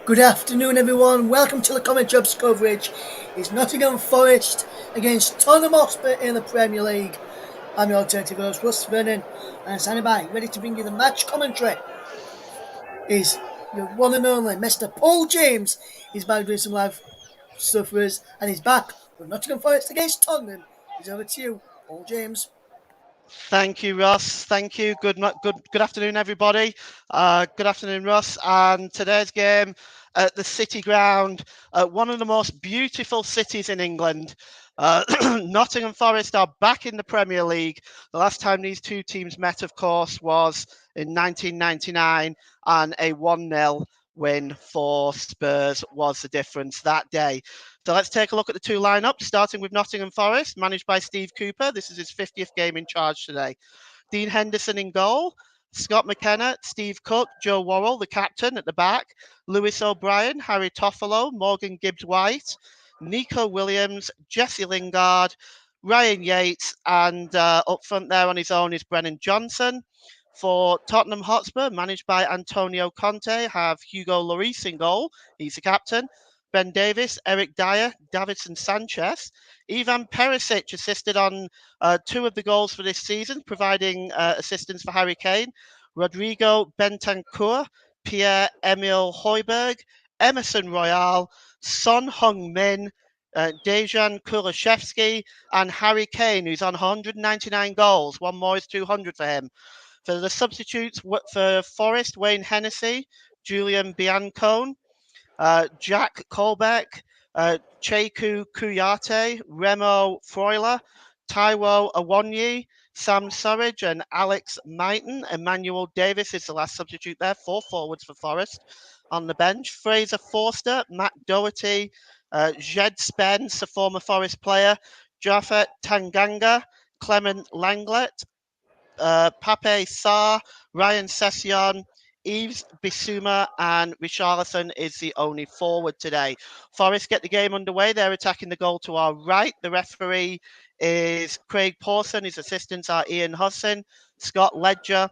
Good afternoon, everyone. Welcome to the Comment Jobs coverage. It's Nottingham Forest against Tottenham Hotspur in the Premier League. I'm your alternative host, Russ Vernon, and standing by, ready to bring you the match commentary, is your one and only Mr. Paul James. He's back doing some live stuff for us, and he's back with Nottingham Forest against Tottenham. He's over to you, Paul James. Thank you, Ross. Thank you. Good afternoon, everybody. Good afternoon, Ross. And today's game at the City Ground, one of the most beautiful cities in England. Nottingham Forest are back in the Premier League. The last time these two teams met, of course, was in 1999, and a 1-0 win for Spurs was the difference that day. So let's take a look at the two lineups, starting with Nottingham Forest, managed by Steve Cooper. This is his 50th game in charge today. Dean Henderson in goal, Scott McKenna, Steve Cook, Joe Worrell, the captain at the back, Lewis O'Brien, Harry Toffolo, Morgan Gibbs-White, Nico Williams, Jesse Lingard, Ryan Yates, and up front there on his own is Brennan Johnson. For Tottenham Hotspur, managed by Antonio Conte, have Hugo Lloris in goal. He's the captain. Ben Davies, Eric Dyer, Davinson Sanchez. Ivan Perisic assisted on two of the goals for this season, providing assistance for Harry Kane. Rodrigo Bentancur, Pierre-Emile Højbjerg, Emerson Royal, Son Heung-min, Dejan Kulusevski, and Harry Kane, who's on 199 goals. One more is 200 for him. For the substitutes for Forest, Wayne Hennessy, Julian Biancone, Jack Colbeck, Cheku Kuyate, Remo Freuler, Taiwo Awonyi, Sam Surridge, and Alex Mighton. Emmanuel Davis is the last substitute there. 4 forwards for Forest on the bench. Fraser Forster, Matt Doherty, Jed Spence, a former Forest player, Jaffa Tanganga, Clement Langlet, Pape Sarr, Ryan Session, Yves Bissouma, and Richarlison is the only forward today. Forest get the game underway. They're attacking the goal to our right. The referee is Craig Pawson. His assistants are Ian Hudson, Scott Ledger,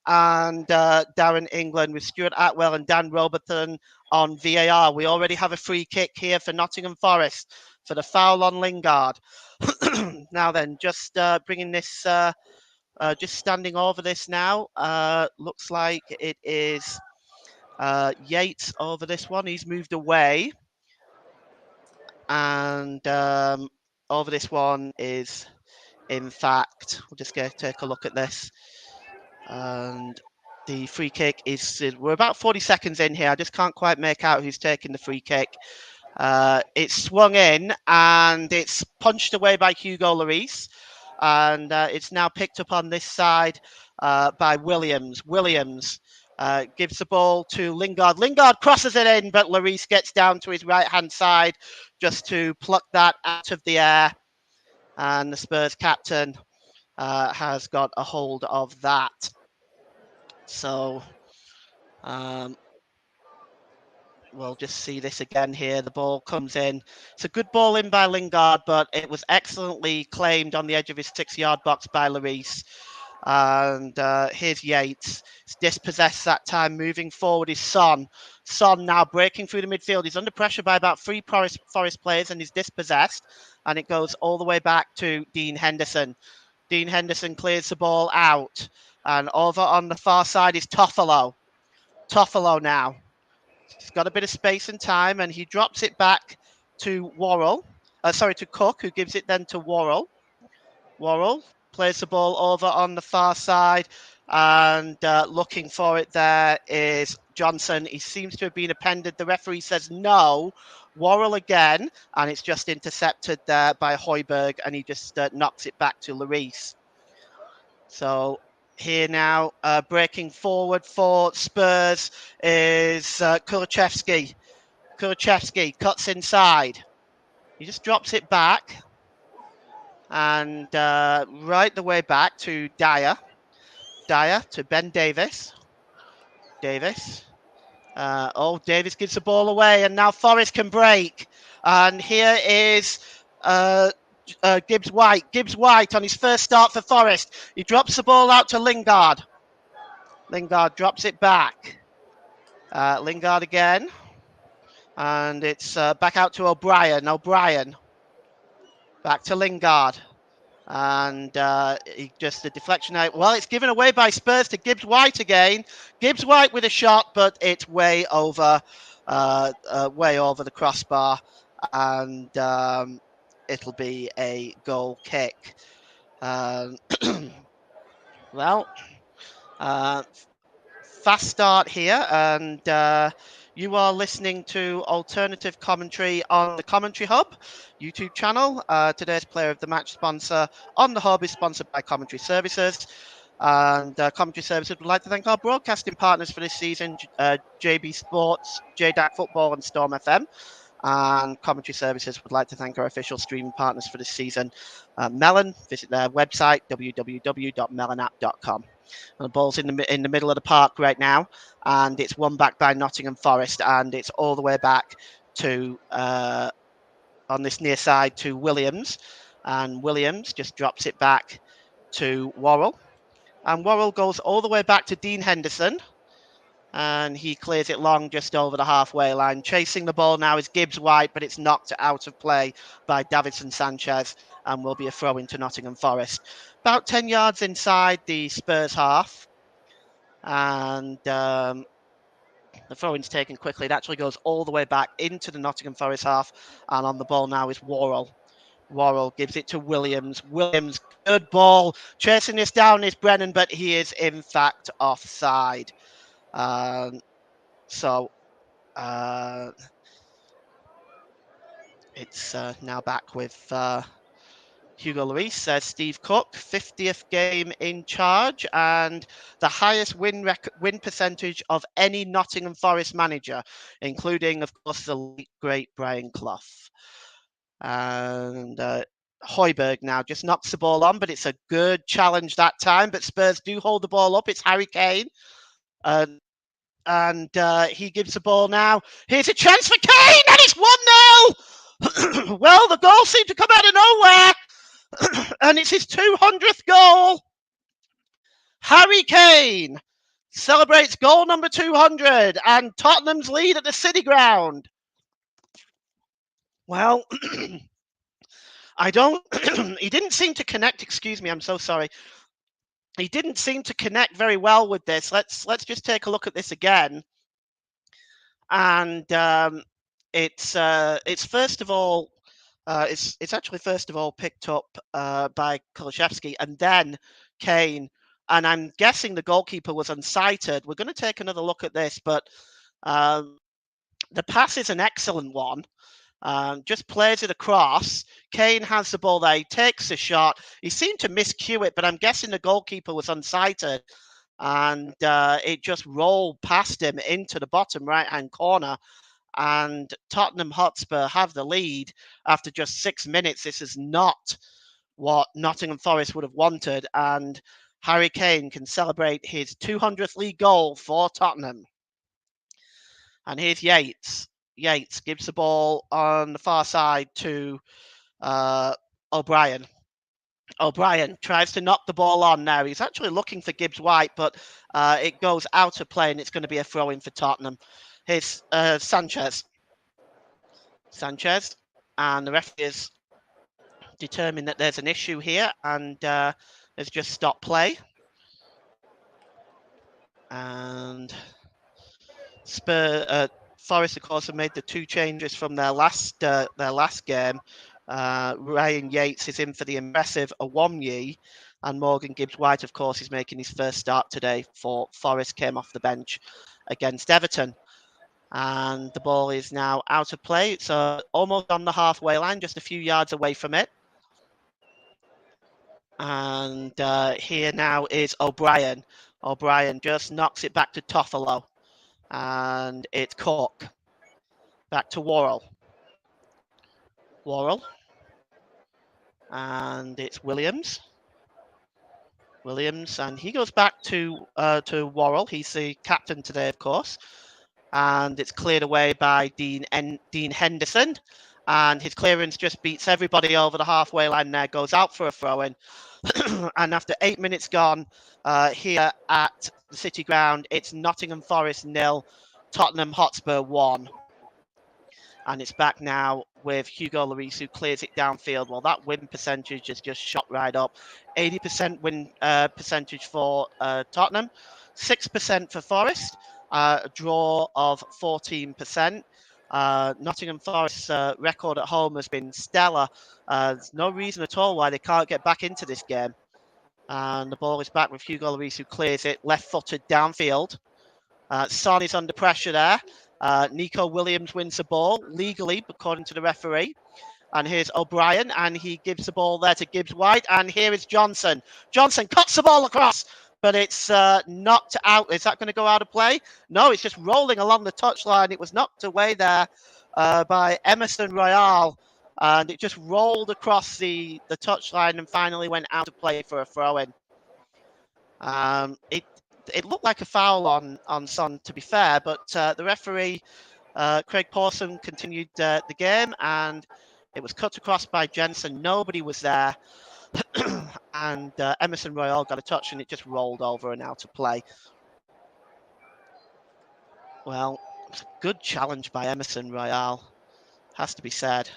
and Darren England, with Stuart Atwell and Dan Robertson on VAR. We already have a free kick here for Nottingham Forest for the foul on Lingard. Now then, just bringing this... just standing over this now. Looks like it is Yates over this one. He's moved away. And over this one is, in fact, we'll just take a look at this. And the free kick is, we're about 40 seconds in here. I just can't quite make out who's taking the free kick. It's swung in and it's punched away by Hugo Lloris. And it's now picked up on this side by Williams. Williams gives the ball to Lingard. Lingard crosses it in, but Lloris gets down to his right-hand side just to pluck that out of the air. And the Spurs captain has got a hold of that. So we'll just see this again here. The ball comes in. It's a good ball in by Lingard, but it was excellently claimed on the edge of his 6-yard box by Lloris. And here's Yates. It's dispossessed that time. Moving forward is Son. Son now breaking through the midfield. He's under pressure by about 3 Forest players and he's dispossessed. And it goes all the way back to Dean Henderson. Dean Henderson clears the ball out. And over on the far side is Toffolo. Toffolo now. He's got a bit of space and time, and he drops it back to to Cook, who gives it then to Worrell. Worrell plays the ball over on the far side, and looking for it there is Johnson. He seems to have been appended. The referee says no. Worrell again, and it's just intercepted there by Højbjerg, and he just knocks it back to Lloris. So here now, breaking forward for Spurs is Kulusevski. Kulusevski cuts inside. He just drops it back. And right the way back to Dyer. Dyer to Ben Davies. Davies. Davies gives the ball away, and now Forest can break. And here is... Gibbs-White. Gibbs-White on his first start for Forest. He drops the ball out to Lingard. Lingard drops it back. Lingard again. And it's back out to O'Brien. O'Brien. Back to Lingard. And he just a deflection out. Well, it's given away by Spurs to Gibbs White again. Gibbs White with a shot, but it's way over the crossbar, and it'll be a goal kick. Um, well, uh, fast start here, and you are listening to alternative commentary on the Commentary Hub YouTube channel. Today's Player of the Match sponsor on the Hub is sponsored by Commentary Services. And Commentary Services would like to thank our broadcasting partners for this season, JB Sports, JDAC Football, and Storm FM. And Commentary Services would like to thank our official streaming partners for this season, Melon. Visit their website, www.melonapp.com. And the ball's in the middle of the park right now, and it's won back by Nottingham Forest, and it's all the way back to on this near side to Williams, and Williams just drops it back to Worrell, and Worrell goes all the way back to Dean Henderson, and he clears it long just over the halfway line. Chasing the ball now is Gibbs White, but it's knocked out of play by Davinson Sanchez, and will be a throw into Nottingham Forest. About 10 yards inside the Spurs half, and the throw-in's taken quickly. It actually goes all the way back into the Nottingham Forest half, and on the ball now is Worrell. Worrell gives it to Williams. Williams, good ball. Chasing this down is Brennan, but he is in fact offside. So it's now back with Hugo Lloris, says Steve Cook, 50th game in charge and the highest win percentage of any Nottingham Forest manager, including, of course, the late, great Brian Clough. And Højbjerg now just knocks the ball on, but it's a good challenge that time. But Spurs do hold the ball up. It's Harry Kane. And he gives the ball now. Here's a chance for Kane, and it's 1-0. Well, the goal seemed to come out of nowhere, and it's his 200th goal. Harry Kane celebrates goal number 200 and Tottenham's lead at the City Ground. Well, I don't. He didn't seem to connect. Excuse me. I'm so sorry. He didn't seem to connect very well with this. Let's just take a look at this again. And it's first of all, it's actually first of all picked up by Kulusevski and then Kane. And I'm guessing the goalkeeper was unsighted. We're going to take another look at this, but the pass is an excellent one. Just plays it across. Kane has the ball there. He takes the shot. He seemed to miscue it, but I'm guessing the goalkeeper was unsighted. And it just rolled past him into the bottom right-hand corner. And Tottenham Hotspur have the lead after just 6 minutes. This is not what Nottingham Forest would have wanted. And Harry Kane can celebrate his 200th league goal for Tottenham. And here's Yates. Yates gives the ball on the far side to O'Brien. O'Brien tries to knock the ball on now. He's actually looking for Gibbs White, but it goes out of play, and it's going to be a throw-in for Tottenham. Here's Sanchez. Sanchez, and the referee is determined that there's an issue here, and has just stopped play. And Forest, of course, have made the 2 changes from their last game. Ryan Yates is in for the impressive Awomyi, and Morgan Gibbs-White, of course, is making his first start today for Forest. Came off the bench against Everton. And the ball is now out of play. It's almost on the halfway line, just a few yards away from it. And here now is O'Brien. O'Brien just knocks it back to Toffolo. And it's Cook. Back to Worrell. Worrell. And it's Williams. Williams, and he goes back to Worrell. He's the captain today, of course. And it's cleared away by Dean Henderson. And his clearance just beats everybody over the halfway line there, goes out for a throw-in. And after 8 minutes gone here at the City Ground, it's Nottingham Forest 0, Tottenham Hotspur 1. and it's back now with Hugo Lloris, who clears it downfield. Well, that win percentage has just shot right up. 80% win percentage for Tottenham, 6% for Forest, a draw of 14%. Nottingham Forest's record at home has been stellar. There's no reason at all why they can't get back into this game. And the ball is back with Hugo Lloris, who clears it left-footed downfield. Son is under pressure there. Nico Williams wins the ball legally, according to the referee. And here's O'Brien, and he gives the ball there to Gibbs-White. And here is Johnson. Johnson cuts the ball across, but it's knocked out. Is that going to go out of play? No, it's just rolling along the touchline. It was knocked away there by Emerson Royale, and it just rolled across the touchline and finally went out of play for a throw-in. It looked like a foul on Son, to be fair, but the referee, Craig Pawson, continued the game, and it was cut across by Jensen. Nobody was there, and Emerson Royale got a touch, and it just rolled over and out of play. Well, it was a good challenge by Emerson Royale, has to be said.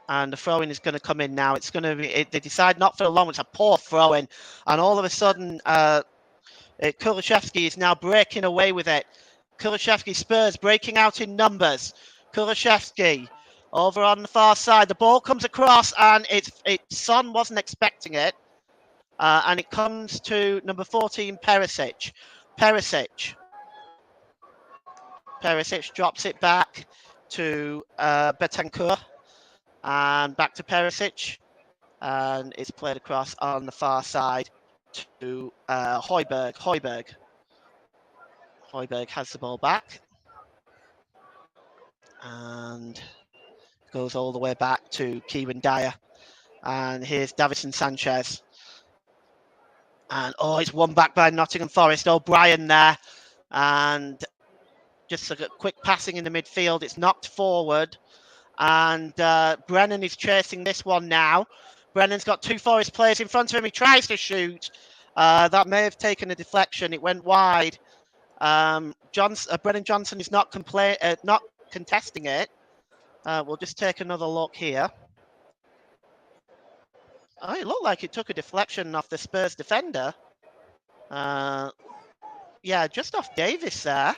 And the throw-in is going to come in now. It's going to be. They decide not for long. It's a poor throw-in, and all of a sudden, Kulishevsky is now breaking away with it. Kulishevsky, Spurs breaking out in numbers. Kulishevsky over on the far side. The ball comes across, and Son wasn't expecting it, and it comes to number 14, Perisic. Perisic drops it back to Betancourt. And back to Perisic, and it's played across on the far side to Højbjerg. Højbjerg has the ball back and goes all the way back to Kieran Dyer. And here's Davison Sanchez. And it's won back by Nottingham Forest. O'Brien there, and just a quick passing in the midfield. It's knocked forward. And Brennan is chasing this one now. Brennan's got two Forest players in front of him. He tries to shoot. That may have taken a deflection. It went wide. Brennan Johnson is not contesting it. We'll just take another look here. Oh, it looked like it took a deflection off the Spurs defender. Yeah, just off Davis there.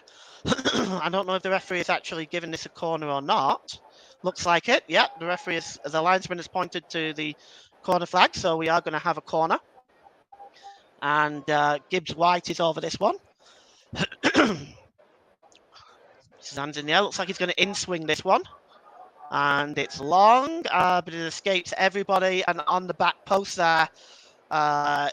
I don't know if the referee has actually given this a corner or not. Looks like it. Yeah, the linesman has pointed to the corner flag, so we are going to have a corner. And Gibbs-White is over this one. His hands in the air. Looks like he's going to in-swing this one. And it's long, but it escapes everybody. And on the back post there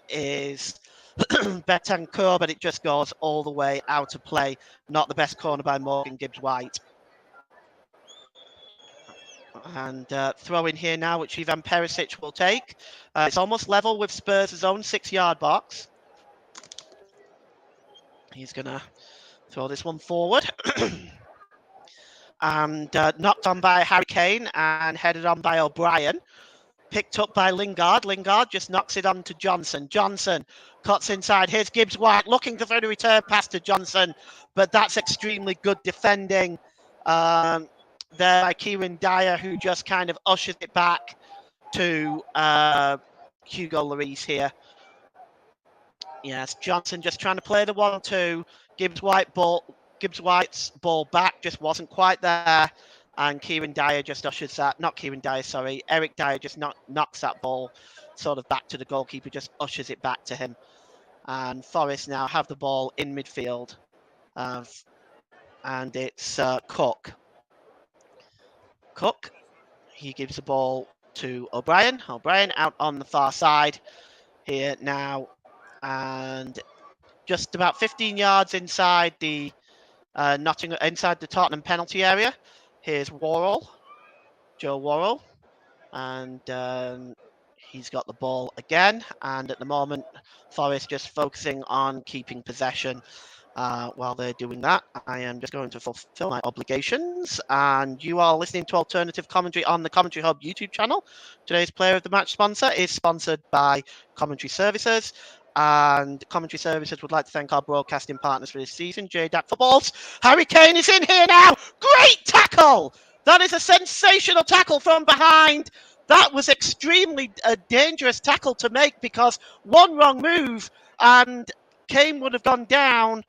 is Betancourt, but it just goes all the way out of play. Not the best corner by Morgan Gibbs-White. And throw in here now, which Ivan Perisic will take. It's almost level with Spurs' own 6-yard box. He's going to throw this one forward. And knocked on by Harry Kane and headed on by O'Brien. Picked up by Lingard. Lingard just knocks it on to Johnson. Johnson cuts inside. Here's Gibbs-White looking to throw the return pass to Johnson. But that's extremely good defending there by Kieran Dyer, who just kind of ushers it back to Hugo Lloris here. Yes, Johnson just trying to play the 1-2. Gibbs-White's ball back just wasn't quite there. And Kieran Dyer just ushers that. Not Kieran Dyer, sorry. Eric Dyer just knocks that ball sort of back to the goalkeeper, just ushers it back to him. And Forest now have the ball in midfield. And it's Cook. Cook, he gives the ball to O'Brien. O'Brien out on the far side here now. And just about 15 yards inside the Tottenham penalty area. Here's Joe Worrell, and he's got the ball again. And at the moment, Forest just focusing on keeping possession. While they're doing that, I am just going to fulfill my obligations. And you are listening to Alternative Commentary on the Commentary Hub YouTube channel. Today's Player of the Match sponsor is sponsored by Commentary Services. and commentary services would like to thank our broadcasting partners for this season, JDAC Footballs. Harry Kane is in here now. Great tackle. That is a sensational tackle from behind. That was extremely dangerous tackle to make because one wrong move and Kane would have gone down.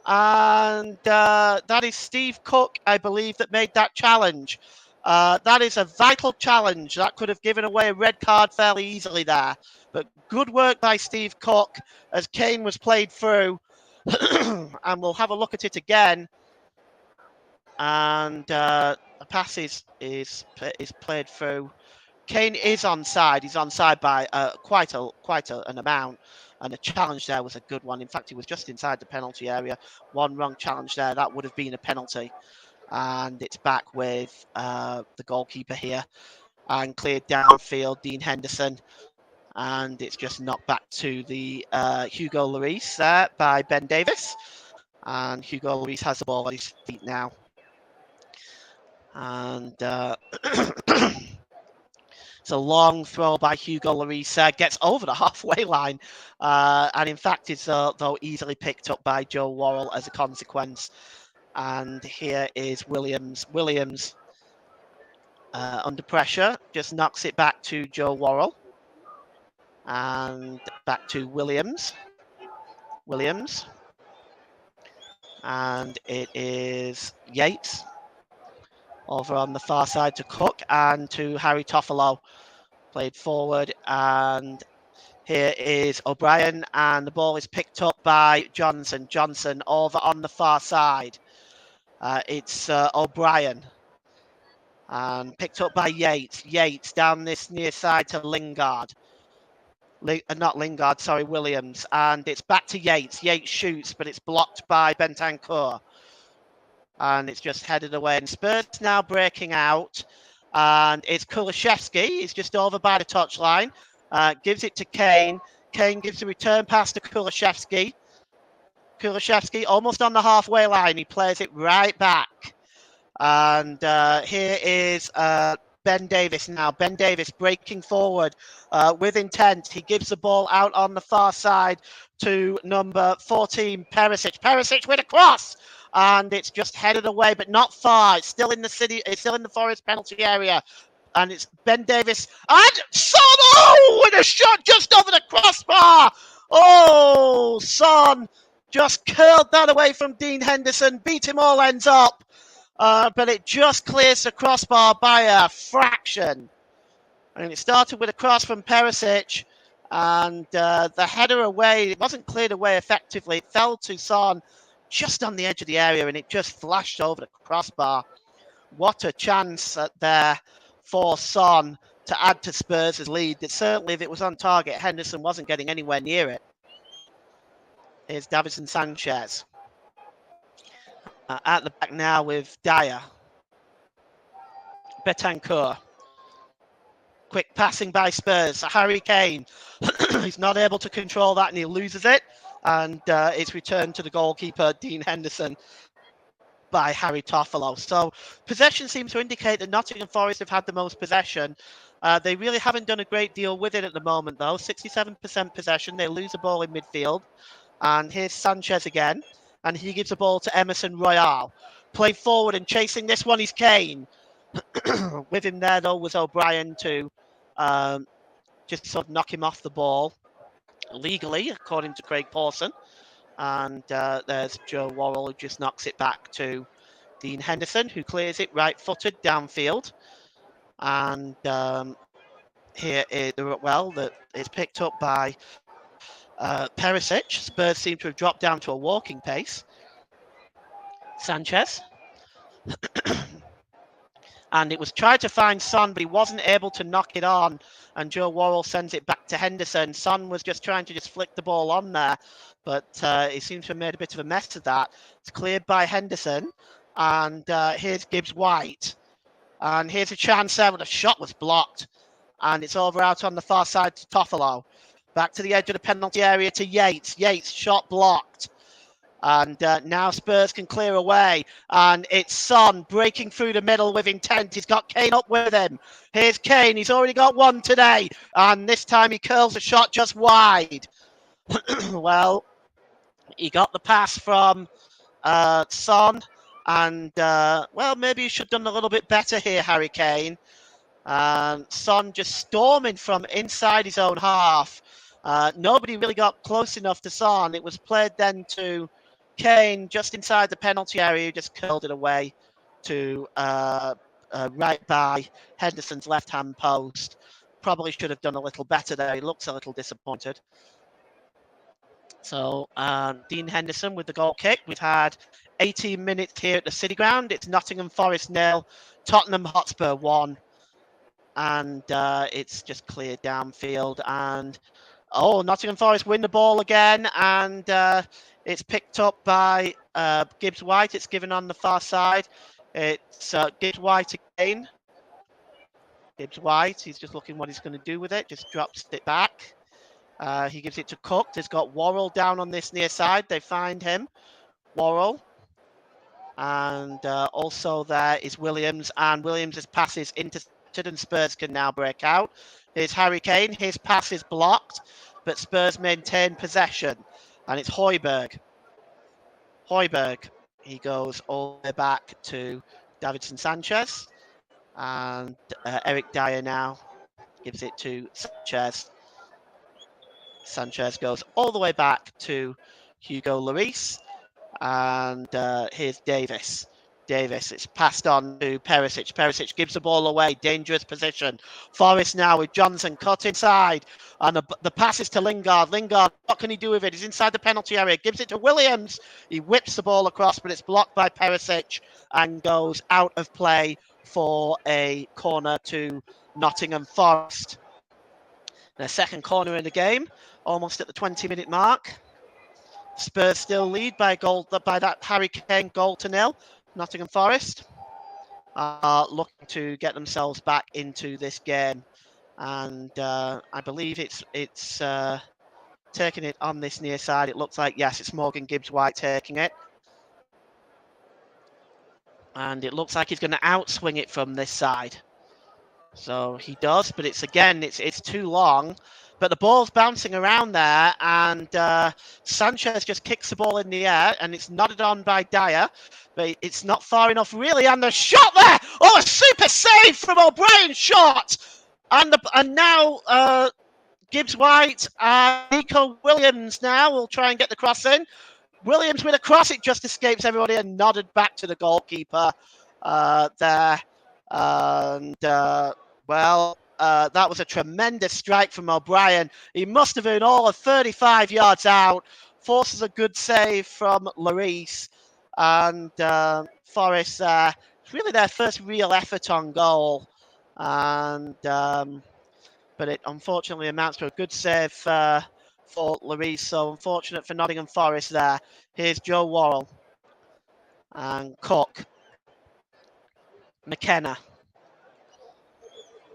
And that is Steve Cook, I believe, that made that challenge. That is a vital challenge. That could have given away a red card fairly easily there. But good work by Steve Cook as Kane was played through. And we'll have a look at it again. And the pass is played through. Kane is onside. He's onside by quite an amount. And the challenge there was a good one. In fact, he was just inside the penalty area. One wrong challenge there. That would have been a penalty. And it's back with the goalkeeper here. And cleared downfield, Dean Henderson. And it's just knocked back to the Hugo Lloris there by Ben Davis. And Hugo Lloris has the ball on his feet now. And it's a long throw by Hugo Lloris. Gets over the halfway line. And in fact, it's though easily picked up by Joe Worrell as a consequence. And here is Williams. Williams under pressure. Just knocks it back to Joe Worrell. And back to Williams. Williams. And it is Yates over on the far side to Cook and to Harry Toffolo. Played forward, and here is O'Brien, and the ball is picked up by Johnson. Johnson over on the far side. It's O'Brien. And picked up by Yates. Yates down this near side to Lingard. Not Lingard, sorry, Williams. And it's back to Yates. Yates shoots, but it's blocked by Bentancur. And it's just headed away. And Spurs now breaking out. And it's Kulishevsky. He's just over by the touchline. Gives it to Kane. Kane gives a return pass to Kulishevsky. Kulishevsky almost on the halfway line. He plays it right back. And here is Ben Davis now. Ben Davis breaking forward with intent. He gives the ball out on the far side to number 14, Perisic. Perisic with a cross. And it's just headed away, but not far. It's still in the city. It's still in the Forest penalty area. And it's Ben Davis. And Son with a shot just over the crossbar. Oh, Son just curled that away from Dean Henderson. Beat him all ends up. But it just clears the crossbar by a fraction. And it started with a cross from Perisic. And the header away, it wasn't cleared away effectively. It fell to Son just on the edge of the area, and it just flashed over the crossbar. What a chance there for Son to add to Spurs' lead. Certainly, if it was on target, Henderson wasn't getting anywhere near it. Here's Davinson Sanchez. At the back now with Dyer. Bentancur. Quick passing by Spurs. Harry Kane. He's not able to control that and he loses it. And it's returned to the goalkeeper, Dean Henderson, by Harry Toffolo. So possession seems to indicate that Nottingham Forest have had the most possession. They really haven't done a great deal with it at the moment, though. 67% possession. They lose the ball in midfield. And here's Sanchez again. And he gives the ball to Emerson Royale. Play forward and chasing this one is Kane. With him there, though, was O'Brien to just sort of knock him off the ball legally, according to Craig Pawson. And there's Joe Worrell who just knocks it back to Dean Henderson, who clears it right-footed downfield. And here it's picked up by Perisic. Spurs seem to have dropped down to a walking pace. Sanchez. And it was tried to find Son, but he wasn't able to knock it on. And Joe Worrell sends it back to Henderson. Son was just trying to flick the ball on there, but he seems to have made a bit of a mess of that. It's cleared by Henderson. And here's Gibbs White. And here's a chance there, but the shot was blocked. And it's over out on the far side to Toffolo. Back to the edge of the penalty area to Yates. Yates, shot blocked. And now Spurs can clear away. And it's Son breaking through the middle with intent. He's got Kane up with him. Here's Kane. He's already got one today. And this time he curls a shot just wide. Well, he got the pass from Son, and well, maybe you should have done a little bit better here, Harry Kane. Son just storming from inside his own half. Nobody really got close enough to Son. It was played then to Kane just inside the penalty area, who just curled it away to right by Henderson's left-hand post. Probably should have done a little better there. He looks a little disappointed. So Dean Henderson with the goal kick. We've had 18 minutes here at the City Ground. It's Nottingham Forest 0, Tottenham Hotspur 1. And it's just cleared downfield. And Nottingham Forest win the ball again. And it's picked up by Gibbs White. It's given on the far side. It's Gibbs White again. Gibbs White, he's just looking what he's going to do with it. Just drops it back. He gives it to Cook. He's got Worrell down on this near side. They find him. Worrell. And also there is Williams. And Williams' pass is intercepted and Spurs can now break out. Here's Harry Kane. His pass is blocked, but Spurs maintain possession. And it's Højbjerg. He goes all the way back to Davinson Sanchez. And Eric Dyer now gives it to Sanchez. Sanchez goes all the way back to Hugo Lloris. And here's Davis. It's passed on to Perisic. Perisic gives the ball away. Dangerous position. Forest now with Johnson cut inside. And the pass is to Lingard. Lingard, what can he do with it? He's inside the penalty area. Gives it to Williams. He whips the ball across, but it's blocked by Perisic and goes out of play for a corner to Nottingham Forest. Their second corner in the game, almost at the 20-minute mark. Spurs still lead by that Harry Kane goal to 0. Nottingham Forest are looking to get themselves back into this game, and I believe it's taking it on this near side. It looks like, yes, it's Morgan Gibbs-White taking it, and it looks like he's going to outswing it from this side. So he does, but it's too long. But the ball's bouncing around there, and Sanchez just kicks the ball in the air, and it's nodded on by Dyer, but it's not far enough, really. And the shot there! Oh, a super save from O'Brien's shot! And now Gibbs White and Nico Williams now will try and get the cross in. Williams with a cross, it just escapes everybody and nodded back to the goalkeeper there. And that was a tremendous strike from O'Brien. He must have been all of 35 yards out. Forces a good save from Lloris. And Forest, really their first real effort on goal. And but it unfortunately amounts to a good save for Lloris. So unfortunate for Nottingham Forest there. Here's Joe Worrell. And Cook. McKenna.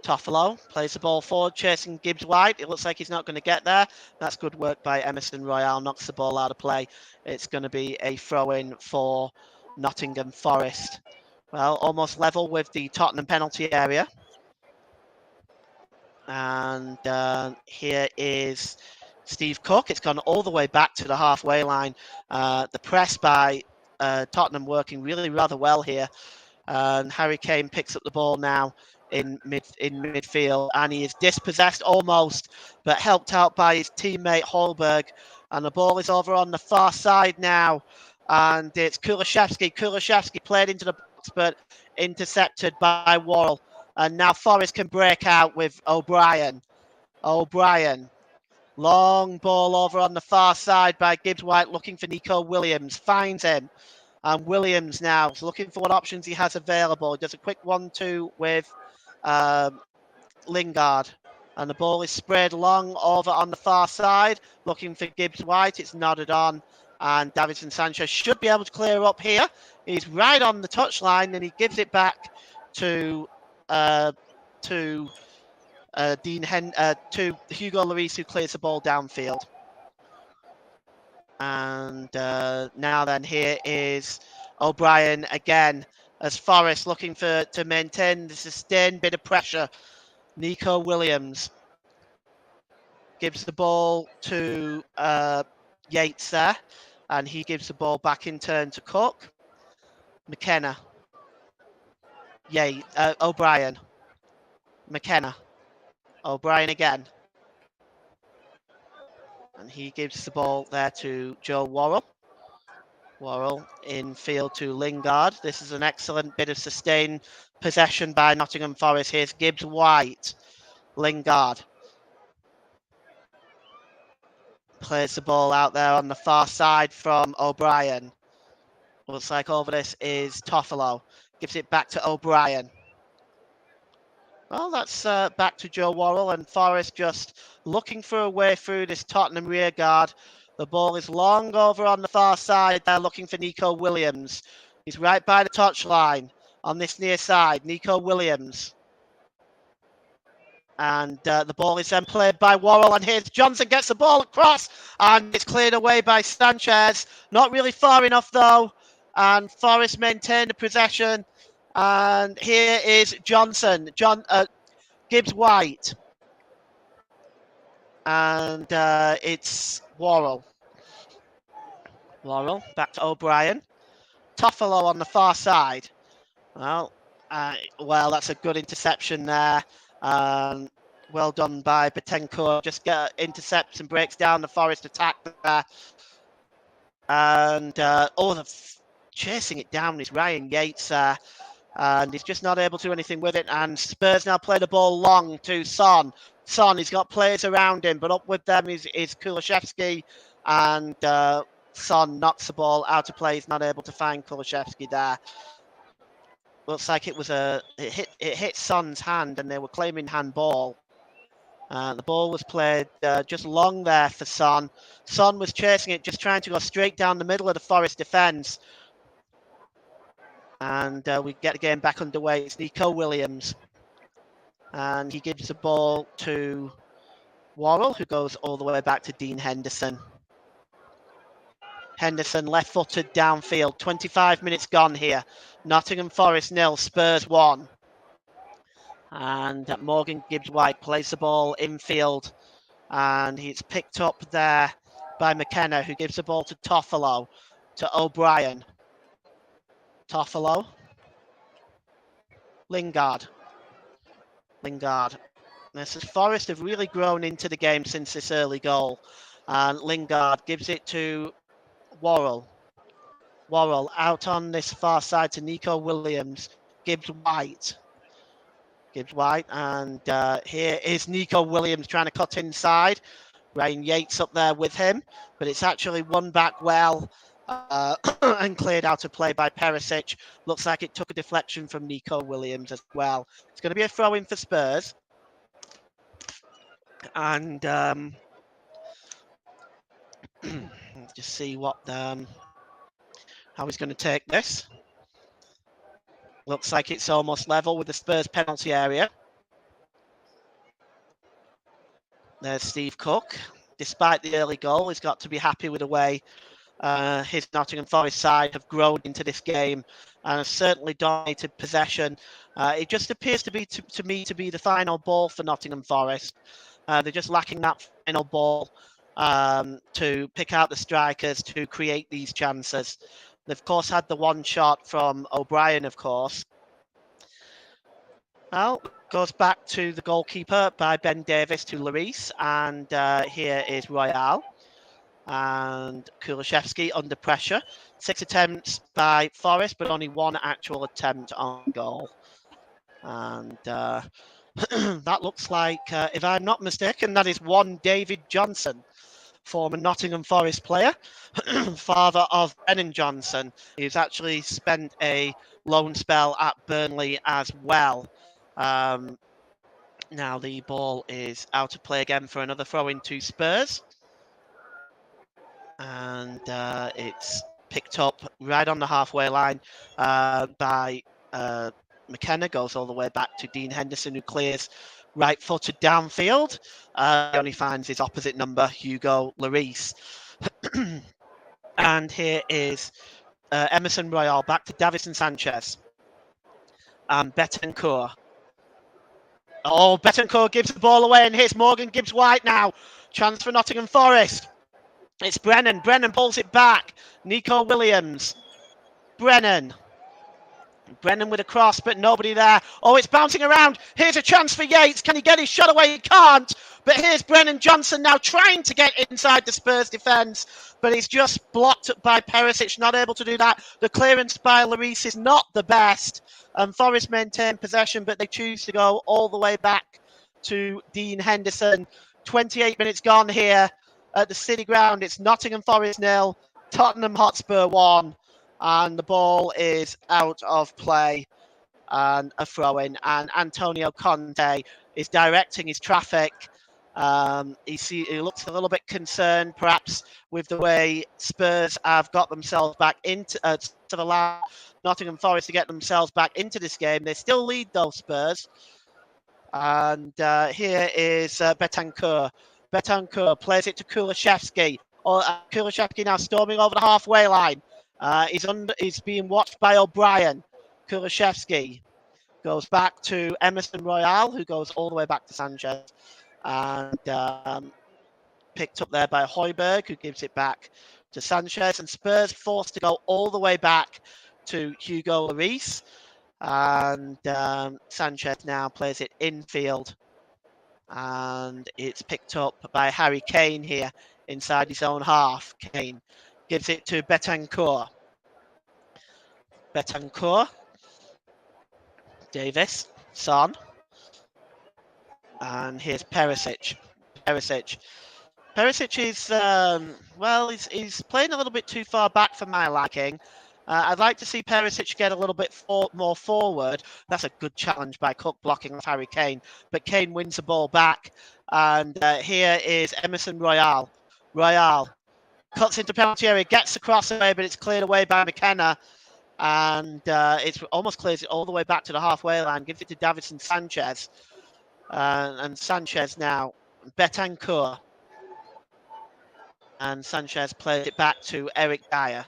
Toffolo plays the ball forward, chasing Gibbs White. It looks like he's not going to get there. That's good work by Emerson Royale. Knocks the ball out of play. It's going to be a throw-in for Nottingham Forest. Well, almost level with the Tottenham penalty area. And here is Steve Cook. It's gone all the way back to the halfway line. The press by Tottenham working really rather well here. And Harry Kane picks up the ball now in midfield, and he is dispossessed almost, but helped out by his teammate Højbjerg. And the ball is over on the far side now, and it's Kulusevski. Kulusevski played into the box, but intercepted by Worrell. And now Forest can break out with O'Brien. Long ball over on the far side by Gibbs White, looking for Nico Williams. Finds him. And Williams now is looking for what options he has available. He does a quick 1-2 with Lingard. And the ball is sprayed long over on the far side, looking for Gibbs White. It's nodded on. And Davinson Sanchez should be able to clear up here. He's right on the touchline, and he gives it back to Hugo Lloris, who clears the ball downfield. And now then, here is O'Brien again, as Forest looking to maintain the sustained bit of pressure. Nico Williams. gives the ball to Yates there, and he gives the ball back in turn to Cook. McKenna. O'Brien. McKenna. O'Brien again. And he gives the ball there to Joe Worrell. Worrell in field to Lingard. This is an excellent bit of sustained possession by Nottingham Forest. Here's Gibbs White. Lingard plays the ball out there on the far side from O'Brien. Looks like over this is Toffolo. Gives it back to O'Brien. Well, that's back to Joe Worrell, and Forest just looking for a way through this Tottenham rear guard. The ball is long over on the far side. They're looking for Nico Williams. He's right by the touchline on this near side. Nico Williams. And the ball is then played by Worrell, and here's Johnson gets the ball across, and it's cleared away by Sanchez. Not really far enough though, and Forest maintain the possession. And here is Johnson, Gibbs White, and it's Worrell. Worrell back to O'Brien. Toffolo on the far side. Well, that's a good interception there. Well done by Betancourt. Just intercepts and breaks down the Forest attack there. And chasing it down is Ryan Yates there. And he's just not able to do anything with it. And Spurs now play the ball long to Son. Son, he's got players around him, but up with them is Kulishevsky. And Son knocks the ball out of play. He's not able to find Kulishevsky there. Looks like it hit Son's hand, and they were claiming handball. The ball was played just long there for Son. Son was chasing it, just trying to go straight down the middle of the Forest defence. And we get the game back underway. It's Nico Williams. And he gives the ball to Worrell, who goes all the way back to Dean Henderson. Henderson left-footed downfield. 25 minutes gone here. Nottingham Forest 0, Spurs 1. And Morgan Gibbs-White plays the ball infield. And he's picked up there by McKenna, who gives the ball to Toffolo, to O'Brien. Toffolo. Lingard. This is Forest have really grown into the game since this early goal. And Lingard gives it to Worrell. Worrell out on this far side to Nico Williams. Gibbs White. And here is Nico Williams trying to cut inside. Ryan Yates up there with him, but it's actually won back well and cleared out of play by Perisic. Looks like it took a deflection from Nico Williams as well. It's going to be a throw-in for Spurs. And just see how he's going to take this. Looks like it's almost level with the Spurs penalty area. There's Steve Cook. Despite the early goal, he's got to be happy with the way his Nottingham Forest side have grown into this game and have certainly dominated possession. It just appears to be to me to be the final ball for Nottingham Forest. They're just lacking that final ball to pick out the strikers to create these chances. They've, of course, had the one shot from O'Brien, of course. Well, goes back to the goalkeeper by Ben Davis to Lloris. And here is Royale. And Kulishevsky under pressure. 6 attempts by Forest, but only 1 actual attempt on goal. And that looks like, if I'm not mistaken, that is one David Johnson, former Nottingham Forest player, father of Brennan Johnson, who's actually spent a loan spell at Burnley as well. Now the ball is out of play again for another throw into Spurs. And it's picked up right on the halfway line by McKenna, goes all the way back to Dean Henderson, who clears right-footed downfield. He only finds his opposite number, Hugo Lloris. And here is Emerson Royal back to Davison Sanchez. And Betancourt. Oh, Betancourt gives the ball away, and here's Morgan Gibbs-White now. Chance for Nottingham Forest. It's Brennan. Brennan pulls it back. Nico Williams. Brennan with a cross, but nobody there. Oh, it's bouncing around. Here's a chance for Yates. Can he get his shot away? He can't. But here's Brennan Johnson now trying to get inside the Spurs defence, but he's just blocked by Perisic, not able to do that. The clearance by Lloris is not the best. Forest maintain possession, but they choose to go all the way back to Dean Henderson. 28 minutes gone here at the City Ground. It's Nottingham Forest 0, Tottenham Hotspur 1. And the ball is out of play and a throw-in. And Antonio Conte is directing his traffic. He looks a little bit concerned, perhaps, with the way Spurs have got themselves back into to allow Nottingham Forest to get themselves back into this game. They still lead, though, Spurs. And here is Betancourt. Betancourt plays it to Kulishevsky. Kulishevsky now storming over the halfway line. He's being watched by O'Brien. Kulishevsky goes back to Emerson Royale, who goes all the way back to Sanchez. And picked up there by Højbjerg, who gives it back to Sanchez. And Spurs forced to go all the way back to Hugo Lloris. And Sanchez now plays it infield. And it's picked up by Harry Kane here inside his own half. Kane gives it to Betancourt. Betancourt. Davis. Son. And here's Perisic. Perisic is, he's playing a little bit too far back for my liking. I'd like to see Perisic get a little bit more forward. That's a good challenge by Cook blocking off Harry Kane. But Kane wins the ball back. And here is Emerson Royale. Royale cuts into penalty area, gets the cross away, but it's cleared away by McKenna. And it almost clears it all the way back to the halfway line. Gives it to Davinson Sanchez. And Sanchez now. Betancourt. And Sanchez plays it back to Eric Dyer.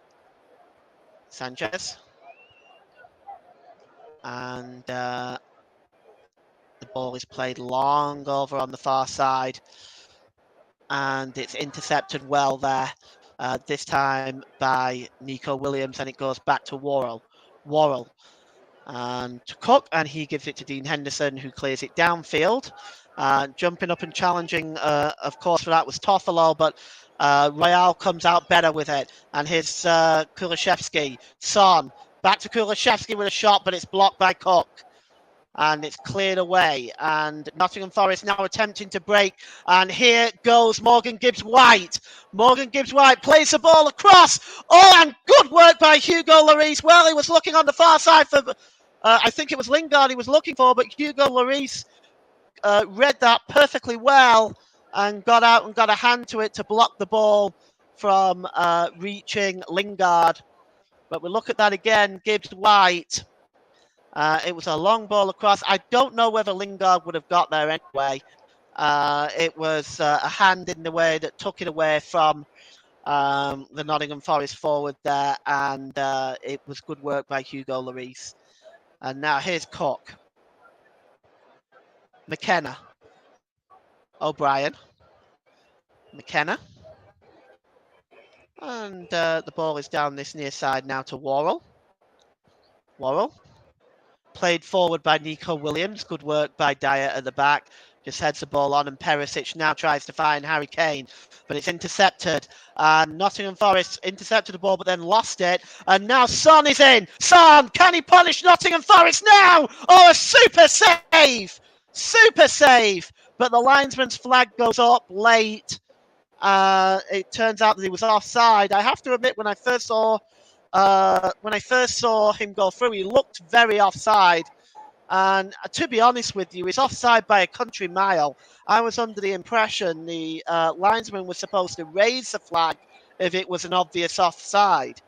Sanchez. And the ball is played long over on the far side. And it's intercepted well there. This time by Nico Williams. And it goes back to Worrell. And to Cook. And he gives it to Dean Henderson, who clears it downfield. Jumping up and challenging, of course, for that was Toffolo, but Royale comes out better with it. And here's Kulishevsky. Son. Back to Kulishevsky with a shot, but it's blocked by Cook. And it's cleared away. And Nottingham Forest now attempting to break. And here goes Morgan Gibbs-White. Morgan Gibbs-White plays the ball across. Oh, and good work by Hugo Lloris. Well, he was looking on the far side for, I think it was Lingard he was looking for, but Hugo Lloris read that perfectly well and got out and got a hand to it to block the ball from reaching Lingard. But we look at that again, Gibbs-White. It was a long ball across. I don't know whether Lingard would have got there anyway. It was a hand in the way that took it away from the Nottingham Forest forward there, and it was good work by Hugo Lloris. And now here's Cook. McKenna. O'Brien. McKenna. And the ball is down this near side now to Worrell. Worrell. Played forward by Nico Williams. Good work by Dyer at the back. Just heads the ball on, and Perisic now tries to find Harry Kane, but it's intercepted. Nottingham Forest intercepted the ball, but then lost it. And now Son is in. Son, can he punish Nottingham Forest now? Oh, a super save! Super save! But the linesman's flag goes up late. It turns out that he was offside. I have to admit, when I first saw him go through, he looked very offside. And to be honest with you, he's offside by a country mile. I was under the impression the linesman was supposed to raise the flag if it was an obvious offside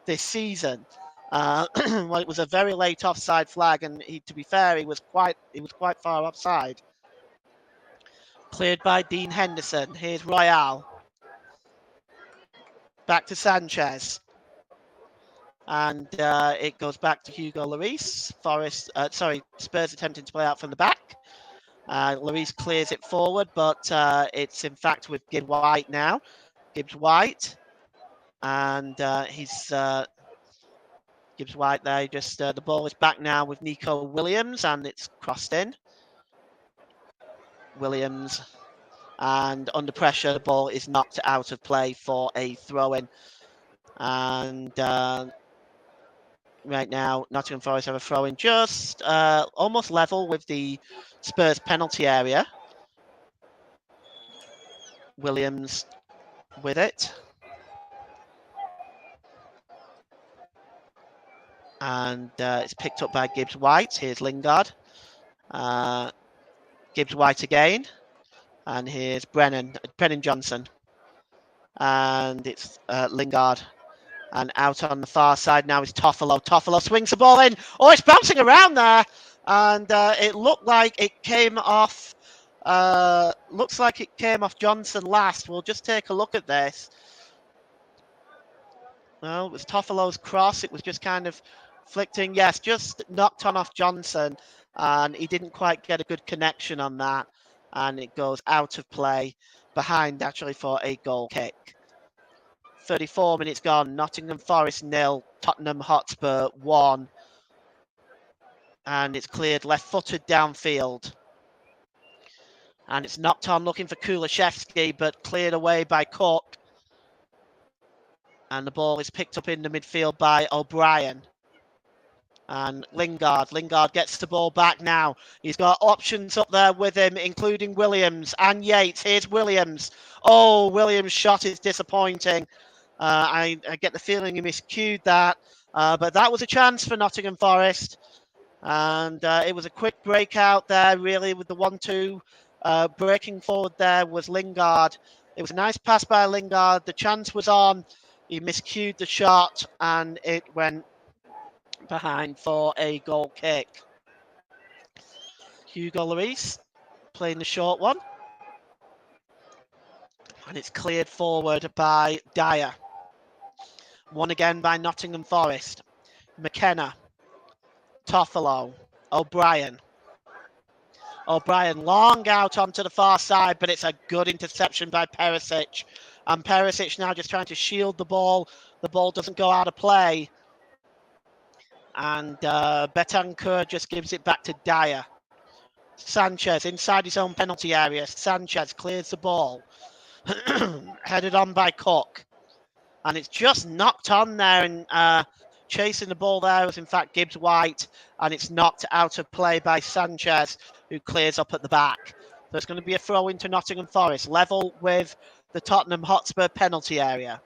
this season. Well, it was a very late offside flag, and to be fair, he was quite far offside. Cleared by Dean Henderson. Here's Royale. Back to Sanchez. And it goes back to Hugo Lloris. Spurs attempting to play out from the back. Louise clears it forward, but it's in fact with Gibbs White now. Gibbs White, and Gibbs White there. Just the ball is back now with Nico Williams, and it's crossed in. Williams, and under pressure, the ball is knocked out of play for a throw-in. And right now, Nottingham Forest have a throw-in just almost level with the Spurs penalty area. Williams with it. And it's picked up by Gibbs White. Here's Lingard. Gibbs White again. And here's Brennan Johnson. And it's Lingard. And out on the far side now is Toffolo. Toffolo swings the ball in. Oh, it's bouncing around there. And it looked like it came off. Looks like it came off Johnson last. We'll just take a look at this. Well, it was Toffolo's cross. It was just kind of flicking. Yes, just knocked on off Johnson. And he didn't quite get a good connection on that. And it goes out of play behind actually for a goal kick. 34 minutes gone. Nottingham Forest 0, Tottenham Hotspur 1. And it's cleared left-footed downfield. And it's knocked on looking for Kulishevsky, but cleared away by Cook. And the ball is picked up in the midfield by O'Brien. And Lingard gets the ball back now. He's got options up there with him, including Williams and Yates. Here's Williams. Oh, Williams' shot is disappointing. I get the feeling he miscued that. But that was a chance for Nottingham Forest. And it was a quick breakout there, really, with the 1-2. Breaking forward there was Lingard. It was a nice pass by Lingard. The chance was on. He miscued the shot, and it went behind for a goal kick. Hugo Lloris playing the short one. And it's cleared forward by Dyer. Won again by Nottingham Forest. McKenna. Toffolo. O'Brien. O'Brien long out onto the far side, but it's a good interception by Perisic. And Perisic now just trying to shield the ball. The ball doesn't go out of play. And Betancourt just gives it back to Dyer. Sanchez inside his own penalty area. Sanchez clears the ball. Headed on by Cook. And it's just knocked on there, and chasing the ball there was in fact Gibbs White, and it's knocked out of play by Sanchez, who clears up at the back. So it's going to be a throw into Nottingham Forest, level with the Tottenham Hotspur penalty area.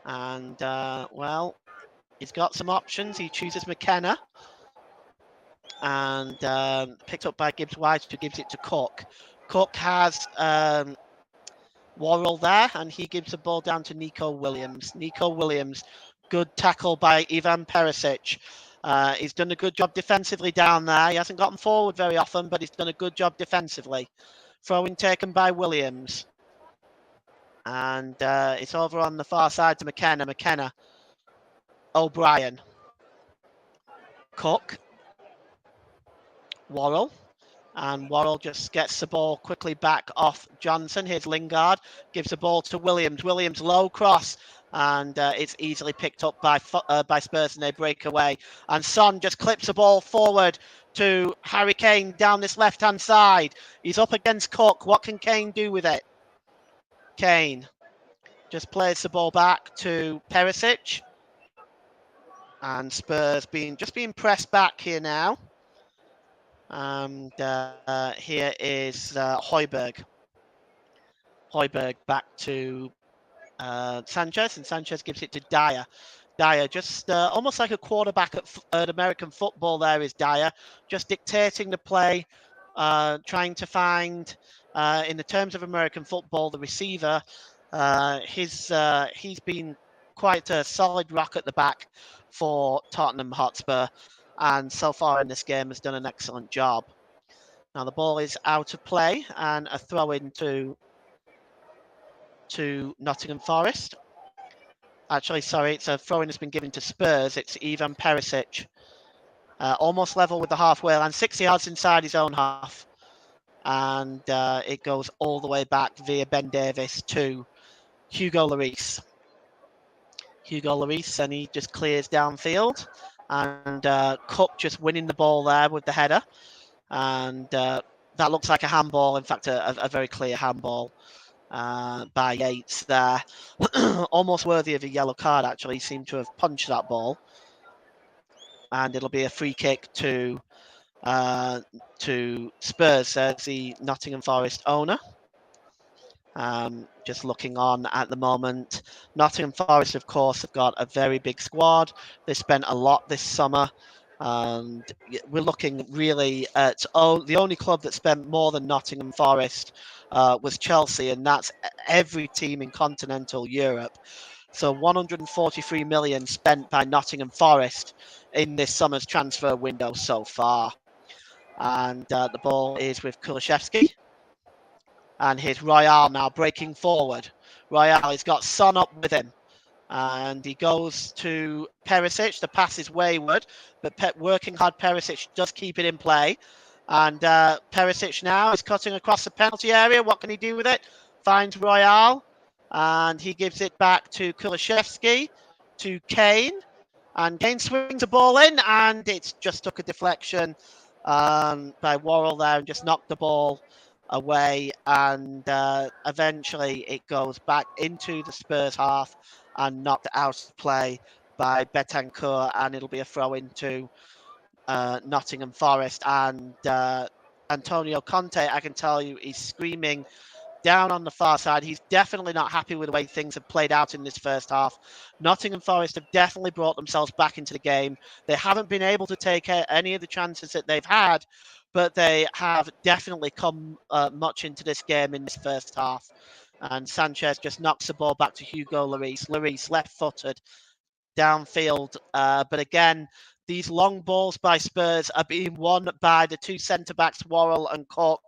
And, well, he's got some options. He chooses McKenna, and picked up by Gibbs White, who gives it to Cook. Cook has Worrell there, and he gives the ball down to Nico Williams. Nico Williams, good tackle by Ivan Perisic. He's done a good job defensively down there. He hasn't gotten forward very often, but he's done a good job defensively. Throw-in taken by Williams. And it's over on the far side to McKenna. McKenna. O'Brien. Cook. Worrell. And Worrell just gets the ball quickly back off Johnson. Here's Lingard. Gives the ball to Williams. Williams low cross. And it's easily picked up by Spurs, and they break away. And Son just clips the ball forward to Harry Kane down this left-hand side. He's up against Cook. What can Kane do with it? Kane just plays the ball back to Perisic. And Spurs being pressed back here now. And here is Højbjerg. Højbjerg back to Sanchez, and Sanchez gives it to Dyer. Dyer just almost like a quarterback at American football there is Dyer, just dictating the play, trying to find, in the terms of American football, the receiver. He's been quite a solid rock at the back for Tottenham Hotspur, and so far in this game has done an excellent job. Now the ball is out of play, and a throw in to Nottingham Forest. Actually, sorry, it's a throw-in that's been given to Spurs. It's Ivan Perisic. almost level with the halfway line, 60 yards inside his own half. And it goes all the way back via Ben Davis to Hugo Lloris. Hugo Lloris, and he just clears downfield. And Cook just winning the ball there with the header. And that looks like a handball, in fact, a very clear handball by Yates there. Almost worthy of a yellow card, actually. He seemed to have punched that ball. And it'll be a free kick to Spurs, says the Nottingham Forest owner. Just looking on at the moment, Nottingham Forest, of course, have got a very big squad. They spent a lot this summer, and we're looking really at the only club that spent more than Nottingham Forest was Chelsea, and that's every team in continental Europe. So 143 million spent by Nottingham Forest in this summer's transfer window so far. And the ball is with Kulishevsky. And here's Royale now breaking forward. Royale, he's got Son up with him. And he goes to Perisic. The pass is wayward, but working hard Perisic does keep it in play. And Perisic now is cutting across the penalty area. What can he do with it? Finds Royale. And he gives it back to Kulishevsky, to Kane. And Kane swings the ball in, and it's just took a deflection by Worrell there and just knocked the ball away. And eventually it goes back into the Spurs half and knocked out of play by Betancourt, and it'll be a throw into Nottingham Forest. And Antonio Conte, I can tell you, he's screaming down on the far side. He's definitely not happy with the way things have played out in this first half. Nottingham Forest have definitely brought themselves back into the game. They haven't been able to take any of the chances that they've had, but they have definitely come much into this game in this first half. And Sanchez just knocks the ball back to Hugo Lloris. Lloris left-footed downfield. But again, these long balls by Spurs are being won by the two centre-backs, Worrell and Cook,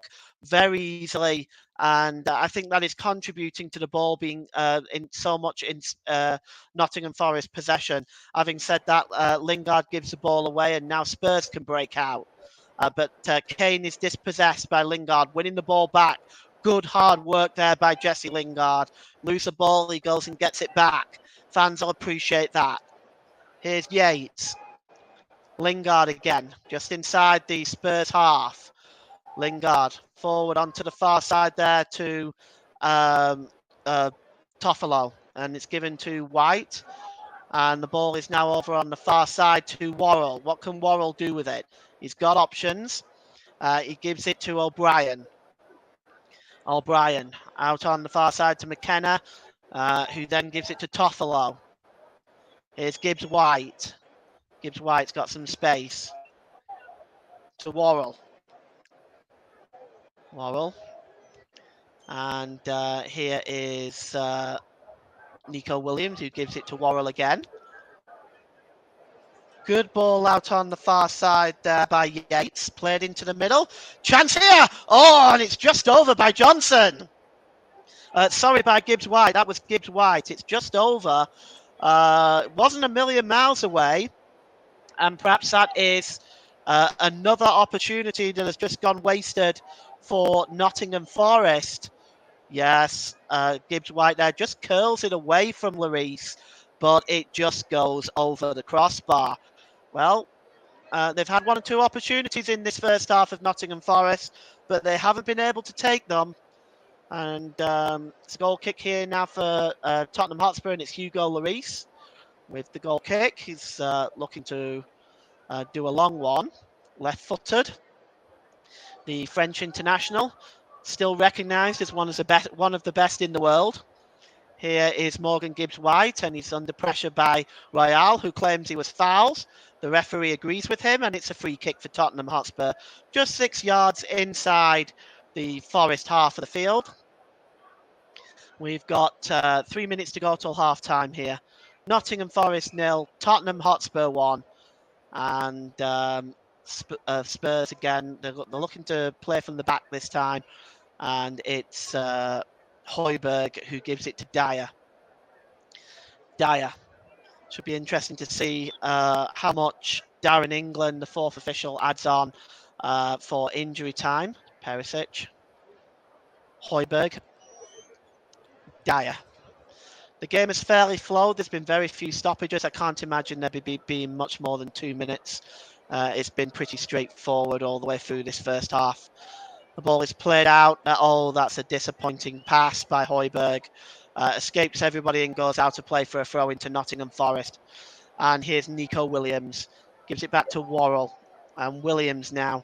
very easily. And I think that is contributing to the ball being in so much in Nottingham Forest possession. Having said that, Lingard gives the ball away, and now Spurs can break out. But Kane is dispossessed by Lingard, winning the ball back. Good hard work there by Jesse Lingard. Lose the ball, he goes and gets it back. Fans will appreciate that. Here's Yates. Lingard again, just inside the Spurs half. Lingard forward onto the far side there to Toffolo, and it's given to White. And the ball is now over on the far side to Worrell. What can Worrell do with it? He's got options. He gives it to O'Brien. O'Brien out on the far side to McKenna, who then gives it to Toffolo. Here's Gibbs White. Gibbs White's got some space. To Worrell. Worrell. And here is Nico Williams, who gives it to Worrell again. Good ball out on the far side there by Yates. Played into the middle. Chance here! Oh, and it's just over by Johnson. Sorry, by Gibbs White. That was Gibbs White. It's just over. It wasn't a million miles away. And perhaps that is another opportunity that has just gone wasted for Nottingham Forest. Yes, Gibbs White there just curls it away from Lloris, but it just goes over the crossbar. Well, they've had one or two opportunities in this first half of Nottingham Forest, but they haven't been able to take them. And it's a goal kick here now for Tottenham Hotspur, and it's Hugo Lloris with the goal kick. He's looking to do a long one, left-footed. The French international, still recognised as one of the best in the world. Here is Morgan Gibbs White, and he's under pressure by Royale, who claims he was fouled. The referee agrees with him, and it's a free kick for Tottenham Hotspur, just 6 yards inside the Forest half of the field. We've got 3 minutes to go till half time here. Nottingham Forest 0, Tottenham Hotspur 1. And Spurs again, they're looking to play from the back this time. And it's Højbjerg who gives it to Dyer. Dyer. Should be interesting to see how much Darren England, the fourth official, adds on for injury time. Perisic, Højbjerg, Dyer. The game is fairly flowed. There's been very few stoppages. I can't imagine there being much more than 2 minutes. It's been pretty straightforward all the way through this first half. The ball is played out. Oh, that's a disappointing pass by Højbjerg. Escapes everybody and goes out to play for a throw into Nottingham Forest. And here's Nico Williams. Gives it back to Worrell. And Williams now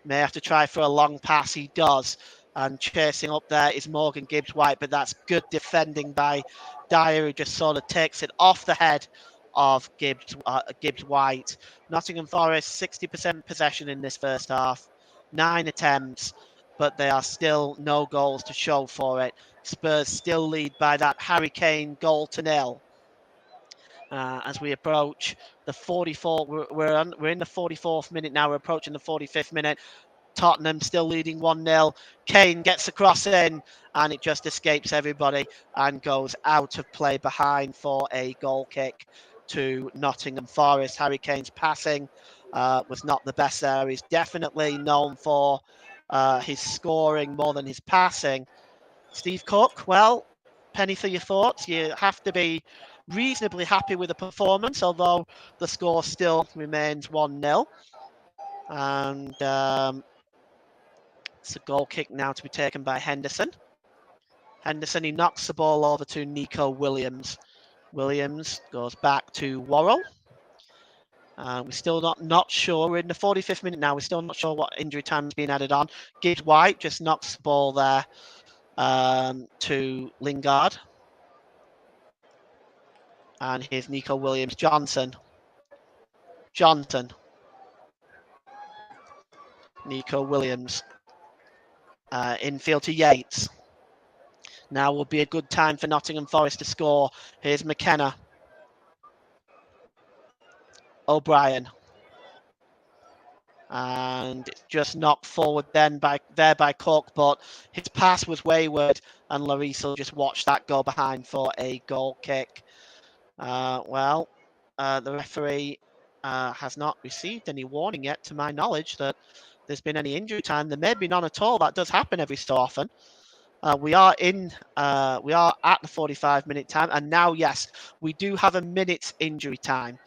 may have to try for a long pass. He does. And chasing up there is Morgan Gibbs-White, but that's good defending by Dyer, who just sort of takes it off the head of Gibbs-White. Nottingham Forest, 60% possession in this first half, 9 attempts, but there are still no goals to show for it. Spurs still lead by that Harry Kane goal to nil. As we approach the 44th, we're in the 44th minute now. We're approaching the 45th minute. Tottenham still leading 1-0. Kane gets the cross in and it just escapes everybody and goes out of play behind for a goal kick to Nottingham Forest. Harry Kane's passing was not the best there. He's definitely known for his scoring more than his passing. Steve Cook, well, penny for your thoughts. You have to be reasonably happy with the performance, although the score still remains 1-0. And it's a goal kick now to be taken by Henderson. Henderson, he knocks the ball over to Nico Williams. Williams goes back to Worrell. We're still not sure. We're in the 45th minute now. We're still not sure what injury time has been added on. Gibbs-White just knocks the ball there to Lingard. And here's Nico Williams. Johnson. Nico Williams. Infield to Yates. Now will be a good time for Nottingham Forest to score. Here's McKenna. O'Brien. And it's just knocked forward then by Cook, but his pass was wayward and Lloris will just watch that go behind for a goal kick. The referee has not received any warning yet, to my knowledge, that there's been any injury time. There may be none at all. That does happen every so often. We are at the 45-minute time, and now, yes, we do have a minute's injury time.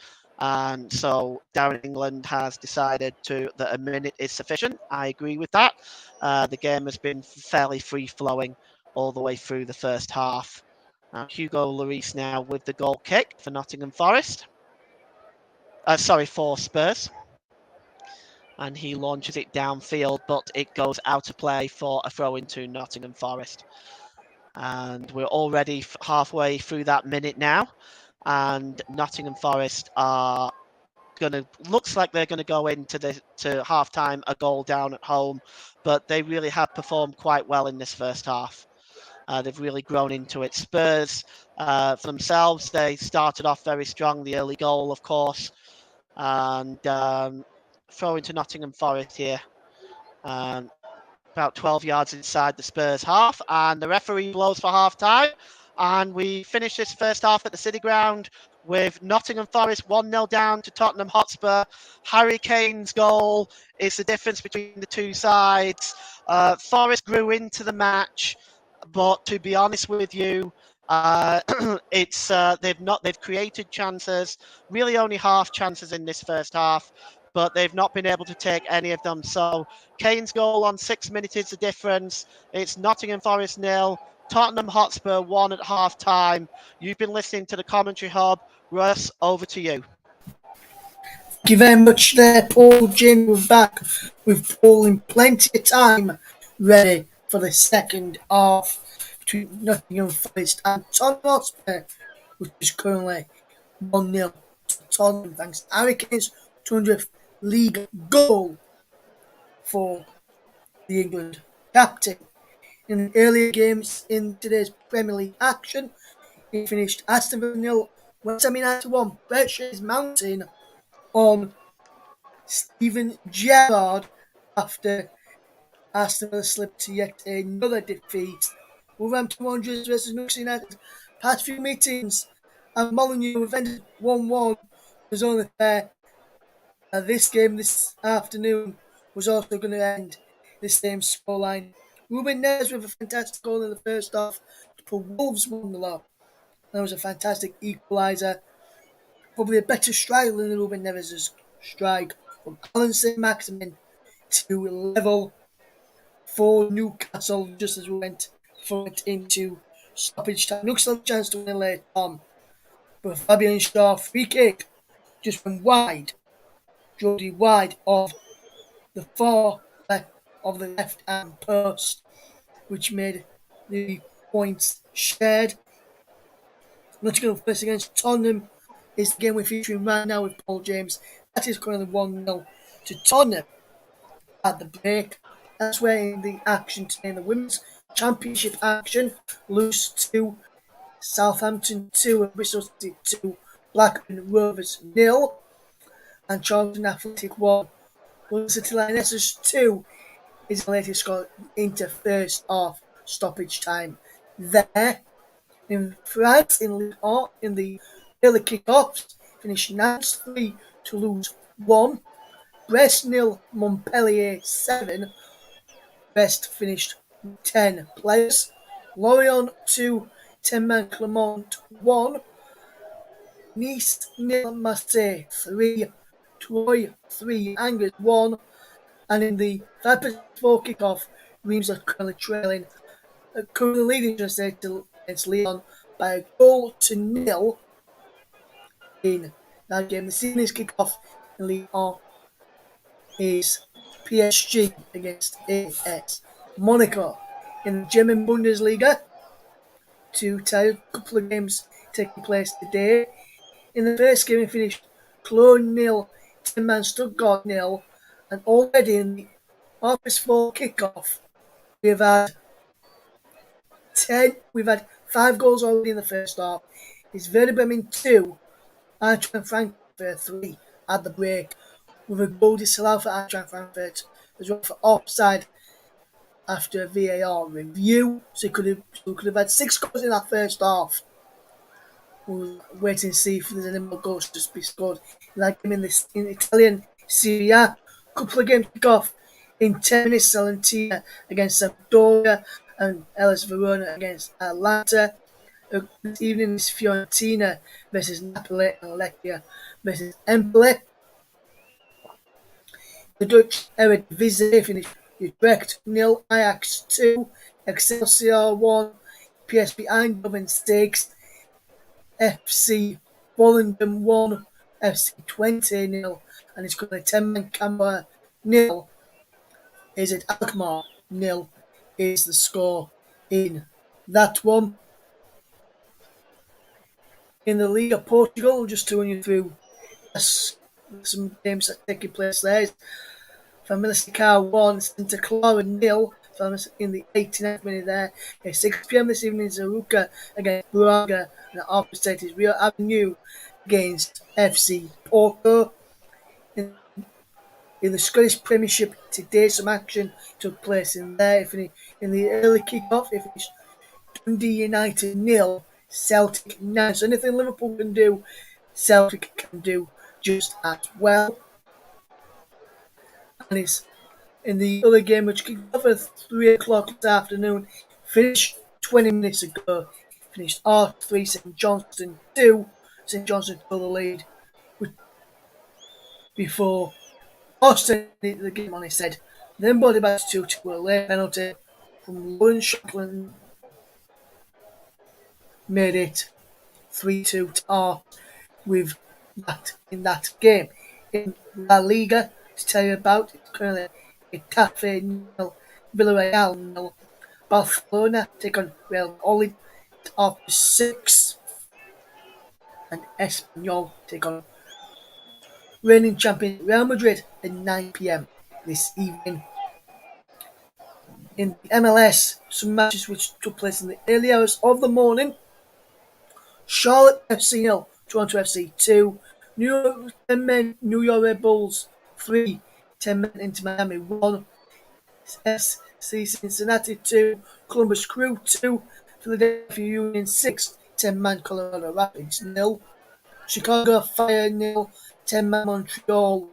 And so Darren England has decided that a minute is sufficient. I agree with that. The game has been fairly free-flowing all the way through the first half. Hugo Lloris now with the goal kick for Nottingham Forest. For Spurs. And he launches it downfield, but it goes out of play for a throw into Nottingham Forest. And we're already halfway through that minute now. And Nottingham Forest looks like they're gonna go to half-time a goal down at home, but they really have performed quite well in this first half. They've really grown into it. Spurs, for themselves, they started off very strong. The early goal, of course, and throw into Nottingham Forest here. About 12 yards inside the Spurs half, and the referee blows for half-time. And we finish this first half at the City Ground with Nottingham Forest 1-0 down to Tottenham Hotspur. Harry Kane's goal is the difference between the two sides. Forest grew into the match, but to be honest with you, they've created chances, really only half chances in this first half, but they've not been able to take any of them. So Kane's goal on 6 minutes is the difference. It's Nottingham Forest 0, Tottenham Hotspur 1 at half time. You've been listening to the Commentary Hub. Russ, over to you. Thank you very much there, Paul. Jim, we're back with Paul in plenty of time ready for the second half between Nottingham Forest and Tottenham Hotspur, which is currently 1-0 to Tottenham, thanks to Harry Kane's 200th league goal for the England captain. In the earlier games in today's Premier League action, he finished Aston Villa 0, West Ham United 1. Pressure is mounting on Steven Gerrard after Aston Villa slipped to yet another defeat. Wolverhampton Wanderers versus Newcastle United. Past few meetings and Molineux have ended 1-1. It was only fair This game this afternoon was also going to end the same scoreline. Ruben Neves with a fantastic goal in the first half to put Wolves 1-0 up. That was a fantastic equaliser. Probably a better strike than Ruben Neves' strike from Alan St. Maximin to level for Newcastle just as we went forward into stoppage time. Looks like a chance to win later on. But Fabian Shaw free kick just went wide, Jody wide of the far left of the left hand post, which made the points shared. Nottingham Forest against Tottenham is the game we're featuring right now with Paul James. That is currently 1-0 to Tottenham at the break. That's where in the action today in the Women's Championship action, lose to Southampton 2 and Bristol City 2, Blackburn Rovers 0, and Charlton Athletic 1. City Lionesses 2 is the latest score into first half stoppage time. There, in France, in Ligue 1, in the early kick-offs, finished Nantes 3, Toulouse 1, Brest 0, Montpellier 7, Brest finished with 10 players, Lorient 2, 10-man Clermont 1, Nice 0, Marseille 3, Troyes 3, Angers 1, and in the 5+4 kick-off, Reims are currently trailing, currently leading just against Lyon by a goal to nil in that game. The season's kick-off in League 1 is PSG against AS Monaco. In the German Bundesliga, to tell you a couple of games taking place today. In the first game, we finished Cologne 0, 10-man Stuttgart 0, and already in the Office 4 kickoff, we've had 5 goals already in the first half. It's Werder Bremen 2, Eintracht Frankfurt 3 at the break, with a goal disallowed for Eintracht Frankfurt as well for offside after a VAR review. So we could have had 6 goals in that first half. We'll wait and see if there's any more goals to be scored. Like in Italian Serie A, couple of games kick off in 10 minutes. Salentina against Sampdoria and Hellas Verona against Atalanta. This evening is Fiorentina versus Napoli and Lecce versus Empoli. The Dutch Eredivisie finished Utrecht 0, Ajax 2, Excelsior 1, PSV Eindhoven 6, FC Volendam 1, FC Twente 0, and it's currently 10-man Camera 0. Is it Alkmaar 0 is the score in that one. In the Liga Portugal, just to run you through some games that are taking place there. Famalicão 1, Santa Clara 0. In the 89th minute there. At 6 p.m. this evening, Zaruca against Braga, and the Alpha State is Rio Avenue against FC Porto. In the Scottish Premiership today, some action took place in there. In the early kick-off, it finished Dundee United 0, Celtic 9. So anything Liverpool can do, Celtic can do just as well. And it's in the other game, which kicked off at 3 o'clock this afternoon, finished 20 minutes ago. Finished R3, St Johnstone 2. St Johnstone took the lead before Austin the game on his head. Then body back to a late penalty from Lawrence Shotland made it 3-2 to R with that in that game. In La Liga, to tell you about, it's currently Getafe 0, Villarreal 0, Barcelona take on Real Madrid after 6, and Espanyol take on reigning champion Real Madrid at 9 p.m. this evening. In the MLS, some matches which took place in the early hours of the morning. Charlotte FC 0, Toronto FC 2, New York 10 men, New York Red Bulls 3, 10 men into Miami 1, SC Cincinnati 2, Columbus Crew 2, Philadelphia Union 6, 10 man Colorado Rapids 0, Chicago Fire 0, 10 man Montreal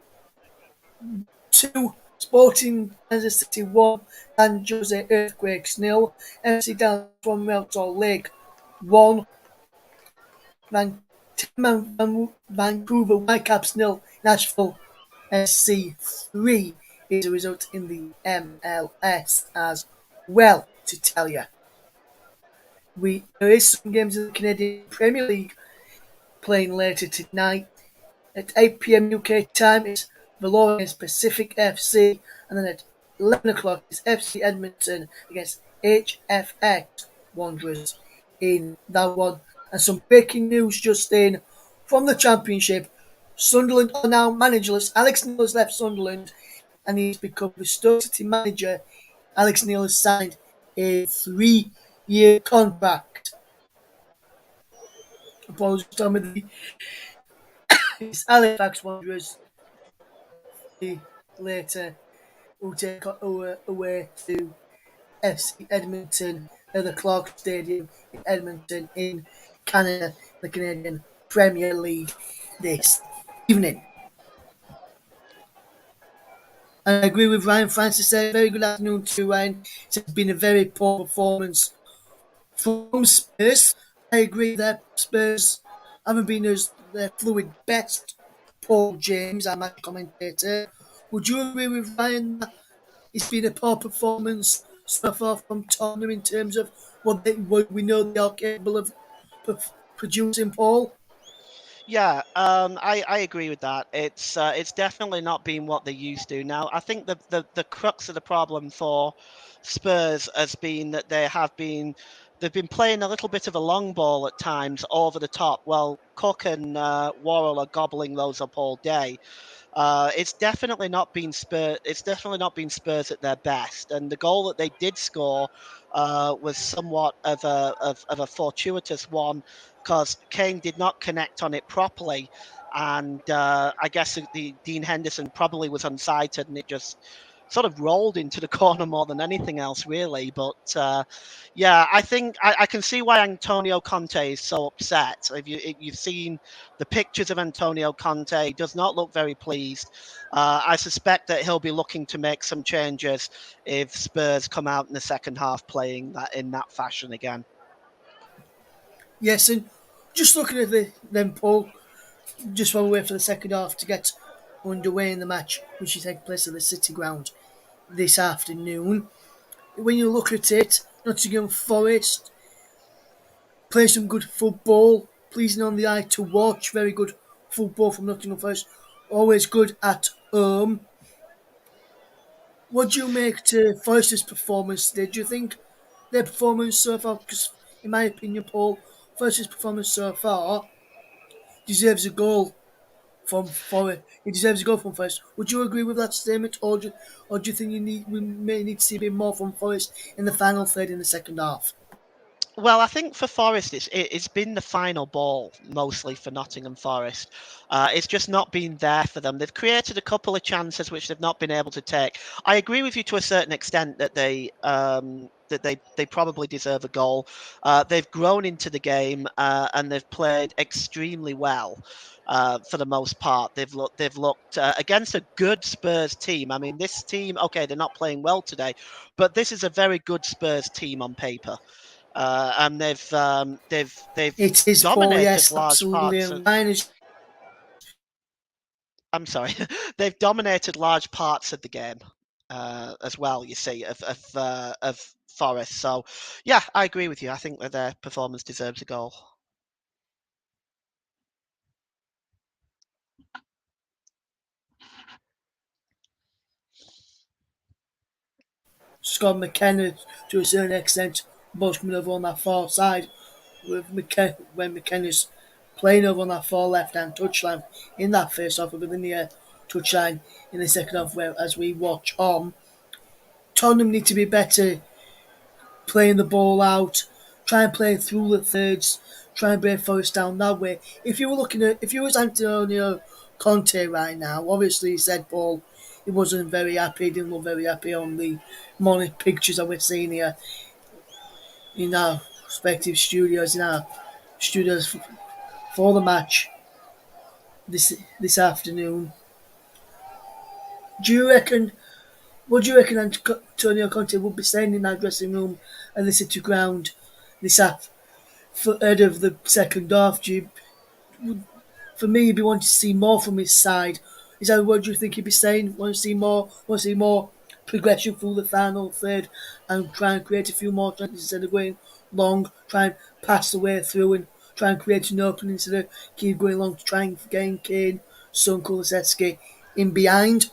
2, Sporting Kansas City 1, San Jose Earthquakes 0, FC Dallas 1, Real Salt Lake 1, Vancouver Whitecaps 0, Nashville SC 3 is a result in the MLS as well, to tell you. There is some games in the Canadian Premier League playing later tonight. At 8 p.m. UK time, it's Valour against Pacific FC, and then at 11 o'clock, it's FC Edmonton against HFX Wanderers in that one. And some breaking news just in from the Championship. Sunderland are now managerless. Alex Neil has left Sunderland and he's become the Stoke City manager. Alex Neil has signed a 3-year contract. Apologies, Tom. It's Halifax Wanderers later will take away to FC Edmonton at the Clark Stadium in Edmonton in Canada, the Canadian Premier League this evening. And I agree with Ryan Francis there. Very good afternoon to Ryan. It's been a very poor performance from Spurs. I agree that Spurs haven't been as their fluid best. Paul James, our match commentator. Would you agree with Ryan that it's been a poor performance so far from Tottenham in terms of what we know they are capable of producing, Paul? Yeah, I agree with that. It's definitely not been what they used to. Now, I think the crux of the problem for Spurs has been that they've been playing a little bit of a long ball at times over the top. Well, Cook and Worrell are gobbling those up all day. It's definitely not been Spurs. It's definitely not been Spurs at their best. And the goal that they did score was somewhat of a fortuitous one because Kane did not connect on it properly. And I guess the Dean Henderson probably was unsighted, and it just sort of rolled into the corner more than anything else, really. But yeah, I think I can see why Antonio Conte is so upset. If you've seen the pictures of Antonio Conte, he does not look very pleased. I suspect that he'll be looking to make some changes if Spurs come out in the second half playing that in that fashion again. Yes, and just looking at them, Paul, just while we wait for the second half to get underway in the match, which will take place at the City Ground this afternoon. When you look at it, Nottingham Forest play some good football, pleasing on the eye to watch. Very good football from Nottingham Forest. Always good at home. What do you make to Forest's performance today? Do you think their performance so far, because in my opinion, Paul, Forest's performance so far deserves a goal from Forest? It deserves a goal from Forest. Would you agree with that statement, or do you think we may need to see a bit more from Forest in the final third in the second half? Well, I think for Forest, it's been the final ball mostly for Nottingham Forest. It's just not been there for them. They've created a couple of chances which they've not been able to take. I agree with you to a certain extent that they probably deserve a goal. They've grown into the game and they've played extremely well. For the most part, they've looked against a good Spurs team. I mean, this team, okay, they're not playing well today, but this is a very good Spurs team on paper. And they've It is, Paul, dominated yes, large absolutely. parts. And Ryan is I'm sorry, they've dominated large parts of the game as well. You see, of Forest. So, yeah, I agree with you. I think that their performance deserves a goal. Scott McKenna to a certain extent, both coming over on that far side with when McKenna's playing over on that far left hand touchline in that face off within the touchline in the second half where as we watch on. Tottenham need to be better playing the ball out, try and play through the thirds, try and break Forest down that way. If you was Antonio Conte right now, obviously he said Paul, he wasn't very happy, didn't look very happy on the morning pictures that we're seeing here in our respective studios, for the match this afternoon. Do you reckon? What do you reckon Antonio Conte would be saying in that dressing room at the City Ground this half for ahead of the second half? For me, he'd be wanting to see more from his side. Is that what do you think he'd be saying? Want to see more? Want to see more progression through the final third and try and create a few more chances instead of going long, try and pass the way through and try and create an opening instead of keep going long to try and gain Kane, Son, Kulusevski in behind.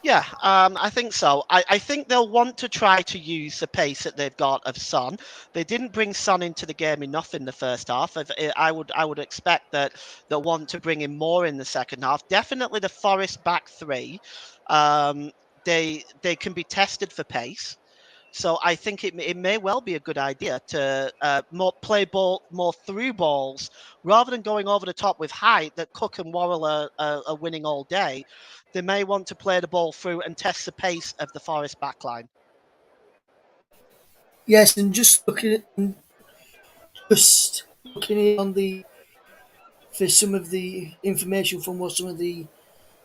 Yeah, I think so. I think they'll want to try to use the pace that they've got of Son. They didn't bring Son into the game enough in the first half. I would expect that they'll want to bring him more in the second half. Definitely the Forest back three. Um, they can be tested for pace. So I think it may well be a good idea to more through balls rather than going over the top with height that Cook and Worrell are winning all day. They may want to play the ball through and test the pace of the Forest backline. Yes, and just looking on the for some of the information from what some of the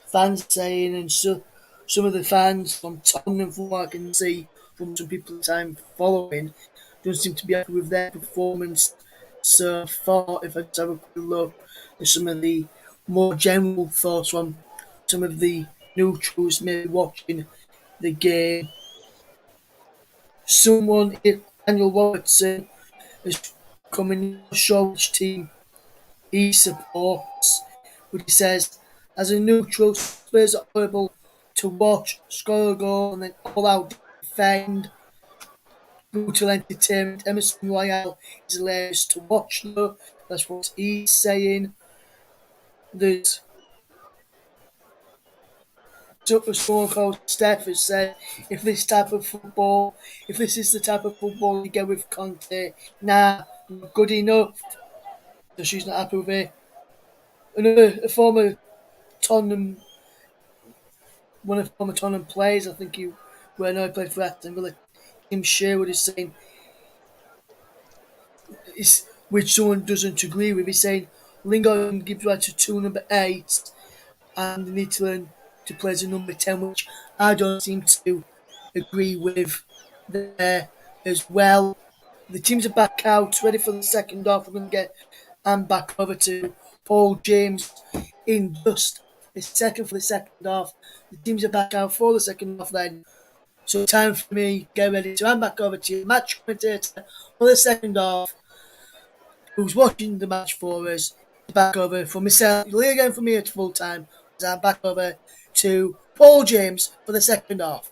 fans saying, and so some of the fans from Tottenham, from what I can see from some people that I'm following, don't seem to be happy with their performance so far. If I just have a quick look at some of the more general thoughts from some of the neutrals maybe watching the game, someone, Daniel Robertson, has come in to show which team he supports, but he says, as a neutral, Spurs are horrible to watch, score a goal and then all out defend. Brutal entertainment. Emerson Royale is hilarious to watch though. That's what he's saying. There's someone called Steph has said, if this is the type of football you get with Conte, nah, not good enough. So she's not happy with it. Another a former Tottenham one of the former Tottenham players, I think he when I played for Aston Villa, Tim Sherwood is saying which someone doesn't agree with. He's saying Lingard gives right to two number eights and they need to learn to play as a number 10, which I don't seem to agree with there as well. The teams are back out, ready for the second half. We're going to get back over to Paul James in just a second for the second half. The teams are back out for the second half then. So time for me, get ready to hand back over to you, match commentator for the second half, who's watching the match for us. Back over for myself, you'll hear again from me at full time. I'm back over to Paul James for the second half.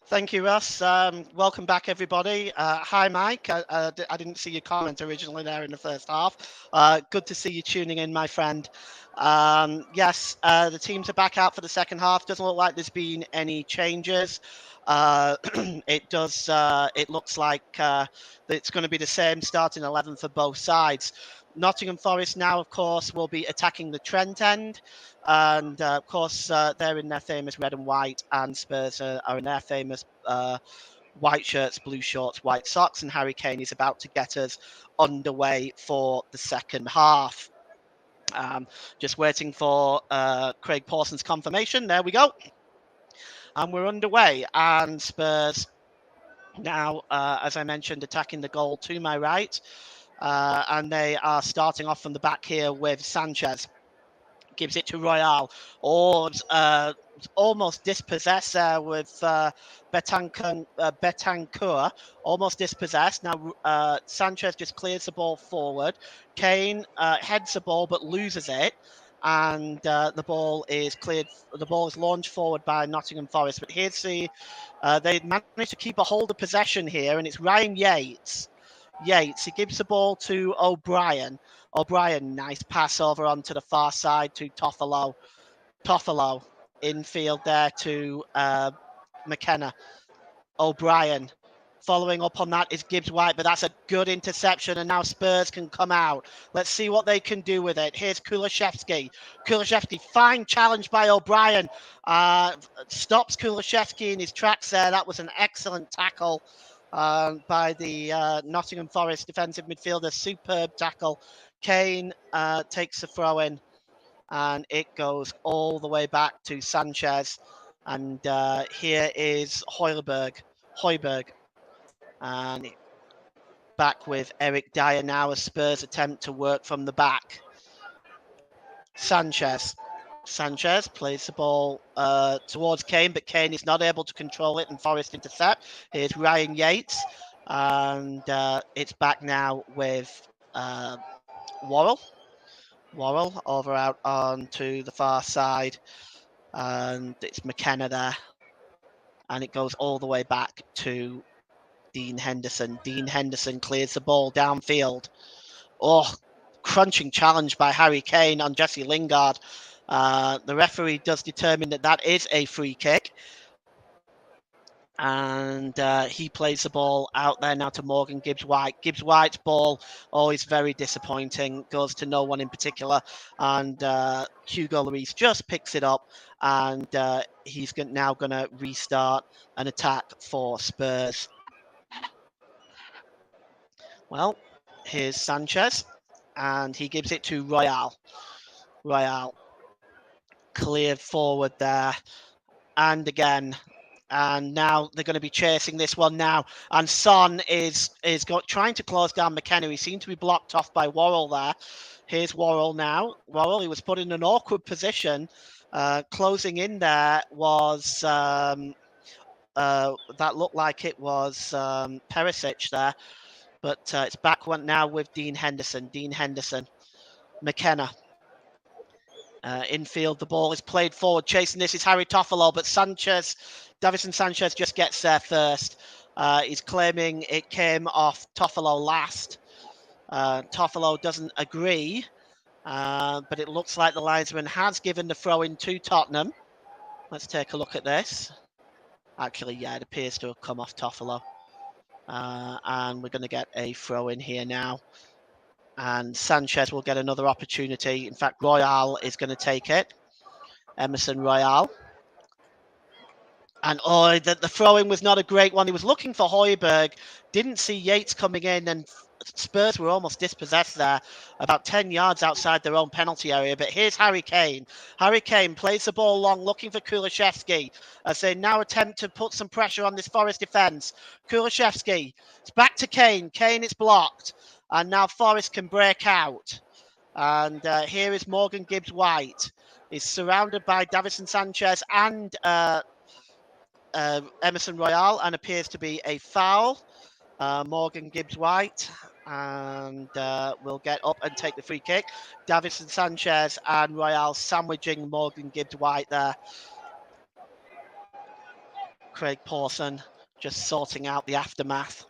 Thank you, Russ. Welcome back, everybody. Hi, Mike. I didn't see your comment originally there in the first half. Good to see you tuning in, my friend. Yes, the teams are back out for the second half. Doesn't look like there's been any changes. It does. It looks like it's going to be the same starting 11 for both sides. Nottingham Forest now, of course, will be attacking the Trent end. And of course, they're in their famous red and white, and Spurs are in their famous white shirts, blue shorts, white socks. And Harry Kane is about to get us underway for the second half. Just waiting for Craig Pawson's confirmation. There we go. And we're underway. And Spurs now, as I mentioned, attacking the goal to my right. And they are starting off from the back here with Sanchez. Gives it to Royale. Or almost dispossessed there with Betancourt. Almost dispossessed. Now Sanchez just clears the ball forward. Kane heads the ball but loses it. And the ball is cleared. The ball is launched forward by Nottingham Forest. But here's they managed to keep a hold of possession here, and it's Ryan Yates. He gives the ball to O'Brien. O'Brien, nice pass over onto the far side to Toffolo. Toffolo, infield there to McKenna. O'Brien. Following up on that is Gibbs White, but that's a good interception, and now Spurs can come out. Let's see what they can do with it. Here's Kulusevski. Kulusevski, fine challenge by O'Brien. Stops Kulusevski in his tracks there. That was an excellent tackle by the Nottingham Forest defensive midfielder. Superb tackle. Kane takes the throw in, and it goes all the way back to Sanchez. And here is Hoiberg. And back with Eric Dyer now as Spurs attempt to work from the back. Sanchez plays the ball towards Kane, but Kane is not able to control it, and Forest intercept. Here's Ryan Yates, and it's back now with Worrell. Worrell over out onto the far side, and it's McKenna there, and it goes all the way back to Dean Henderson. Dean Henderson clears the ball downfield. Oh, crunching challenge by Harry Kane on Jesse Lingard. The referee does determine that is a free kick. And he plays the ball out there now to Morgan Gibbs-White. Gibbs-White's ball, always very disappointing, goes to no one in particular. And Hugo Lloris just picks it up, and he's now going to restart an attack for Spurs. Well, here's Sanchez, and he gives it to Royale. Royale cleared forward there, and again. And now they're going to be chasing this one now. And Son is trying to close down McKenna. He seemed to be blocked off by Worrell there. Here's Worrell now. Worrell, he was put in an awkward position. Closing in there was that looked like it was Perisic there. But it's back one now with Dean Henderson. Dean Henderson. McKenna. Infield, the ball is played forward. Chasing this is Harry Toffolo, but Davinson Sanchez just gets there first. He's claiming it came off Toffolo last. Toffolo doesn't agree, but it looks like the linesman has given the throw in to Tottenham. Let's take a look at this. Actually, yeah, it appears to have come off Toffolo. And we're going to get a throw in here now. And Sanchez will get another opportunity. In fact, Royale is going to take it. Emerson Royale. And the throw-in was not a great one. He was looking for Højbjerg, didn't see Yates coming in, and Spurs were almost dispossessed there, about 10 yards outside their own penalty area. But here's Harry Kane. Harry Kane plays the ball long, looking for Kulusevski, as they now attempt to put some pressure on this Forest defence. Kulusevski, it's back to Kane. Kane, it's blocked. And now Forest can break out. And here is Morgan Gibbs-White. He's surrounded by Davinson Sanchez and Emerson Royale, and appears to be a foul. Morgan Gibbs-White, and will get up and take the free kick. Davinson Sanchez and Royale sandwiching Morgan Gibbs-White there. Craig Pawson just sorting out the aftermath.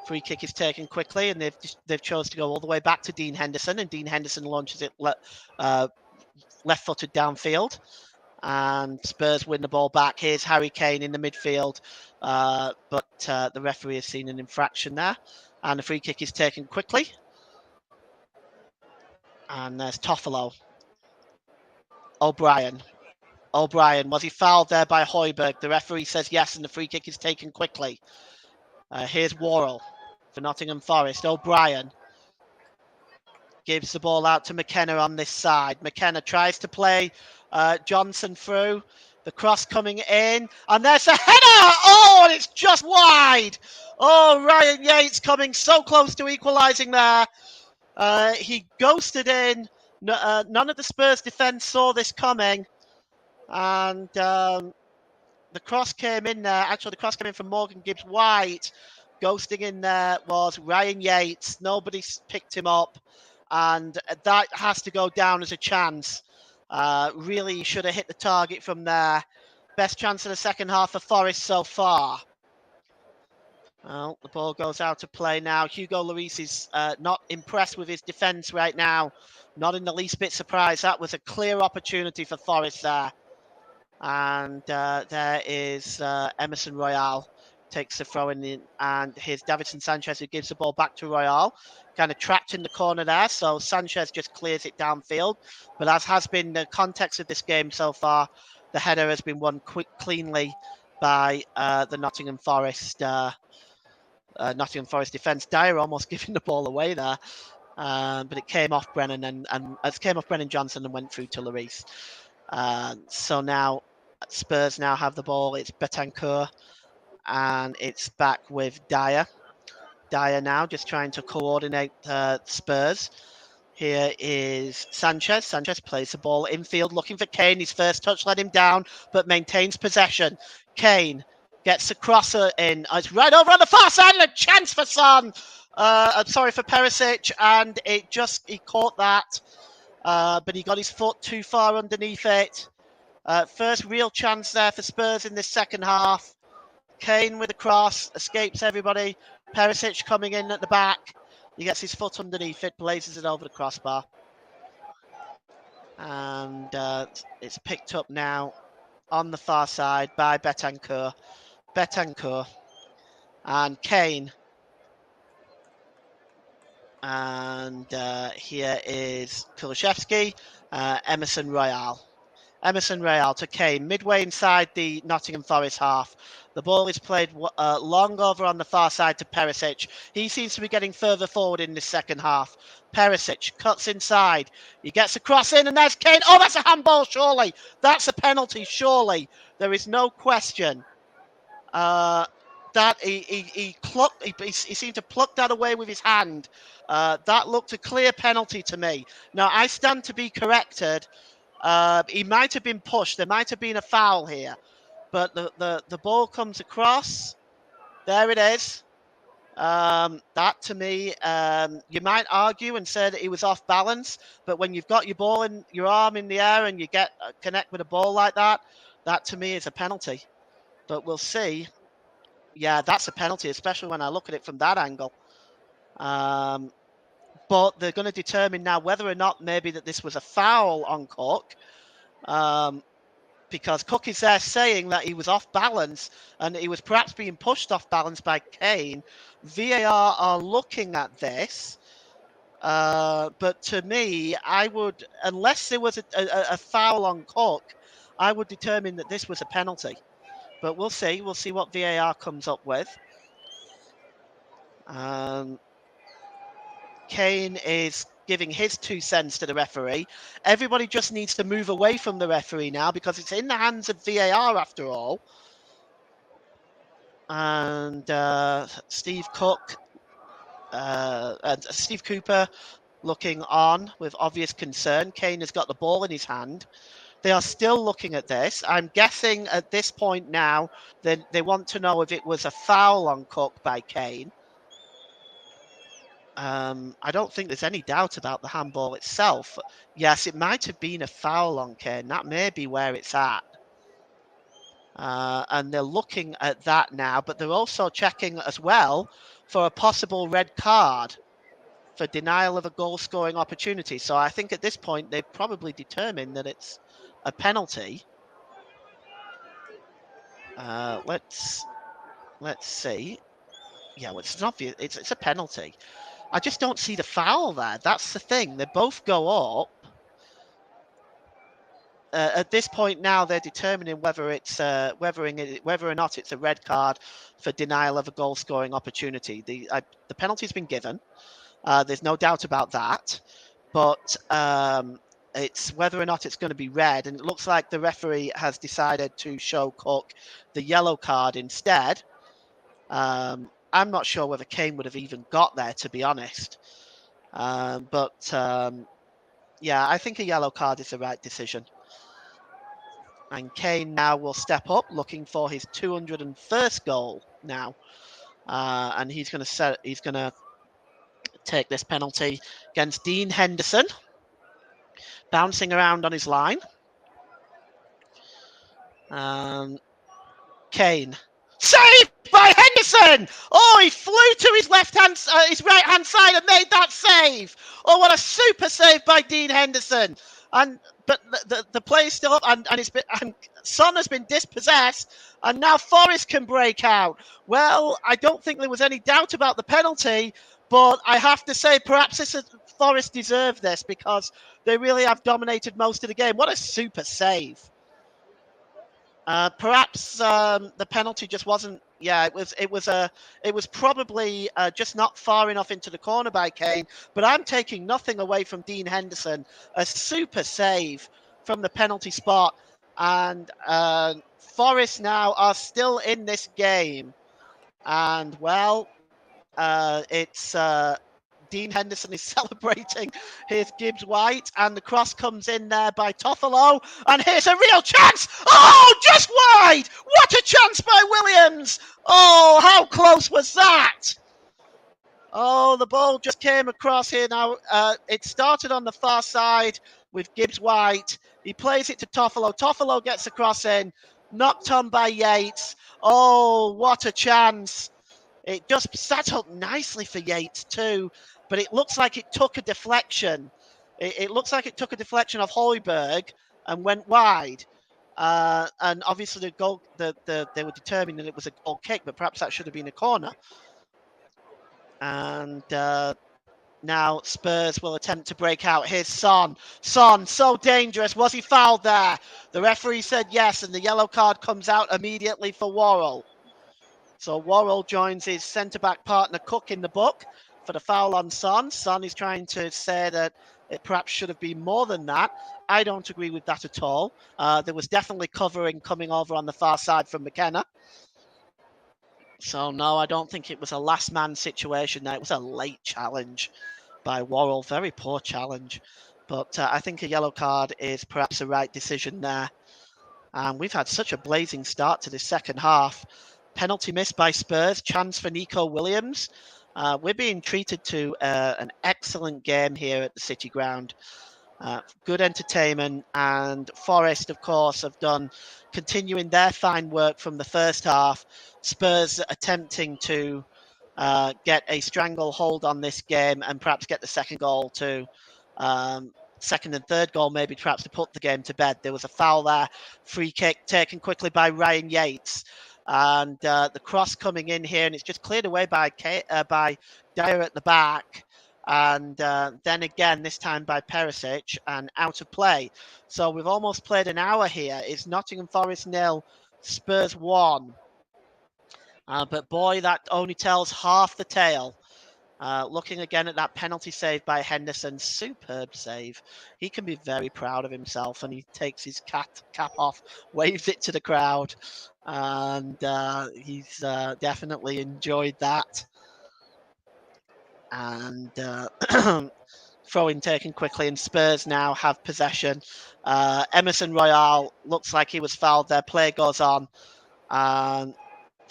Free kick is taken quickly, and they've chose to go all the way back to Dean Henderson, and Dean Henderson launches it left-footed downfield. And Spurs win the ball back. Here's Harry Kane in the midfield, but the referee has seen an infraction there, and the free kick is taken quickly. And there's Toffolo. O'Brien, was he fouled there by Højbjerg? The referee says yes, and the free kick is taken quickly. Here's Worrell for Nottingham Forest. O'Brien gives the ball out to McKenna on this side. McKenna tries to play Johnson through. The cross coming in, and there's a header! Oh, and it's just wide! Oh, Ryan Yates coming so close to equalising there. He ghosted in. None of the Spurs defence saw this coming. And the cross came in there. Actually, the cross came in from Morgan Gibbs-White. Ghosting in there was Ryan Yates. Nobody picked him up. And that has to go down as a chance. Really should have hit the target from there. Best chance of the second half for Forest so far. Well, the ball goes out of play now. Hugo Lloris is not impressed with his defence right now. Not in the least bit surprised. That was a clear opportunity for Forest there. And there is Emerson Royale takes the throw in, and here's Davinson Sanchez who gives the ball back to Royale. Kind of trapped in the corner there, so Sanchez just clears it downfield. But as has been the context of this game so far, the header has been won cleanly by the Nottingham Forest defence. Dyer almost giving the ball away there, but it came off Brennan and it came off Brennan Johnson and went through to Lloris. So now Spurs now have the ball. It's Betancourt, and it's back with Dyer. Dyer now just trying to coordinate Spurs. Here is Sanchez. Sanchez plays the ball infield, looking for Kane. His first touch let him down, but maintains possession. Kane gets a crosser in. It's right over on the far side, and a chance for Son. I'm sorry, for Perisic, and he caught that, but he got his foot too far underneath it. First real chance there for Spurs in this second half. Kane with a cross, escapes everybody. Perisic coming in at the back. He gets his foot underneath it, blazes it over the crossbar. And it's picked up now on the far side by Betancourt. Betancourt and Kane. And here is Kulusevski, Emerson Royale. Emerson Royale to Kane, midway inside the Nottingham Forest half. The ball is played long over on the far side to Perisic. He seems to be getting further forward in this second half. Perisic cuts inside. He gets a cross in, and there's Kane. Oh, that's a handball, surely. That's a penalty, surely. There is no question. That he seemed to pluck that away with his hand. That looked a clear penalty to me. Now, I stand to be corrected. He might have been pushed. There might have been a foul here, but the ball comes across. There it is. That to me, you might argue and say that he was off balance, but when you've got your ball in your arm in the air and you get connect with a ball like that, that to me is a penalty. But we'll see. Yeah, that's a penalty, especially when I look at it from that angle. But they're going to determine now whether or not maybe that this was a foul on Cook. Because Cook is there saying that he was off balance and he was perhaps being pushed off balance by Kane. VAR are looking at this. But to me, I would, unless there was a foul on Cook, I would determine that this was a penalty. But we'll see. We'll see what VAR comes up with. Kane is giving his 2 cents to the referee. Everybody just needs to move away from the referee now because it's in the hands of VAR after all. And Steve Cooper looking on with obvious concern. Kane has got the ball in his hand. They are still looking at this. I'm guessing at this point now they want to know if it was a foul on Cook by Kane. I don't think there's any doubt about the handball itself. Yes, it might have been a foul on Kane. That may be where it's at. And they're looking at that now, but they're also checking as well for a possible red card for denial of a goal-scoring opportunity. So I think at this point they've probably determined that it's a penalty. Let's see. Yeah, well, it's obvious. It's a penalty. I just don't see the foul there. That's the thing. They both go up. At this point now, they're determining whether it's whether or not it's a red card for denial of a goal-scoring opportunity. The penalty's been given. There's no doubt about that. But it's whether or not it's going to be red. And it looks like the referee has decided to show Cook the yellow card instead. I'm not sure whether Kane would have even got there, to be honest. But yeah, I think a yellow card is the right decision. And Kane now will step up, looking for his 201st goal now, and he's going to take this penalty against Dean Henderson, bouncing around on his line. Kane. Saved by Henderson! Oh, he flew to his his right hand side and made that save. Oh, what a super save by Dean Henderson! But the play is still up, and Son has been dispossessed, and now Forest can break out. Well, I don't think there was any doubt about the penalty, but I have to say perhaps Forest deserved this because they really have dominated most of the game. What a super save! Perhaps the penalty just wasn't. Yeah, it was probably just not far enough into the corner by Kane. But I'm taking nothing away from Dean Henderson. A super save from the penalty spot. And Forest now are still in this game. And, well, it's Dean Henderson is celebrating his Gibbs White, and the cross comes in there by Toffolo, and here's a real chance. Oh, just wide! What a chance by Williams! Oh, how close was that? Oh, the ball just came across here now. It started on the far side with Gibbs White. He plays it to Toffolo. Toffolo gets the cross in, knocked on by Yates. Oh, what a chance! It just sat up nicely for Yates too, but it looks like it took a deflection. It looks like it took a deflection of Højbjerg and went wide. And obviously the goal, they were determined that it was a goal kick, but perhaps that should have been a corner. And now Spurs will attempt to break out. Here's Son. Son, so dangerous. Was he fouled there? The referee said yes, and the yellow card comes out immediately for Worrell. So Worrell joins his centre-back partner Cook in the book for the foul on Son. Son is trying to say that it perhaps should have been more than that. I don't agree with that at all. There was definitely covering coming over on the far side from McKenna. So no, I don't think it was a last man situation there. It was a late challenge by Worrell. Very poor challenge. But I think a yellow card is perhaps the right decision there. And we've had such a blazing start to this second half. Penalty missed by Spurs, chance for Nico Williams. We're being treated to an excellent game here at the City Ground. Good entertainment, and Forest, of course, have done continuing their fine work from the first half. Spurs attempting to get a stranglehold on this game and perhaps get the second goal to second and third goal, maybe perhaps to put the game to bed. There was a foul there, free kick taken quickly by Ryan Yates, and the cross coming in here, and it's just cleared away by Dyer at the back. And then again, this time by Perisic, and out of play. So we've almost played an hour here. It's Nottingham Forest 0, Spurs 1. But boy, that only tells half the tale. Looking again at that penalty save by Henderson, superb save. He can be very proud of himself, and he takes his cap off, waves it to the crowd, and he's definitely enjoyed that. And throw-in taken quickly, and Spurs now have possession. Emerson Royale looks like he was fouled there. Play goes on.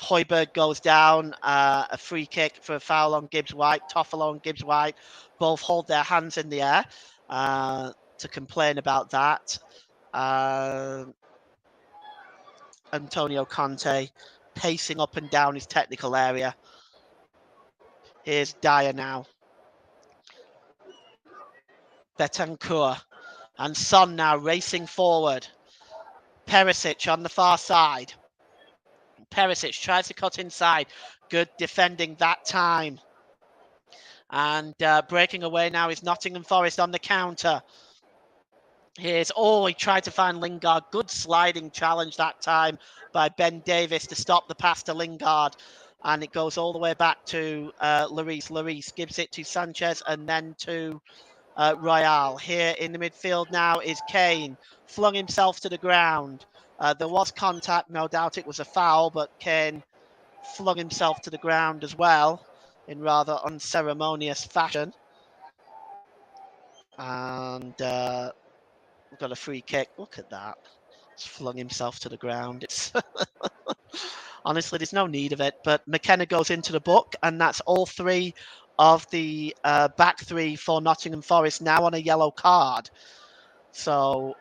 Højbjerg goes down, a free kick for a foul on Gibbs White. Toffolo and Gibbs White both hold their hands in the air to complain about that. Antonio Conte pacing up and down his technical area. Here's Dyer now. Betancourt and Son now racing forward. Perisic on the far side. Perisic tries to cut inside. Good defending that time. And breaking away now is Nottingham Forest on the counter. He tried to find Lingard. Good sliding challenge that time by Ben Davies to stop the pass to Lingard. And it goes all the way back to Lloris. Lloris gives it to Sanchez and then to Royale. Here in the midfield now is Kane. Flung himself to the ground. There was contact. No doubt it was a foul, but Kane flung himself to the ground as well in rather unceremonious fashion. And we've got a free kick. Look at that. He's flung himself to the ground. It's honestly, there's no need of it. But McKenna goes into the book, and that's all three of the back three for Nottingham Forest now on a yellow card. So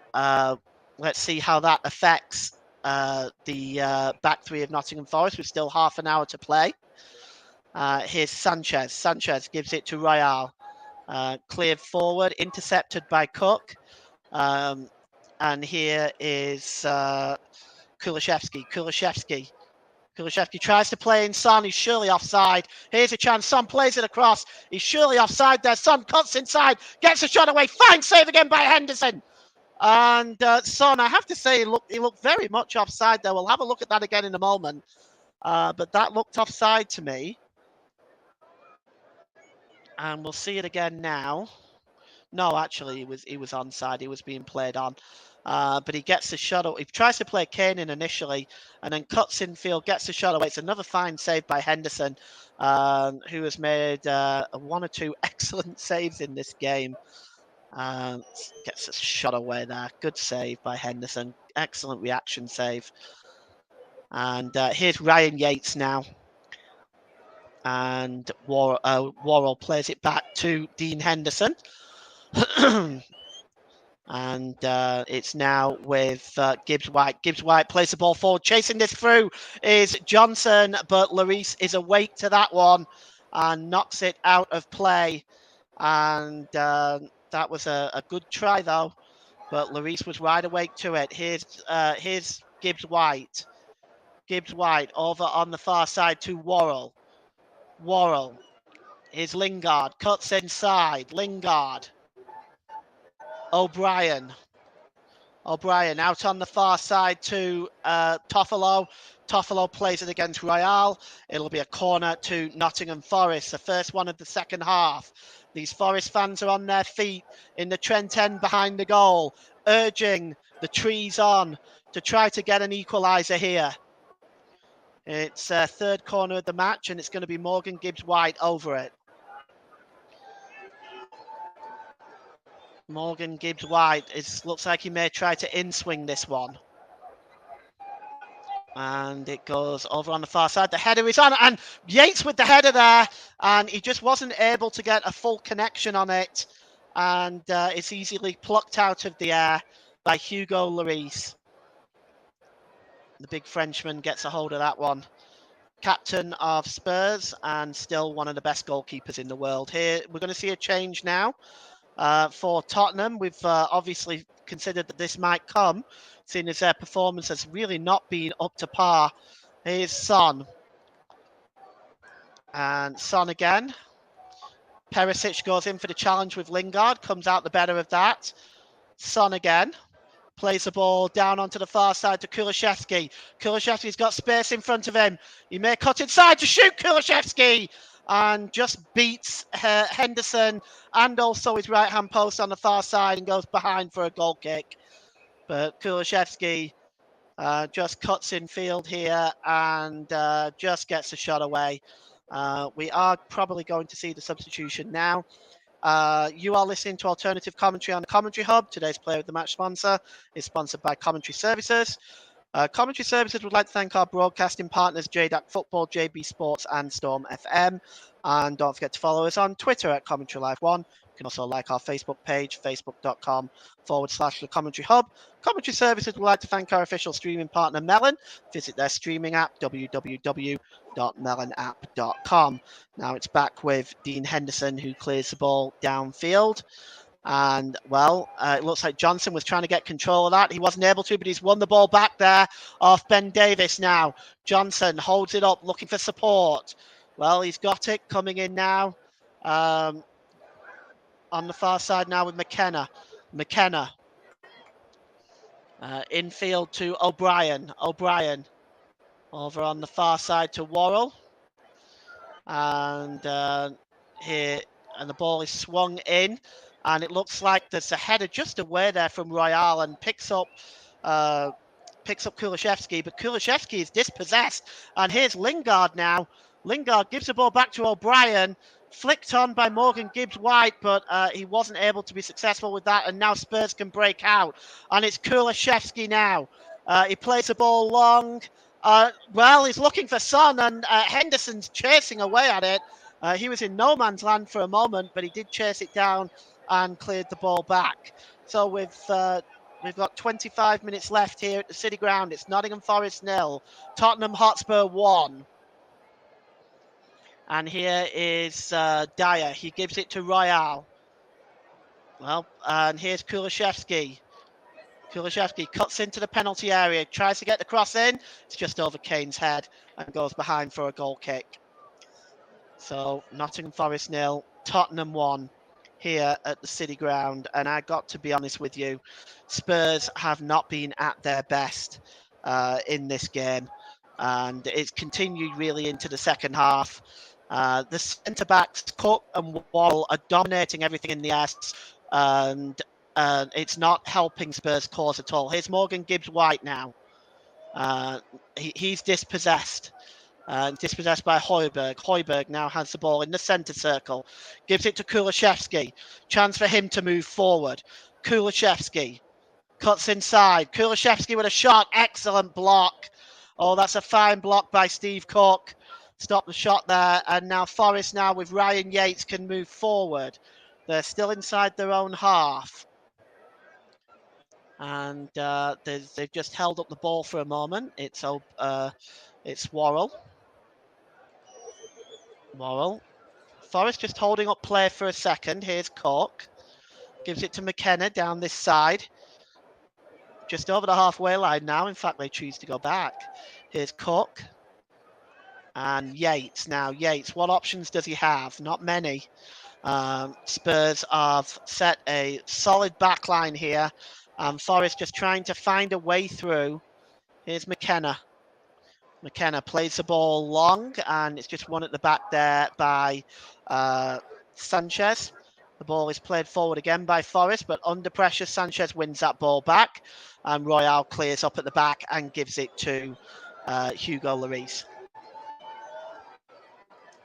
let's see how that affects the back three of Nottingham Forest. We've still half an hour to play. Here's Sanchez. Sanchez gives it to Royale. Cleared forward, intercepted by Cook. And here is Kulishevsky. Kulishevsky tries to play in Son. He's surely offside. Here's a chance. Son plays it across. He's surely offside there. Son cuts inside, gets a shot away. Fine save again by Henderson. And Son, I have to say, he looked very much offside there. We'll have a look at that again in a moment. But that looked offside to me. And we'll see it again now. No, actually, he was onside. He was being played on. but he gets the shot. He tries to play Kane in initially, and then cuts infield, gets the shot away. It's another fine save by Henderson, who has made one or two excellent saves in this game. Gets a shot away there. Good save by Henderson. Excellent reaction save. And here's Ryan Yates now. And Worrell plays it back to Dean Henderson. And it's now with Gibbs White. Gibbs White plays the ball forward. Chasing this through is Johnson, but Lloris is awake to that one and knocks it out of play. And that was a good try, though. But Lloris was wide awake to it. Here's Gibbs White. Gibbs White over on the far side to Worrell. Worrell. Here's Lingard. Cuts inside. Lingard. O'Brien out on the far side to Toffolo. Toffolo plays it against Royale. It'll be a corner to Nottingham Forest, the first one of the second half. These Forest fans are on their feet in the Trent end behind the goal, urging the trees on to try to get an equaliser here. It's third corner of the match, and it's going to be Morgan Gibbs-White over it. Morgan Gibbs-White looks like he may try to in-swing this one. And it goes over on the far side. The header is on, and Yates with the header there, and he just wasn't able to get a full connection on it. And it's easily plucked out of the air by Hugo Lloris. The big Frenchman gets a hold of that one. Captain of Spurs and still one of the best goalkeepers in the world. Here, we're going to see a change now. For Tottenham, we've obviously considered that this might come, seeing as their performance has really not been up to par. Here's Son. And Son again. Perisic goes in for the challenge with Lingard, comes out the better of that. Son again. Plays the ball down onto the far side to Kulusevski. Kulusevski's got space in front of him. He may cut inside to shoot Kulusevski. And just beats Henderson and also his right-hand post on the far side and goes behind for a goal kick. But Kulusevski just cuts in field here and just gets a shot away. We are probably going to see the substitution now. You are listening to alternative commentary on the Commentary Hub. Today's Player of the Match sponsor is sponsored by Commentary Services. Commentary Services would like to thank our broadcasting partners, JDAC Football, JB Sports, and Storm FM. And don't forget to follow us on Twitter at Commentary Live 1. You can also like our Facebook page, facebook.com/The Commentary Hub. Commentary Services would like to thank our official streaming partner, Melon. Visit their streaming app, www.melonapp.com. Now it's back with Dean Henderson, who clears the ball downfield. And, well, it looks like Johnson was trying to get control of that. He wasn't able to, but he's won the ball back there off Ben Davis now. Johnson holds it up, looking for support. Well, he's got it coming in now. On the far side now with McKenna. Infield to O'Brien. Over on the far side to Worrell. And here, and the ball is swung in. And it looks like there's a header just away there from Royale and picks up Kulusevski, but Kulusevski is dispossessed. And here's Lingard now. Lingard gives the ball back to O'Brien, flicked on by Morgan Gibbs-White, but he wasn't able to be successful with that. And now Spurs can break out. And it's Kulusevski now. He plays the ball long. Well, he's looking for Son, and Henderson's chasing away at it. He was in no man's land for a moment, but he did chase it down and cleared the ball back. So we've got 25 minutes left here at the City Ground. It's Nottingham Forest 0, Tottenham Hotspur 1. And here is Dyer. He gives it to Royale. Well, and here's Kulusevski. Kulusevski cuts into the penalty area, tries to get the cross in. It's just over Kane's head and goes behind for a goal kick. So Nottingham Forest 0, Tottenham 1. Here at the City Ground, and I got to be honest with you, Spurs have not been at their best in this game, and it's continued really into the second half. The centre backs Cook and Wall are dominating everything in the air, and it's not helping Spurs' cause at all. Here's Morgan Gibbs-White now. He's dispossessed. Dispossessed by Højbjerg. Højbjerg now has the ball in the centre circle. Gives it to Kulusevski. Chance for him to move forward. Kulusevski cuts inside. Kulusevski with a shot. Excellent block. Oh, that's a fine block by Steve Cook. Stop the shot there. And now Forest now with Ryan Yates can move forward. They're still inside their own half. And they've just held up the ball for a moment. It's Worrell. Forest just holding up play for a second. Here's Cook. Gives it to McKenna down this side. Just over the halfway line now. In fact, they choose to go back. Here's Cook. And Yates now. Yates, what options does he have? Not many. Spurs have set a solid back line here. Forest just trying to find a way through. Here's McKenna. McKenna plays the ball long, and it's just won at the back there by Sanchez. The ball is played forward again by Forest, but under pressure, Sanchez wins that ball back, and Royale clears up at the back and gives it to Hugo Lloris.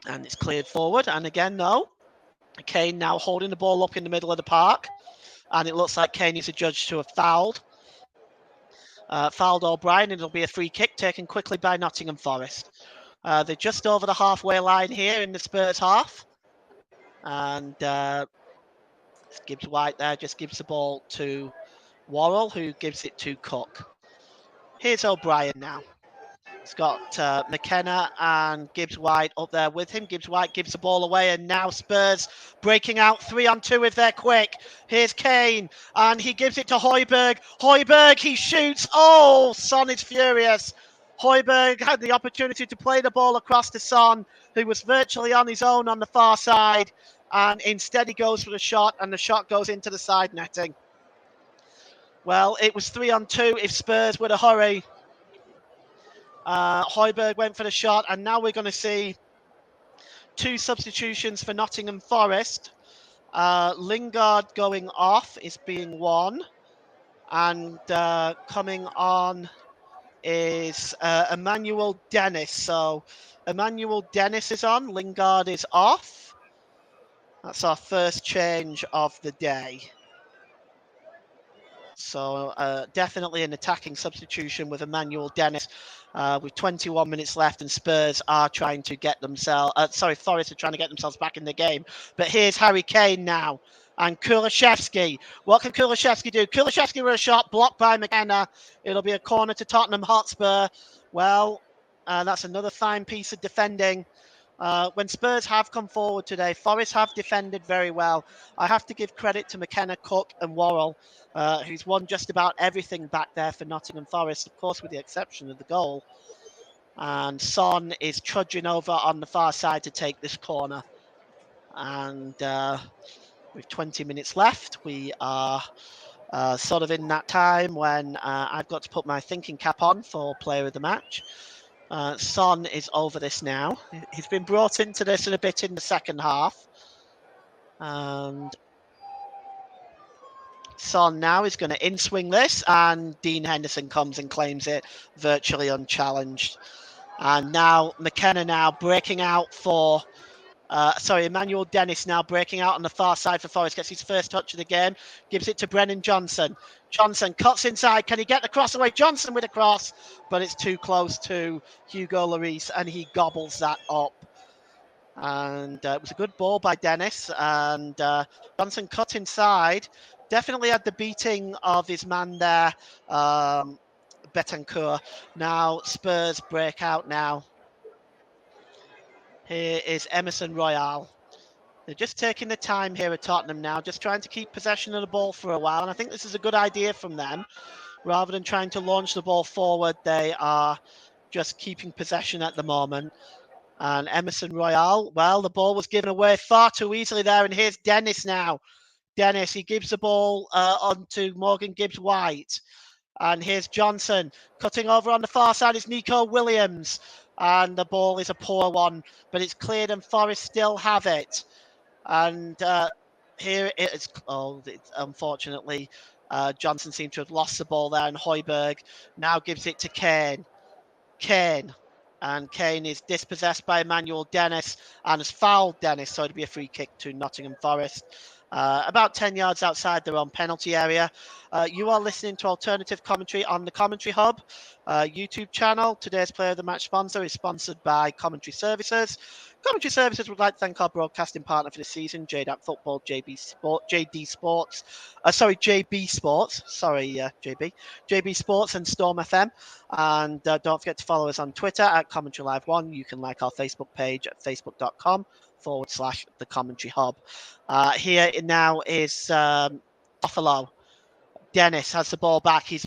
And it's cleared forward, and again, no. Kane now holding the ball up in the middle of the park, and it looks like Kane is adjudged to have fouled. Fouled O'Brien, and it'll be a free kick taken quickly by Nottingham Forest. They're just over the halfway line here in the Spurs half. And Gibbs-White there just gives the ball to Worrell, who gives it to Cook. Here's O'Brien now. He's got McKenna and Gibbs-White up there with him. Gibbs-White gives the ball away, and now Spurs breaking out 3-on-2 if they're quick. Here's Kane, and he gives it to Højbjerg. Højbjerg, he shoots. Oh, Son is furious. Højbjerg had the opportunity to play the ball across to Son, who was virtually on his own on the far side, and instead he goes for the shot, and the shot goes into the side netting. Well, it was 3-on-2 if Spurs were to hurry. Højbjerg went for the shot, and now we're going to see two substitutions for Nottingham Forest. Lingard going off is being one, and coming on is Emmanuel Dennis. So Emmanuel Dennis is on, Lingard is off. That's our first change of the day. So definitely an attacking substitution with Emmanuel Dennis with 21 minutes left, and Spurs are trying to get themselves, Forest are trying to get themselves back in the game. But here's Harry Kane now, and Kulusevski. What can Kulusevski do? Kulusevski with a shot blocked by McKenna. It'll be a corner to Tottenham Hotspur. Well, that's another fine piece of defending. When Spurs have come forward today, Forest have defended very well. I have to give credit to McKenna, Cook and Worrell, who's won just about everything back there for Nottingham Forest, of course, with the exception of the goal. And Son is trudging over on the far side to take this corner. And with 20 minutes left, we are sort of in that time when I've got to put my thinking cap on for player of the match. Son is over this now. He's been brought into this in a bit in the second half. And Son now is going to in-swing this, and Dean Henderson comes and claims it virtually unchallenged. And now McKenna now breaking out for... Emmanuel Dennis now breaking out on the far side for Forest. Gets his first touch of the game. Gives it to Brennan Johnson. Johnson cuts inside. Can he get the cross away? Johnson with a cross, but it's too close to Hugo Lloris, and he gobbles that up. And it was a good ball by Dennis. And Johnson cut inside. Definitely had the beating of his man there, Betancourt. Now Spurs break out now. Here is Emerson Royale. They're just taking the time here at Tottenham now, just trying to keep possession of the ball for a while. And I think this is a good idea from them. Rather than trying to launch the ball forward, they are just keeping possession at the moment. And Emerson Royale, well, the ball was given away far too easily there. And here's Dennis now. Dennis, he gives the ball onto Morgan Gibbs-White. And here's Johnson. Cutting over on the far side is Nico Williams. And the ball is a poor one, but it's cleared and Forest still have it. And here it is. Oh, unfortunately, Johnson seemed to have lost the ball there, and Højbjerg now gives it to Kane. And Kane is dispossessed by Emmanuel Dennis and has fouled Dennis, so it'll be a free kick to Nottingham Forest. About 10 yards outside their own penalty area. You are listening to alternative commentary on the Commentary Hub YouTube channel. Today's Player of the Match sponsor is sponsored by Commentary Services. Commentary Services would like to thank our broadcasting partner for the season, JDAP Football, JD Sports. JB Sports. JB Sports and Storm FM. And don't forget to follow us on Twitter at Commentary Live 1. You can like our Facebook page at facebook.com/The Commentary Hub. Here now is Buffalo. Dennis has the ball back. He's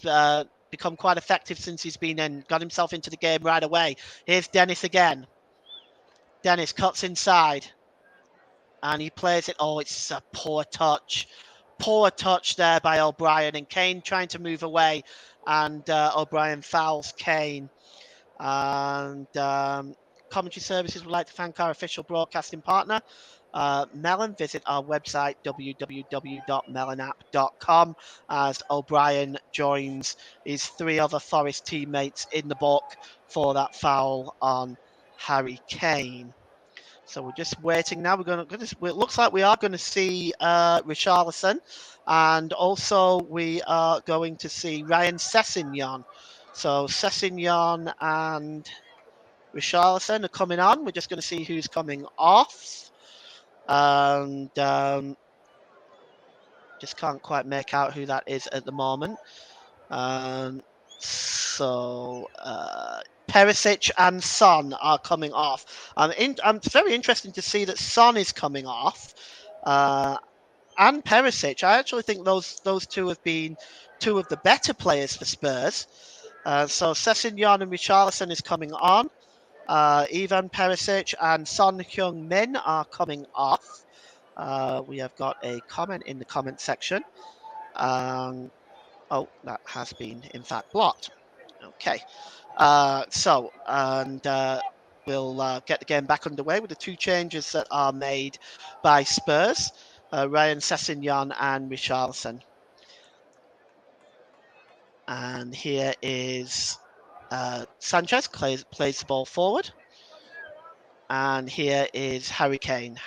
become quite effective since he's been in, got himself into the game right away. Here's Dennis again. Dennis cuts inside and he plays it. Oh, it's a poor touch. Poor touch there by O'Brien, and Kane trying to move away, and O'Brien fouls Kane. And Commentary Services would like to thank our official broadcasting partner, Melon. Visit our website, www.melonapp.com, as O'Brien joins his 3 other Forest teammates in the book for that foul on Harry Kane. So we're just waiting now. It looks like we are going to see Richarlison, and also we are going to see Ryan Sessegnon. So Sessegnon and Richarlison are coming on. We're just going to see who's coming off. And just can't quite make out who that is at the moment. Perisic and Son are coming off. I'm very interested to see that Son is coming off. And Perisic. I actually think those two have been two of the better players for Spurs. So Sessegnon and Richarlison is coming on. Ivan Perisic and Son Heung-min are coming off. We have got a comment in the comment section. Oh, that has been, in fact, blocked. Okay. We'll get the game back underway with the 2 changes that are made by Spurs, Ryan Sessegnon and Richarlison. And here is Sanchez plays the ball forward. And here is Harry Kane.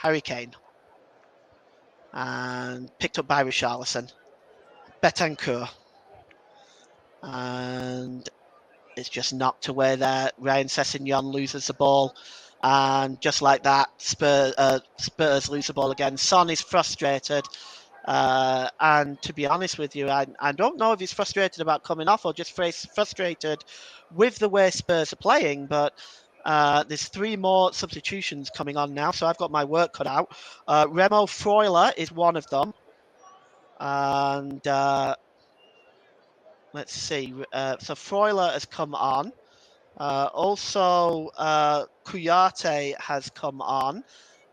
And picked up by Richarlison. Betancourt. And it's just knocked away there. Ryan Sessegnon loses the ball. And just like that, Spurs lose the ball again. Son is frustrated. And to be honest with you, I don't know if he's frustrated about coming off or just frustrated with the way Spurs are playing. But there's 3 more substitutions coming on now, so I've got my work cut out. Remo Freuler is one of them. And let's see. So Freuler has come on. Also, Kouyaté has come on.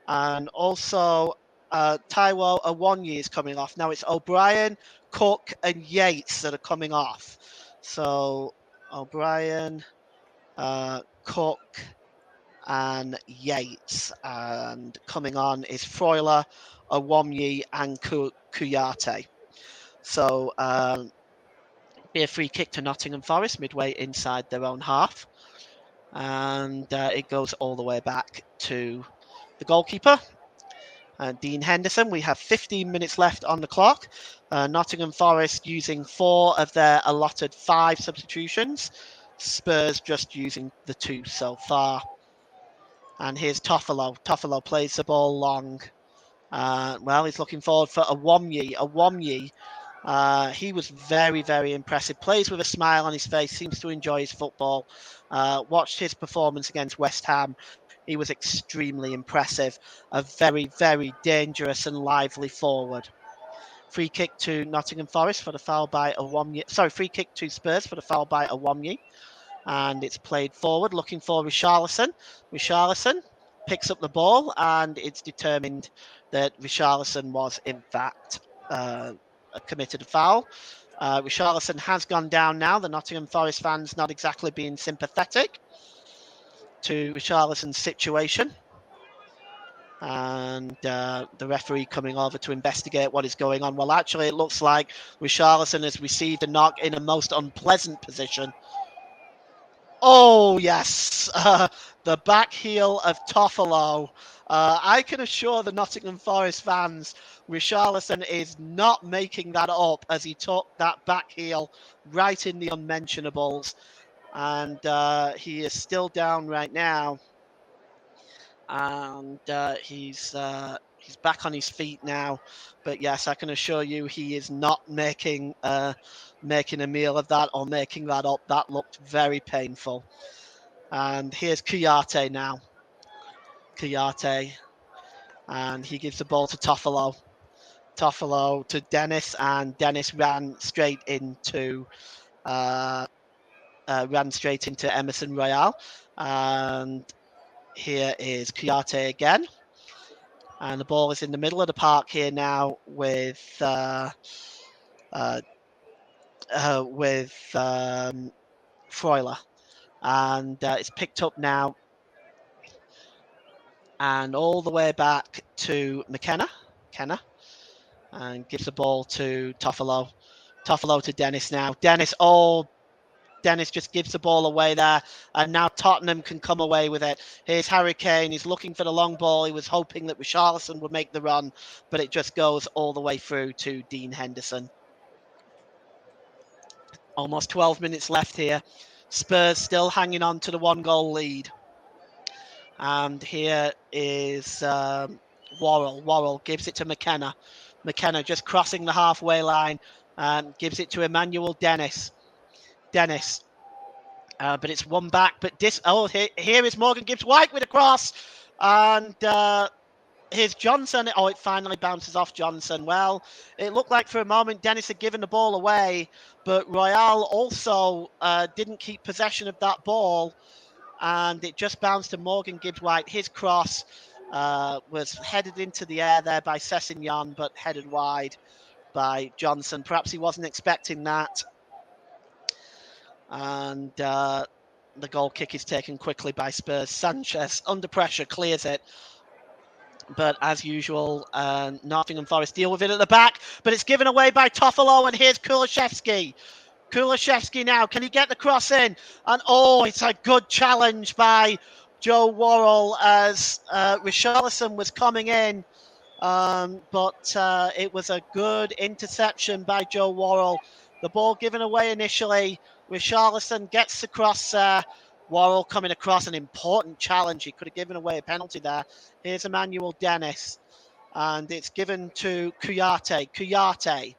And also, Taiwo Awoniyi is coming off. Now it's O'Brien, Cook, and Yates that are coming off. So O'Brien, Cook, and Yates. And coming on is Freuler, Awoniyi, and Kouyaté. So be a free kick to Nottingham Forest midway inside their own half. And it goes all the way back to the goalkeeper, Dean Henderson. We have 15 minutes left on the clock. Nottingham Forest using 4 of their allotted 5 substitutions. Spurs just using the 2 so far. And here's Toffolo. Toffolo plays the ball long. He's looking forward for Awoniyi. He was very, very impressive. Plays with a smile on his face, seems to enjoy his football. Watched his performance against West Ham. He was extremely impressive. A very, very dangerous and lively forward. Free kick to Nottingham Forest for the foul by Awoniyi. Sorry, free kick to Spurs for the foul by Awoniyi. And it's played forward, looking for Richarlison. Richarlison picks up the ball, and it's determined that Richarlison was, in fact, committed a foul. Richarlison has gone down now. The Nottingham Forest fans not exactly being sympathetic to Richarlison's situation. and the referee coming over to investigate what is going on. Well, actually, it looks like Richarlison has received a knock in a most unpleasant position. Oh, yes, the back heel of Toffolo. I can assure the Nottingham Forest fans, Richarlison is not making that up as he took that back heel right in the unmentionables. And he is still down right now. And he's back on his feet now. But yes, I can assure you he is not making making a meal of that or making that up. That looked very painful. And here's Kuyate now. Kuyate. And he gives the ball to Toffolo. Toffolo to Dennis, and Dennis ran straight into Emerson Royale. And here is Kuyate again. And the ball is in the middle of the park here now with Freuler. And it's picked up now and all the way back to McKenna. And gives the ball to Toffolo. Toffolo to Dennis now. Dennis just gives the ball away there, and now Tottenham can come away with it. Here's Harry Kane. He's looking for the long ball. He was hoping that Richarlison would make the run, but it just goes all the way through to Dean Henderson. Almost 12 minutes left here. Spurs still hanging on to the 1-goal lead. And here is Worrell. Worrell gives it to McKenna. McKenna just crossing the halfway line and gives it to Emmanuel Dennis. But it's one back. But here is Morgan Gibbs-White with a cross. And here's Johnson. Oh, it finally bounces off Johnson. Well, it looked like for a moment Dennis had given the ball away, but Royale also didn't keep possession of that ball. And it just bounced to Morgan Gibbs-White. His cross was headed into the air there by Sessegnon, but headed wide by Johnson. Perhaps he wasn't expecting that. And the goal kick is taken quickly by Spurs. Sanchez, under pressure, clears it. But as usual, Nottingham Forest deal with it at the back. But it's given away by Toffolo, and here's Kulishevsky. Kulishevsky now, can he get the cross in? And it's a good challenge by Joe Worrell as Richarlison was coming in. But it was a good interception by Joe Worrell. The ball given away initially. Richarlison gets the cross there. Worrell coming across an important challenge. He could have given away a penalty there. Here's Emmanuel Dennis. And it's given to Kuyate. Kuyate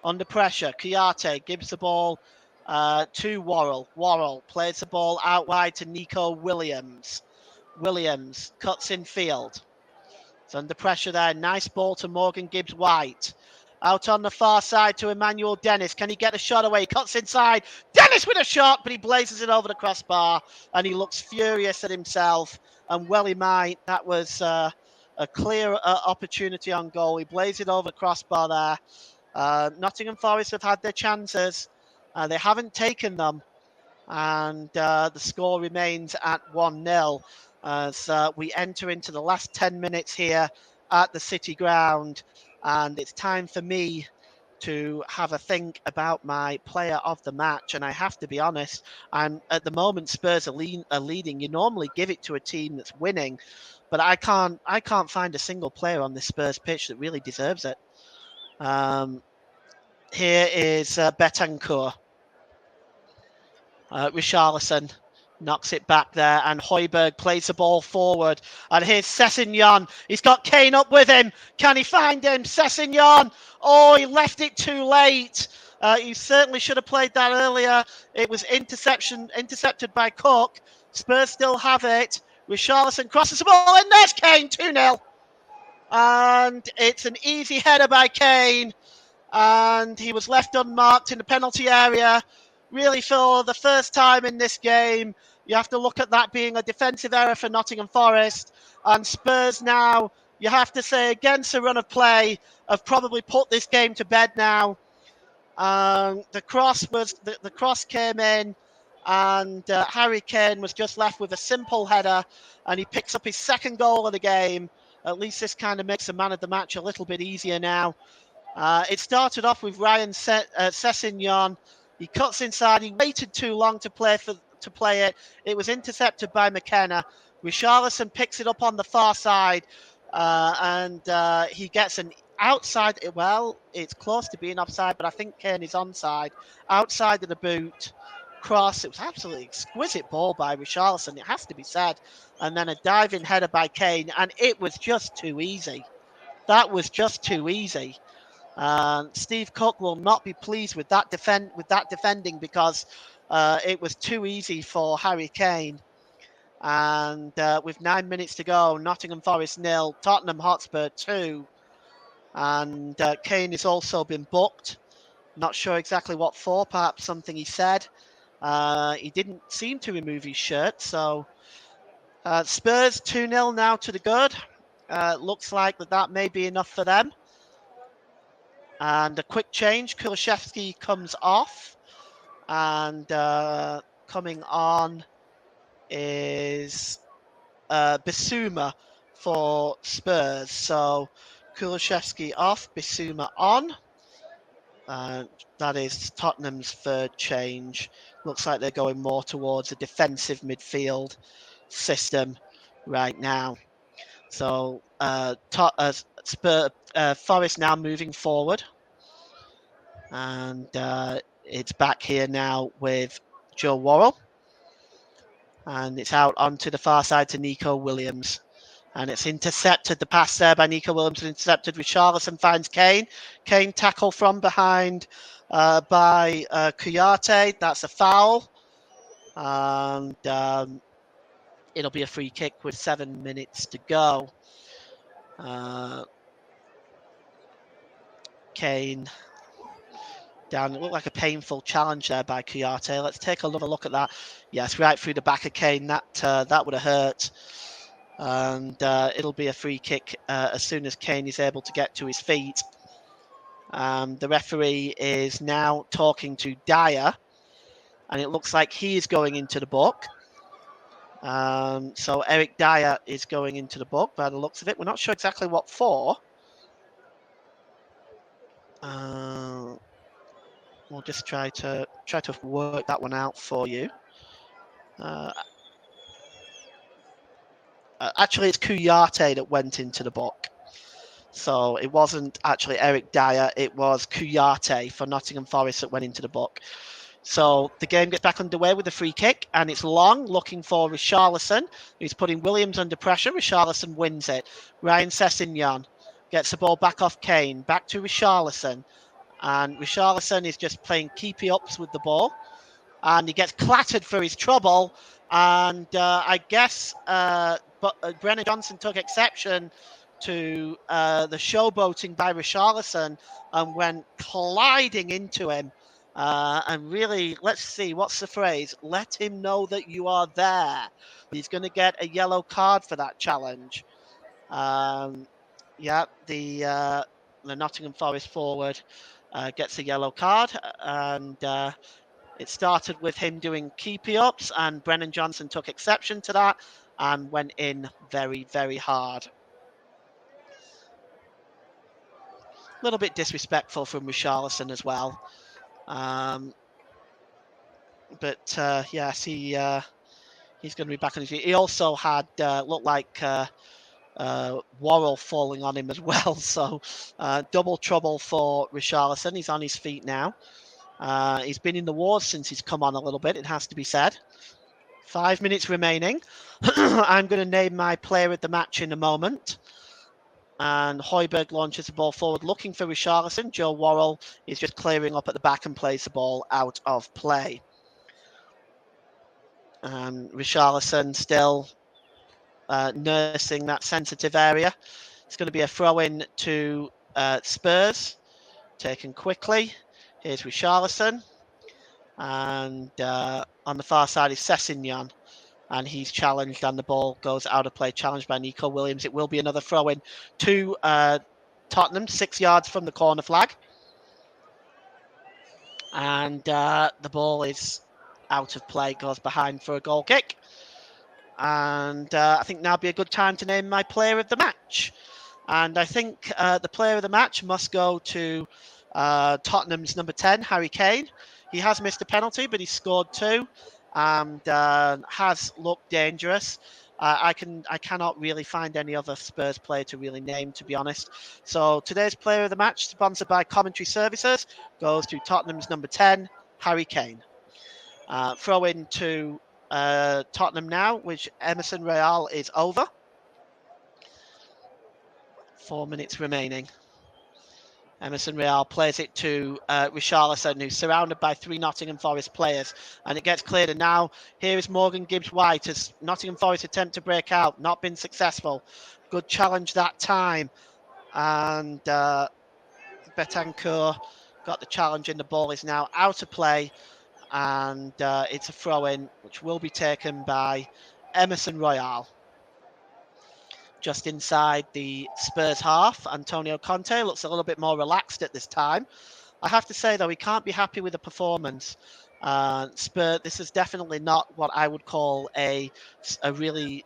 under pressure. Kuyate gives the ball to Worrell. Worrell plays the ball out wide to Nico Williams. Williams cuts in field. It's under pressure there. Nice ball to Morgan Gibbs-White. Out on the far side to Emmanuel Dennis. Can he get a shot away? Cuts inside. Dennis with a shot, but he blazes it over the crossbar, and he looks furious at himself. And well, he might. That was a clear opportunity on goal. He blazed it over the crossbar there. Nottingham Forest have had their chances. They haven't taken them. And the score remains at 1-0 as we enter into the last 10 minutes here at the City Ground. And it's time for me to have a think about my player of the match. And I have to be honest, at the moment Spurs are leading. You normally give it to a team that's winning, but I can't find a single player on this Spurs pitch that really deserves it. Here is Betancourt. Richarlison knocks it back there, and Højbjerg plays the ball forward. And here's Sessegnon. He's got Kane up with him. Can he find him? Sessegnon. Oh, he left it too late. He certainly should have played that earlier. It was intercepted by Cook. Spurs still have it. Richarlison crosses the ball, and there's Kane, 2-0. And it's an easy header by Kane. And he was left unmarked in the penalty area. Really, for the first time in this game, you have to look at that being a defensive error for Nottingham Forest. And Spurs now, you have to say, against a run of play, have probably put this game to bed now. The cross came in, and Harry Kane was just left with a simple header, and he picks up his second goal of the game. At least this kind of makes the man of the match a little bit easier now. It started off with Ryan Sessegnon. He cuts inside. He waited too long to play it. It was intercepted by McKenna. Richarlison picks it up on the far side, and he gets an outside. Well, it's close to being offside, but I think Kane is onside. Outside of the boot. Cross. It was absolutely exquisite ball by Richarlison. It has to be said. And then a diving header by Kane, and it was just too easy. That was just too easy. Steve Cook will not be pleased with that defending because it was too easy for Harry Kane. And with 9 minutes to go, Nottingham Forest 0, Tottenham Hotspur 2. And Kane has also been booked. Not sure exactly what for, perhaps something he said. He didn't seem to remove his shirt. So Spurs 2-0 now to the good. Looks like that may be enough for them. And a quick change. Kulishevsky comes off. And coming on is Bissouma for Spurs. So Kulishevsky off, Bissouma on. That is Tottenham's third change. Looks like they're going more towards a defensive midfield system right now. So Forest now moving forward. And it's back here now with Joe Worrell. And it's out onto the far side to Nico Williams. And it's intercepted. The pass there by Nico Williams is intercepted. Richarlison finds Kane. Kane tackle from behind by Kouyaté. That's a foul. And it'll be a free kick with 7 minutes to go. Kane down. It looked like a painful challenge there by Kouyaté. Let's take another look at that. Yes, right through the back of Kane. That would have hurt. And it'll be a free kick as soon as Kane is able to get to his feet. The referee is now talking to Dyer, and it looks like he is going into the book. So Eric Dyer is going into the book by the looks of it. We're not sure exactly what for. We'll just try to work that one out for you. Actually, it's Kouyaté that went into the book. So it wasn't actually Eric Dyer, it was Kouyaté for Nottingham Forest that went into the book. So the game gets back underway with a free kick, and it's Long looking for Richarlison. He's putting Williams under pressure. Richarlison wins it. Ryan Sessegnon gets the ball back off Kane, back to Richarlison. And Richarlison is just playing keepy ups with the ball. And he gets clattered for his trouble. And I guess Brennan Johnson took exception to the showboating by Richarlison and went colliding into him. And really, let's see, what's the phrase? Let him know that you are there. He's going to get a yellow card for that challenge. Yeah, the Nottingham Forest forward gets a yellow card. And it started with him doing keepy ups, and Brennan Johnson took exception to that and went in very, very hard. A little bit disrespectful from Richarlison as well. But yes, he's going to be back on his feet. He also had looked like Worrell falling on him as well. So double trouble for Richarlison. He's on his feet now. He's been in the wars since he's come on a little bit, it has to be said. 5 minutes remaining. I'm going to name my player of the match in a moment. And Højbjerg launches the ball forward, looking for Richarlison. Joe Worrell is just clearing up at the back and plays the ball out of play. Richarlison still nursing that sensitive area. It's going to be a throw-in to Spurs, taken quickly. Here's Richarlison. And on the far side is Sessegnon. And he's challenged, and the ball goes out of play, challenged by Nico Williams. It will be another throw-in to Tottenham, 6 yards from the corner flag. And the ball is out of play, goes behind for a goal kick. And I think now would be a good time to name my player of the match. And I think the player of the match must go to Tottenham's number 10, Harry Kane. He has missed a penalty, but he scored two and has looked dangerous. I cannot really find any other Spurs player to really name, to be honest. So today's player of the match, sponsored by Commentary Services, goes to Tottenham's number 10, Harry Kane. Throw in to Tottenham now, which Emerson Royal is over. 4 minutes remaining. Emerson Real plays it to Richarlison, who's surrounded by three Nottingham Forest players, and it gets cleared. And now here is Morgan Gibbs-White as Nottingham Forest attempt to break out, not been successful. Good challenge that time, and Betancourt got the challenge, and the ball is now out of play, and it's a throw-in, which will be taken by Emerson Royal. Just inside the Spurs half, Antonio Conte looks a little bit more relaxed at this time. I have to say, though, he can't be happy with the performance. This is definitely not what I would call a really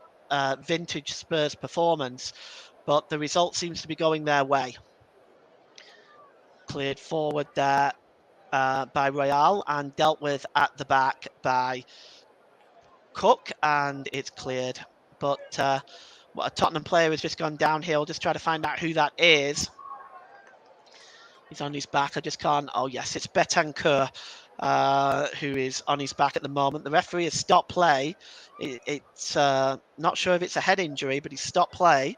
vintage Spurs performance, but the result seems to be going their way. Cleared forward there by Royal and dealt with at the back by Cook, and it's cleared. But a Tottenham player has just gone downhill. Just try to find out who that is. He's on his back. I just can't. Oh, yes, it's Betancourt who is on his back at the moment. The referee has stopped play. It's not sure if it's a head injury, but he's stopped play.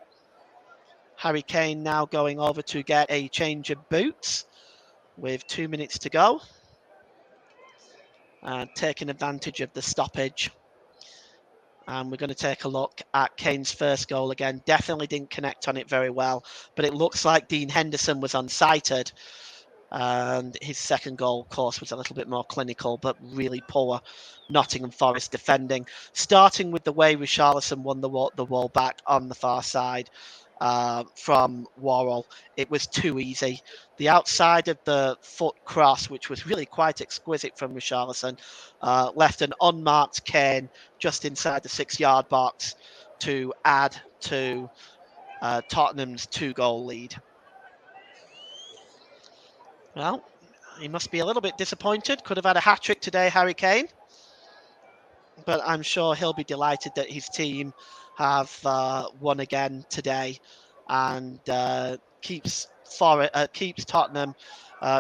Harry Kane now going over to get a change of boots with 2 minutes to go. Taking advantage of the stoppage. And we're going to take a look at Kane's first goal again. Definitely didn't connect on it very well, but it looks like Dean Henderson was unsighted. And his second goal, of course, was a little bit more clinical, but really poor Nottingham Forest defending. Starting with the way Richarlison won the ball back on the far side from Worrell. It was too easy. The outside of the foot cross, which was really quite exquisite from Richarlison, left an unmarked Kane just inside the 6-yard box to add to Tottenham's 2-goal lead. Well, he must be a little bit disappointed. Could have had a hat-trick today, Harry Kane. But I'm sure he'll be delighted that his team have won again today and keeps Tottenham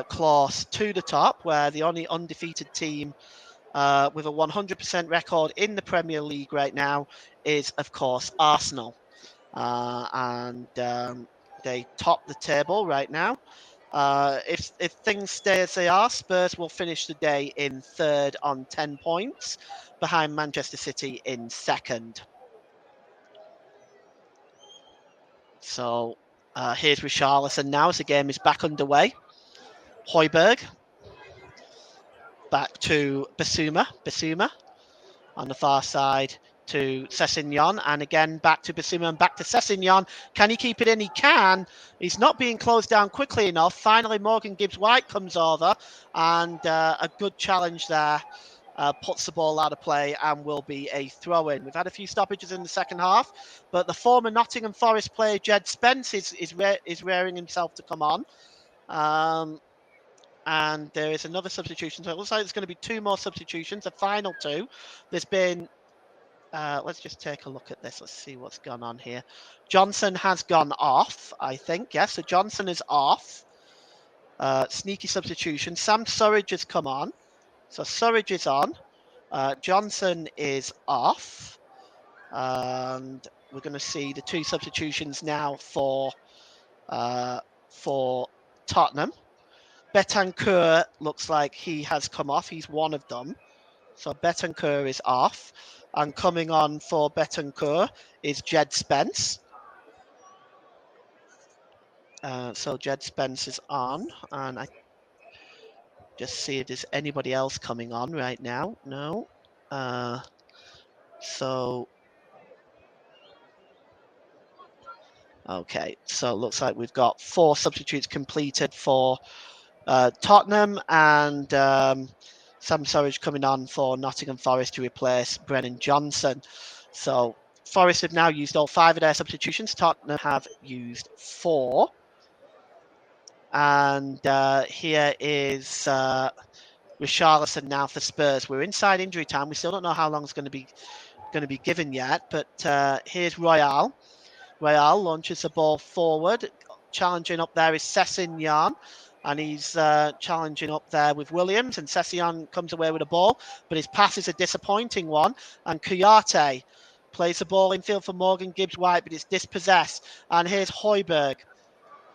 close to the top, where the only undefeated team with a 100% record in the Premier League right now is, of course, Arsenal. And they top the table right now. If things stay as they are, Spurs will finish the day in third on 10 points, behind Manchester City in second. So here's Richarlison now as the game is back underway. Højbjerg back to Bissouma on the far side to Sessegnon, and again back to Bissouma and back to Sessegnon. Can he keep it in? He can. He's not being closed down quickly enough. Finally, Morgan Gibbs-White comes over, and a good challenge there puts the ball out of play and will be a throw-in. We've had a few stoppages in the second half, but the former Nottingham Forest player Jed Spence is rearing himself to come on. And there is another substitution. So it looks like there's going to be 2 more substitutions, the final 2. There's been let's just take a look at this. Let's see what's gone on here. Johnson has gone off, I think. Yes, so Johnson is off. Sneaky substitution. Sam Surridge has come on. So Surridge is on. Johnson is off. And we're going to see the 2 substitutions now for Tottenham. Betancourt looks like he has come off. He's one of them. So Betancourt is off. And coming on for Betancourt is Jed Spence. So Jed Spence is on. And I just see if there's anybody else coming on right now. No. Okay. So it looks like we've got 4 substitutes completed for Tottenham, and Sam Surridge coming on for Nottingham Forest to replace Brennan Johnson. So Forest have now used all 5 of their substitutions. Tottenham have used 4. And here is Richarlison now for Spurs. We're inside injury time. We still don't know how long it's going to be given yet. But here's Royal. Royal launches the ball forward. Challenging up there is Sessegnon. And he's challenging up there with Williams. And Sessegnon comes away with a ball. But his pass is a disappointing one. And Kouyaté plays the ball infield for Morgan Gibbs-White, but it's dispossessed. And here's Højbjerg.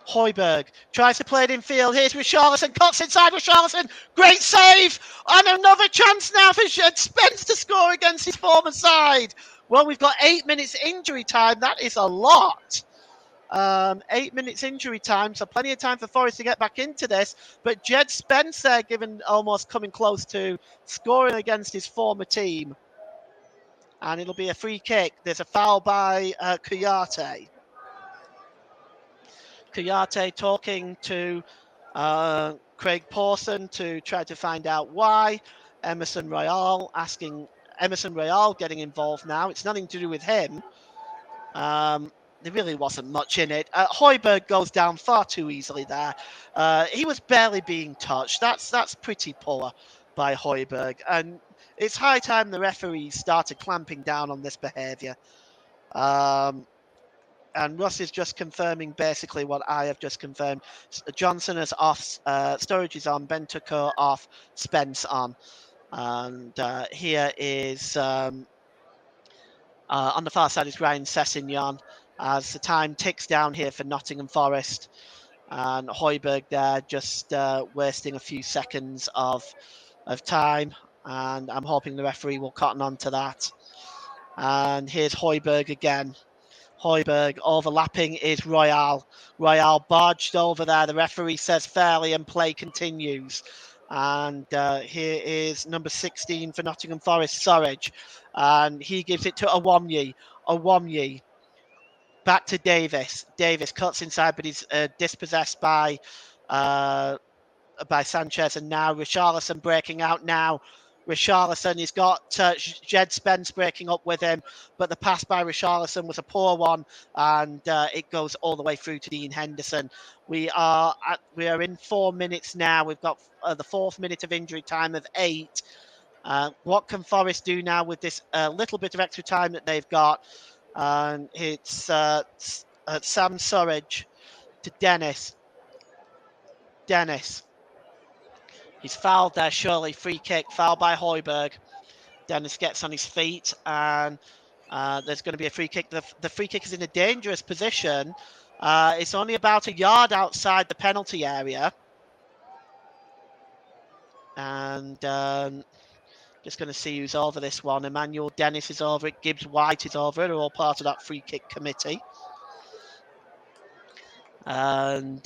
Højbjerg tries to play it in field. Here's Richarlison, cuts inside Richarlison. Great save! And another chance now for Spence to score against his former side. Well, we've got 8 minutes injury time. That is a lot. 8 minutes injury time, so plenty of time for Forest to get back into this. But Jed Spence there, given almost coming close to scoring against his former team. And it'll be a free kick. There's a foul by Kouyaté. Kouyaté talking to Craig Pawson to try to find out why. Emerson Royal getting involved now. It's nothing to do with him. There really wasn't much in it. Højbjerg goes down far too easily there. He was barely being touched. That's pretty poor by Højbjerg. And it's high time the referees started clamping down on this behaviour. And Russ is just confirming basically what I have just confirmed. Johnson is off, Sturridge is on, Bentancur off, Spence on. And here is, on the far side is Ryan Sessegnon as the time ticks down here for Nottingham Forest. And Højbjerg there just wasting a few seconds of time. And I'm hoping the referee will cotton on to that. And here's Højbjerg again. Højbjerg overlapping is Royal. Royal barged over there. The referee says fairly and play continues. And here is number 16 for Nottingham Forest, Sturridge. And he gives it to Awomyi. Awomyi. Back to Davis. Davis cuts inside, but he's dispossessed by Sanchez. And now Richarlison breaking out now. Richarlison, he's got Jed Spence breaking up with him, but the pass by Richarlison was a poor one, and it goes all the way through to Dean Henderson. We are in 4 minutes now. We've got the 4th minute of injury time of 8. What can Forest do now with this little bit of extra time that they've got? It's Sam Surridge to Dennis. Dennis. He's fouled there, surely. Free kick, foul by Højbjerg. Dennis gets on his feet, and there's going to be a free kick. The free kick is in a dangerous position. It's only about a yard outside the penalty area. And just going to see who's over this one. Emmanuel Dennis is over it. Gibbs-White is over it. They're all part of that free kick committee. And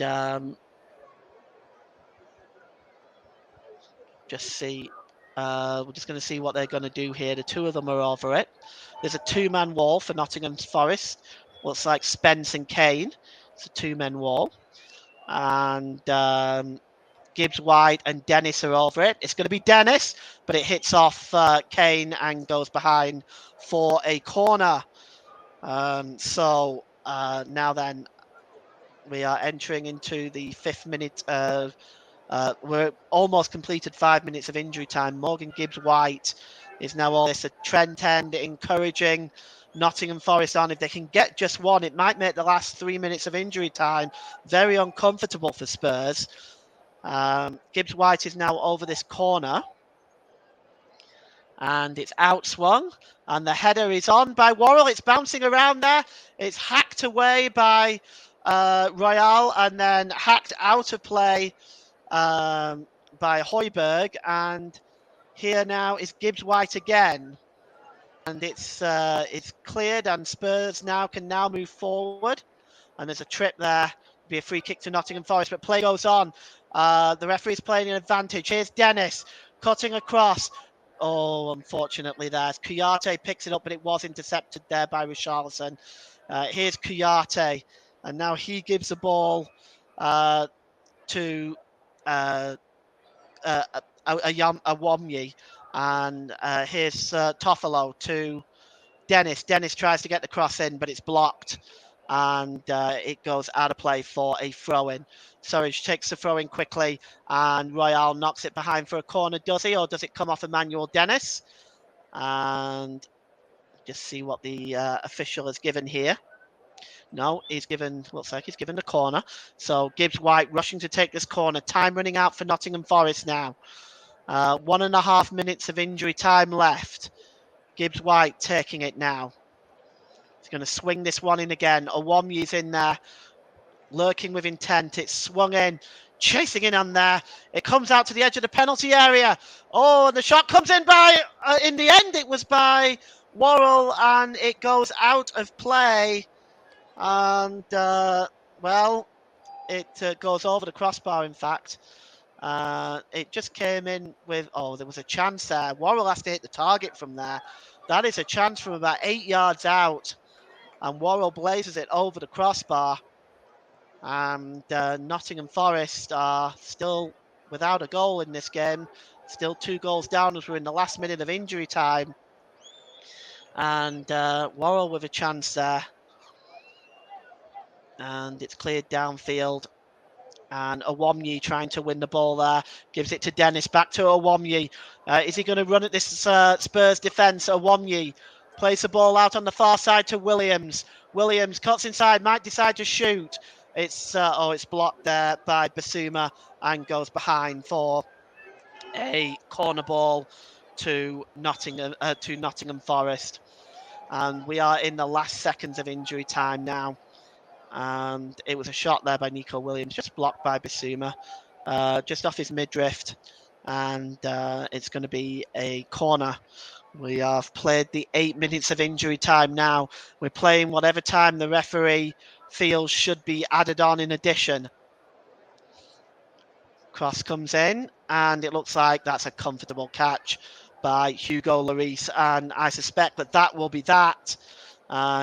just see. We're just going to see what they're going to do here. The two of them are over it. There's a 2-man wall for Nottingham Forest. Looks like Spence and Kane. It's a 2-man wall. And Gibbs-White and Dennis are over it. It's going to be Dennis, but it hits off Kane and goes behind for a corner. So now then, we are entering into the 5th minute of we're almost completed 5 minutes of injury time. Morgan Gibbs-White is now all this a trend end, encouraging Nottingham Forest on. If they can get just one, it might make the last 3 minutes of injury time very uncomfortable for Spurs. Gibbs-White is now over this corner. And it's outswung. And the header is on by Worrell. It's bouncing around there. It's hacked away by Royal and then hacked out of play by Højbjerg. And here now is Gibbs-White again. And it's cleared, and Spurs can move forward. And there's a trip there. Be a free kick to Nottingham Forest, but play goes on. The referee's playing an advantage. Here's Dennis cutting across. Oh, unfortunately, there's Kouyaté picks it up, but it was intercepted there by Richarlison. Here's Kouyaté, and now he gives the ball to Awomyi, and here's Toffolo to Dennis. Dennis tries to get the cross in, but it's blocked. And it goes out of play for a throw-in. Surridge takes the throw-in quickly, and Royale knocks it behind for a corner. Does he, or does it come off Emmanuel Dennis? And just see what the official has given here. No, looks like he's given the corner. So Gibbs White rushing to take this corner. Time running out for Nottingham Forest now. 1.5 minutes of injury time left. Gibbs White taking it now. He's going to swing this one in again. Owomy's in there, lurking with intent. It's swung in, chasing in on there. It comes out to the edge of the penalty area. Oh, and the shot comes in in the end, it was by Worrell, and it goes out of play. And, it goes over the crossbar, in fact. It just came in with, there was a chance there. Worrell has to hit the target from there. That is a chance from about 8 yards out. And Worrell blazes it over the crossbar. And Nottingham Forest are still without a goal in this game. Still 2 goals down as we're in the last minute of injury time. And Worrell with a chance there. And it's cleared downfield. And Owomye trying to win the ball there. Gives it to Dennis. Back to Owomye. Is he going to run at this Spurs defence? Owomye plays the ball out on the far side to Williams. Williams cuts inside. Might decide to shoot. It's blocked there by Basuma and goes behind for a corner ball to Nottingham Forest. And we are in the last seconds of injury time now. And it was a shot there by Nico Williams, just blocked by Basuma, just off his midriff, and it's going to be a corner. We have played the 8 minutes of injury time now. We're playing whatever time the referee feels should be added on in addition. Cross comes in, and it looks like that's a comfortable catch by Hugo Lloris, and I suspect that will be that.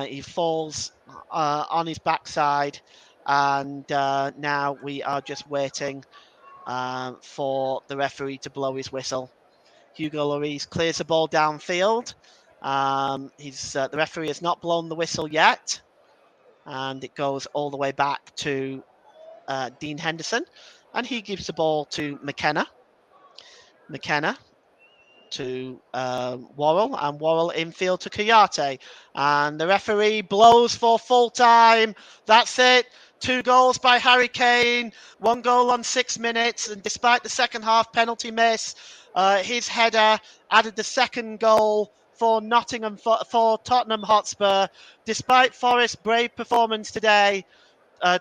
He falls on his backside, and now we are just waiting for the referee to blow his whistle. Hugo Lloris clears the ball downfield. The referee has not blown the whistle yet, and it goes all the way back to Dean Henderson, and he gives the ball to McKenna. McKenna to Worrell, and Worrell infield to Kouyaté, and the referee blows for full time. That's it. 2 goals by Harry Kane, 1 goal on 6 minutes, and despite the second half penalty miss, his header added the second goal for Tottenham Hotspur. Despite Forest's brave performance today,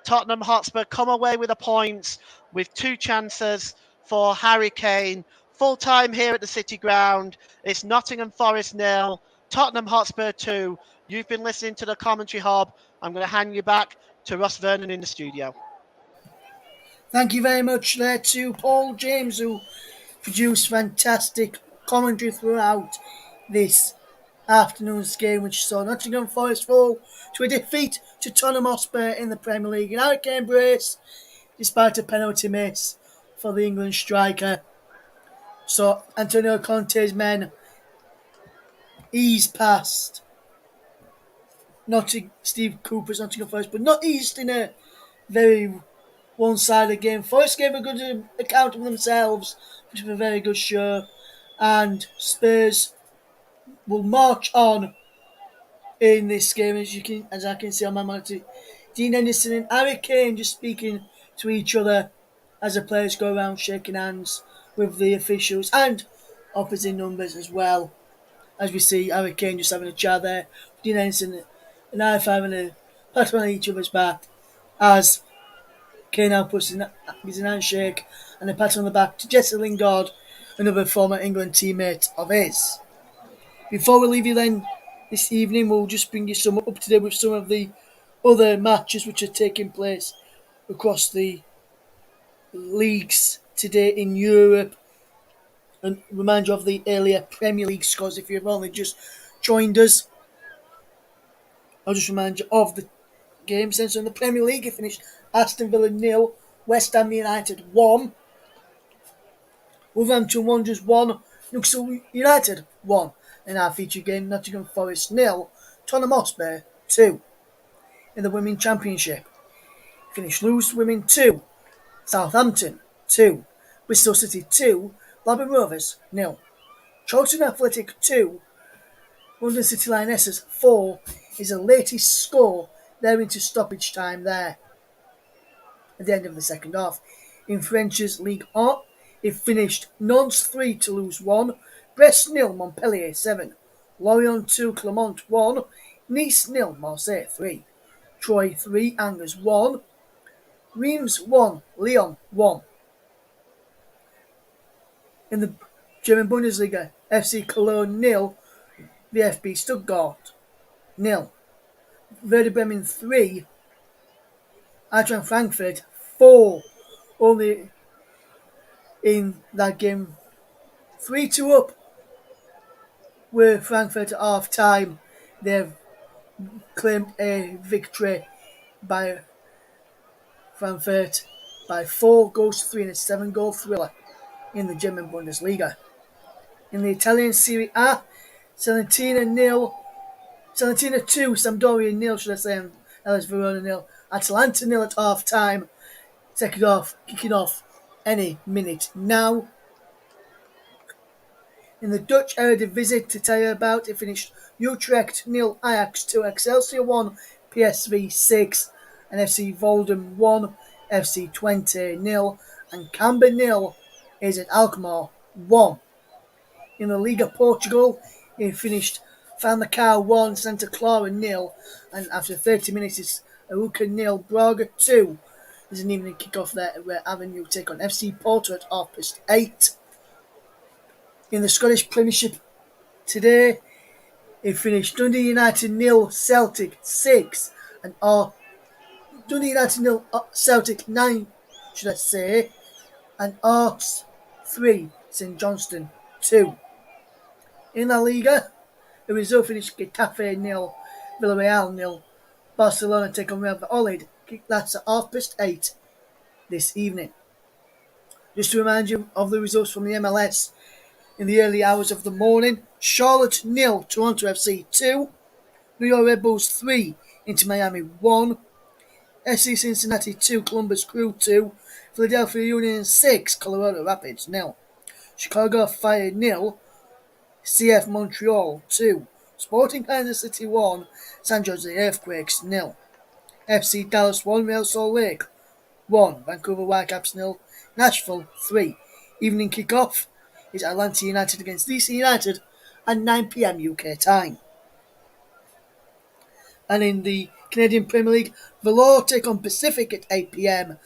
Tottenham Hotspur come away with a point with 2 chances for Harry Kane. Full time here at the City Ground. It's Nottingham Forest 0, Tottenham Hotspur 2. You've been listening to the Commentary Hub. I'm going to hand you back to Ross Vernon in the studio. Thank you very much there to Paul James, who produced fantastic commentary throughout this afternoon's game, which saw Nottingham Forest fall to a defeat to Tottenham Hotspur in the Premier League. An hurricane brace, despite a penalty miss for the England striker. So Antonio Conte's men eased past Steve Cooper's Nottingham Forest, but not eased in a very one-sided game. Forest gave a good account of themselves, which was a very good show, and Spurs will march on in this game, as I can see on my monitor. Dean Henderson and Harry Kane just speaking to each other as the players go around shaking hands with the officials and opposite numbers as well. As we see Harry Kane just having a chat there, Dean Henderson and I having a pat on each other's back as Kane now puts his handshake and a pat on the back to Jesse Lingard, another former England teammate of his. Before we leave you then this evening, we'll just bring you some up to date with some of the other matches which are taking place across the leagues today in Europe, and remind you of the earlier Premier League scores if you've only just joined us. I'll just remind you of the games. So in the Premier League, it finished Aston Villa 0, West Ham United 1, Wolverhampton Wanderers 1, Newcastle United 1. In our feature game, Nottingham Forest 0, Tottenham Hotspur 2. In the Women's Championship, finished Lewes Women 2, Southampton 2, Bristol City 2, Blackburn Rovers 0. Charlton Athletic 2, London City Lionesses 4 is the latest score there into stoppage time there at the end of the second half. In French's Ligue 1, it finished Nantes 3, Toulouse 1, Brest 0, Montpellier 7, Lorient 2, Clermont 1, Nice 0, Marseille 3, Troyes 3, Angers 1, Reims 1, Lyon 1. In the German Bundesliga, FC Cologne 0, VfB Stuttgart 0, Werder Bremen 3, Eintracht Frankfurt 4. Only in that game, 3-2 up with Frankfurt at half time. They've claimed a victory by Frankfurt by 4 goals to 3 in a 7-goal thriller in the German Bundesliga. In the Italian Serie A, Salentina 2, Sampdoria 0, should I say, and Hellas Verona 0, Atalanta 0 at half time. Second half kicking off any minute now. In the Dutch Eredivisie to tell you about, it finished Utrecht 0, Ajax 2, Excelsior 1, PSV 6, and FC Volendam 1, FC Twente 0, and Camber 0 is at Alkmaar 1. In the Liga Portugal, it finished Famalicão 1, Santa Clara 0, and after 30 minutes it's Arouca 0, Braga 2. There's an evening kick-off there where Avenue take on FC Porto at 8:30. In the Scottish Premiership today, it finished Dundee United 0, Celtic 6, and Dundee United 0, Celtic 9, should I say, and Arts 3, St Johnstone 2. In La Liga, the result finished Getafe 0, Villarreal 0, Barcelona take on Real Valladolid. That's at 8:30 this evening. Just to remind you of the results from the MLS in the early hours of the morning: Charlotte 0, Toronto FC 2, New York Red Bulls 3, Inter Miami 1, SC Cincinnati 2, Columbus Crew 2, Philadelphia Union 6, Colorado Rapids 0, Chicago Fire 0, CF Montreal 2, Sporting Kansas City 1, San Jose Earthquakes 0, FC Dallas 1, Real Salt Lake 1, Vancouver Whitecaps 0, Nashville 3. Evening kick-off is Atlanta United against DC United at 9 p.m. UK time. And in the Canadian Premier League, Valour take on Pacific at 8 p.m.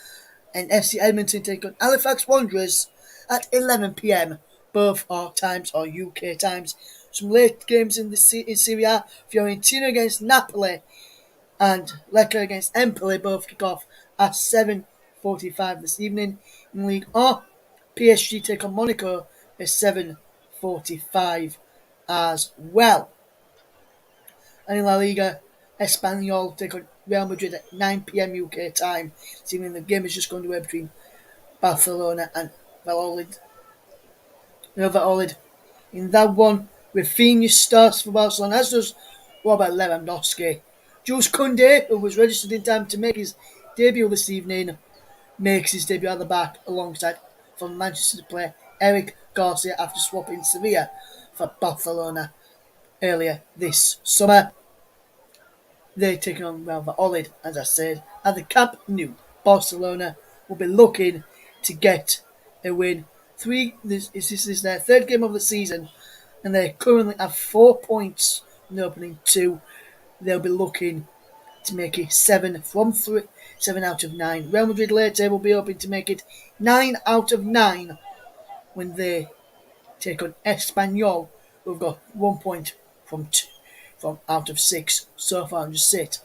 and FC Edmonton take on Halifax Wanderers at 11 p.m. Both our times are UK times. Some late games in Serie A: Fiorentina against Napoli and Lecce against Empoli both kick off at 7:45 this evening. In League 1, PSG take on Monaco at 7:45 as well. And in La Liga, Espanyol take on Real Madrid at 9 p.m. UK time. This evening the game is just going to be between Barcelona and Valladolid. In that one, Rafinha starts for Barcelona, as does Robert Lewandowski. Jules Koundé, who was registered in time to make his debut this evening, makes his debut at the back alongside from Manchester player Eric Garcia after swapping Sevilla for Barcelona earlier this summer. They're taking on Real Valladolid, as I said, at the Camp Nou. Barcelona will be looking to get a win. This is their third game of the season, and they currently have 4 points in the opening two. They'll be looking to make it 7 out of 9. Real Madrid later will be hoping to make it 9 out of 9 when they take on Espanyol, who've got 1 point from out of 6 so far and just sit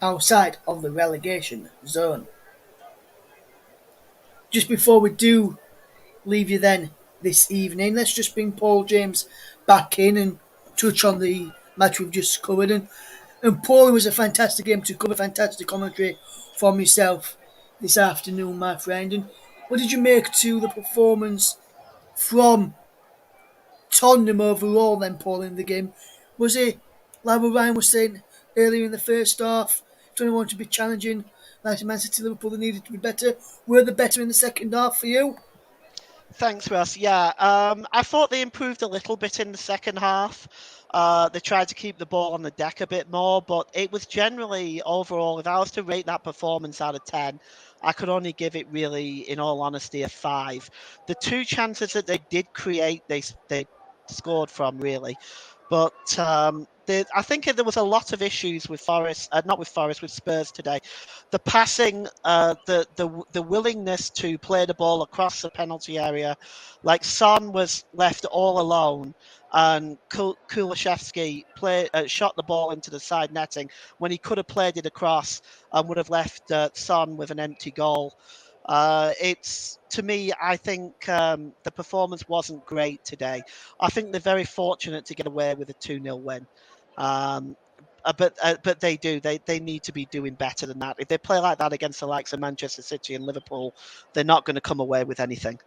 outside of the relegation zone. Just before we do leave you then this evening, let's just bring Paul James back in and touch on the match we've just covered. And Paul, it was a fantastic game to cover, fantastic commentary from yourself this afternoon, my friend. And what did you make to the performance from Tottenham overall then, Paul, in the game? Was it like what Ryan was saying earlier in the first half, if Tottenham wanted to be challenging, like Man City, Liverpool, they needed to be better. Were they better in the second half for you? Thanks, Russ. Yeah, I thought they improved a little bit in the second half. They tried to keep the ball on the deck a bit more, but it was generally overall, if I was to rate that performance out of 10, I could only give it really, in all honesty, a 5. The two chances that they did create, they scored from, really. But I think there was a lot of issues with Forest, not with Forest, with Spurs today. The passing, the willingness to play the ball across the penalty area, like Son was left all alone, and Kulishevsky shot the ball into the side netting when he could have played it across and would have left Son with an empty goal. It's to me, I think the performance wasn't great today. I think they're very fortunate to get away with a 2-0 win. Um, but they do. They need to be doing better than that. If they play like that against the likes of Manchester City and Liverpool, they're not going to come away with anything.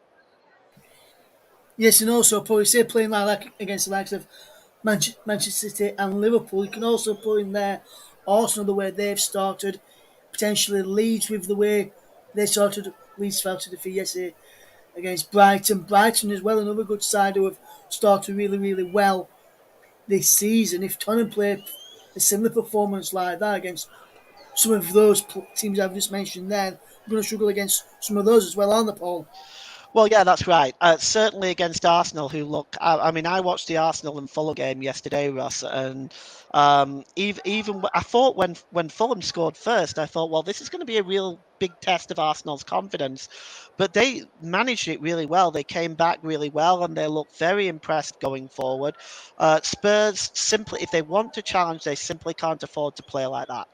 Yes, and also probably say playing like that against the likes of Manchester City and Liverpool, you can also put in there Arsenal the way they've started, potentially Leeds with the way they started. Leeds fell to defeat yesterday against Brighton. Brighton as well, another good side who have started really, really well this season. If Tottenham play a similar performance like that against some of those teams I've just mentioned, then we're going to struggle against some of those as well, aren't they, Paul? Well, yeah, that's right. Certainly against Arsenal, who look. I mean, I watched the Arsenal and Fulham game yesterday, Russ, and even I thought when Fulham scored first, I thought, well, this is going to be a real big test of Arsenal's confidence, but they managed it really well. They came back really well, and they look very impressed going forward. Spurs simply, if they want to challenge, they simply can't afford to play like that.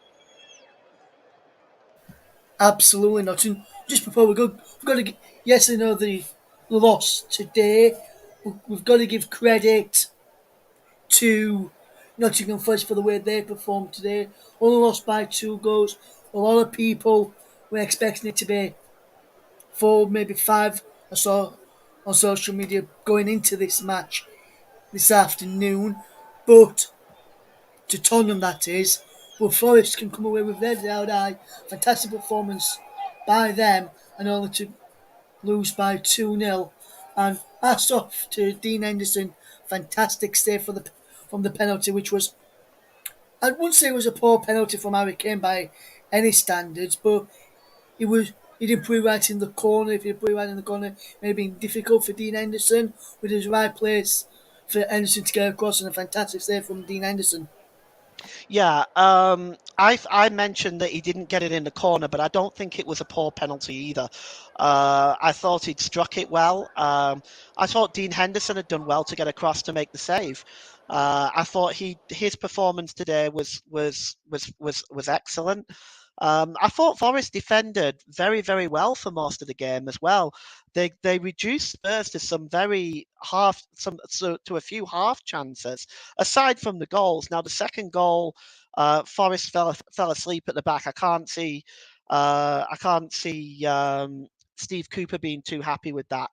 Absolutely not. And just before we go, we've got to. Yes, I know the loss today. We've got to give credit to Nottingham Forest for the way they performed today. Only lost by 2 goals. A lot of people were expecting it to be 4, maybe 5. I saw on social media going into this match this afternoon, but to Tottenham that is. But Forest can come away with their loud eye. Fantastic performance by them, and only to lose by 2-0. And hats off to Dean Henderson. Fantastic save from the penalty, which was, I wouldn't say it was a poor penalty from Harry Kane by any standards, but it was. He didn't put it right in the corner. If he put it right in the corner, it may have been difficult for Dean Henderson, with his right place for Henderson to get across, and a fantastic save from Dean Henderson. Yeah, I mentioned that he didn't get it in the corner, but I don't think it was a poor penalty either. I thought he'd struck it well. I thought Dean Henderson had done well to get across to make the save. I thought his performance today was excellent. I thought Forest defended very, very well for most of the game as well. They reduced Spurs to some very half some so, to a few half chances aside from the goals. Now the second goal, Forest fell asleep at the back. I can't see Steve Cooper being too happy with that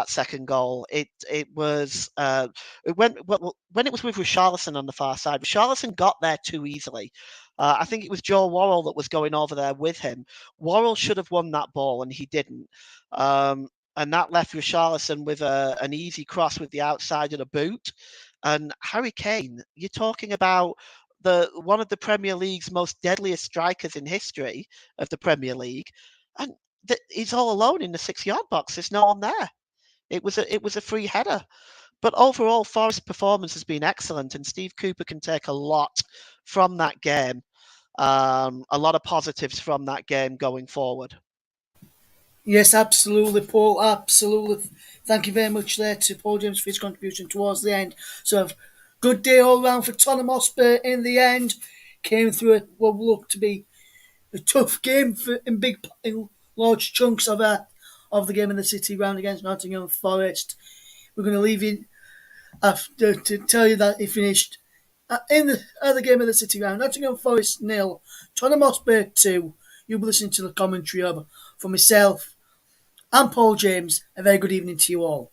second goal. It was when it was with Richarlison on the far side. Richarlison got there too easily. I think it was Joe Worrell that was going over there with him. Worrell should have won that ball, and he didn't. And that left Richarlison with an easy cross with the outside of the boot. And Harry Kane, you're talking about the one of the Premier League's most deadliest strikers in history of the Premier League, and he's all alone in the 6 yard box. There's no one there. It was a free header. But overall, Forest's performance has been excellent, and Steve Cooper can take a lot from that game. A lot of positives from that game going forward. Yes, absolutely, Paul. Absolutely. Thank you very much there to Paul James for his contribution towards the end. So, good day all round for Tottenham Hotspur in the end. Came through what looked to be a tough game in large chunks of the game in the City round against Nottingham Forest. We're going to leave you after to tell you that he finished in the other game of the City round. Nottingham Forest 0, Tottenham Hotspur 2. You'll be listening to the commentary of for myself and Paul James. A very good evening to you all.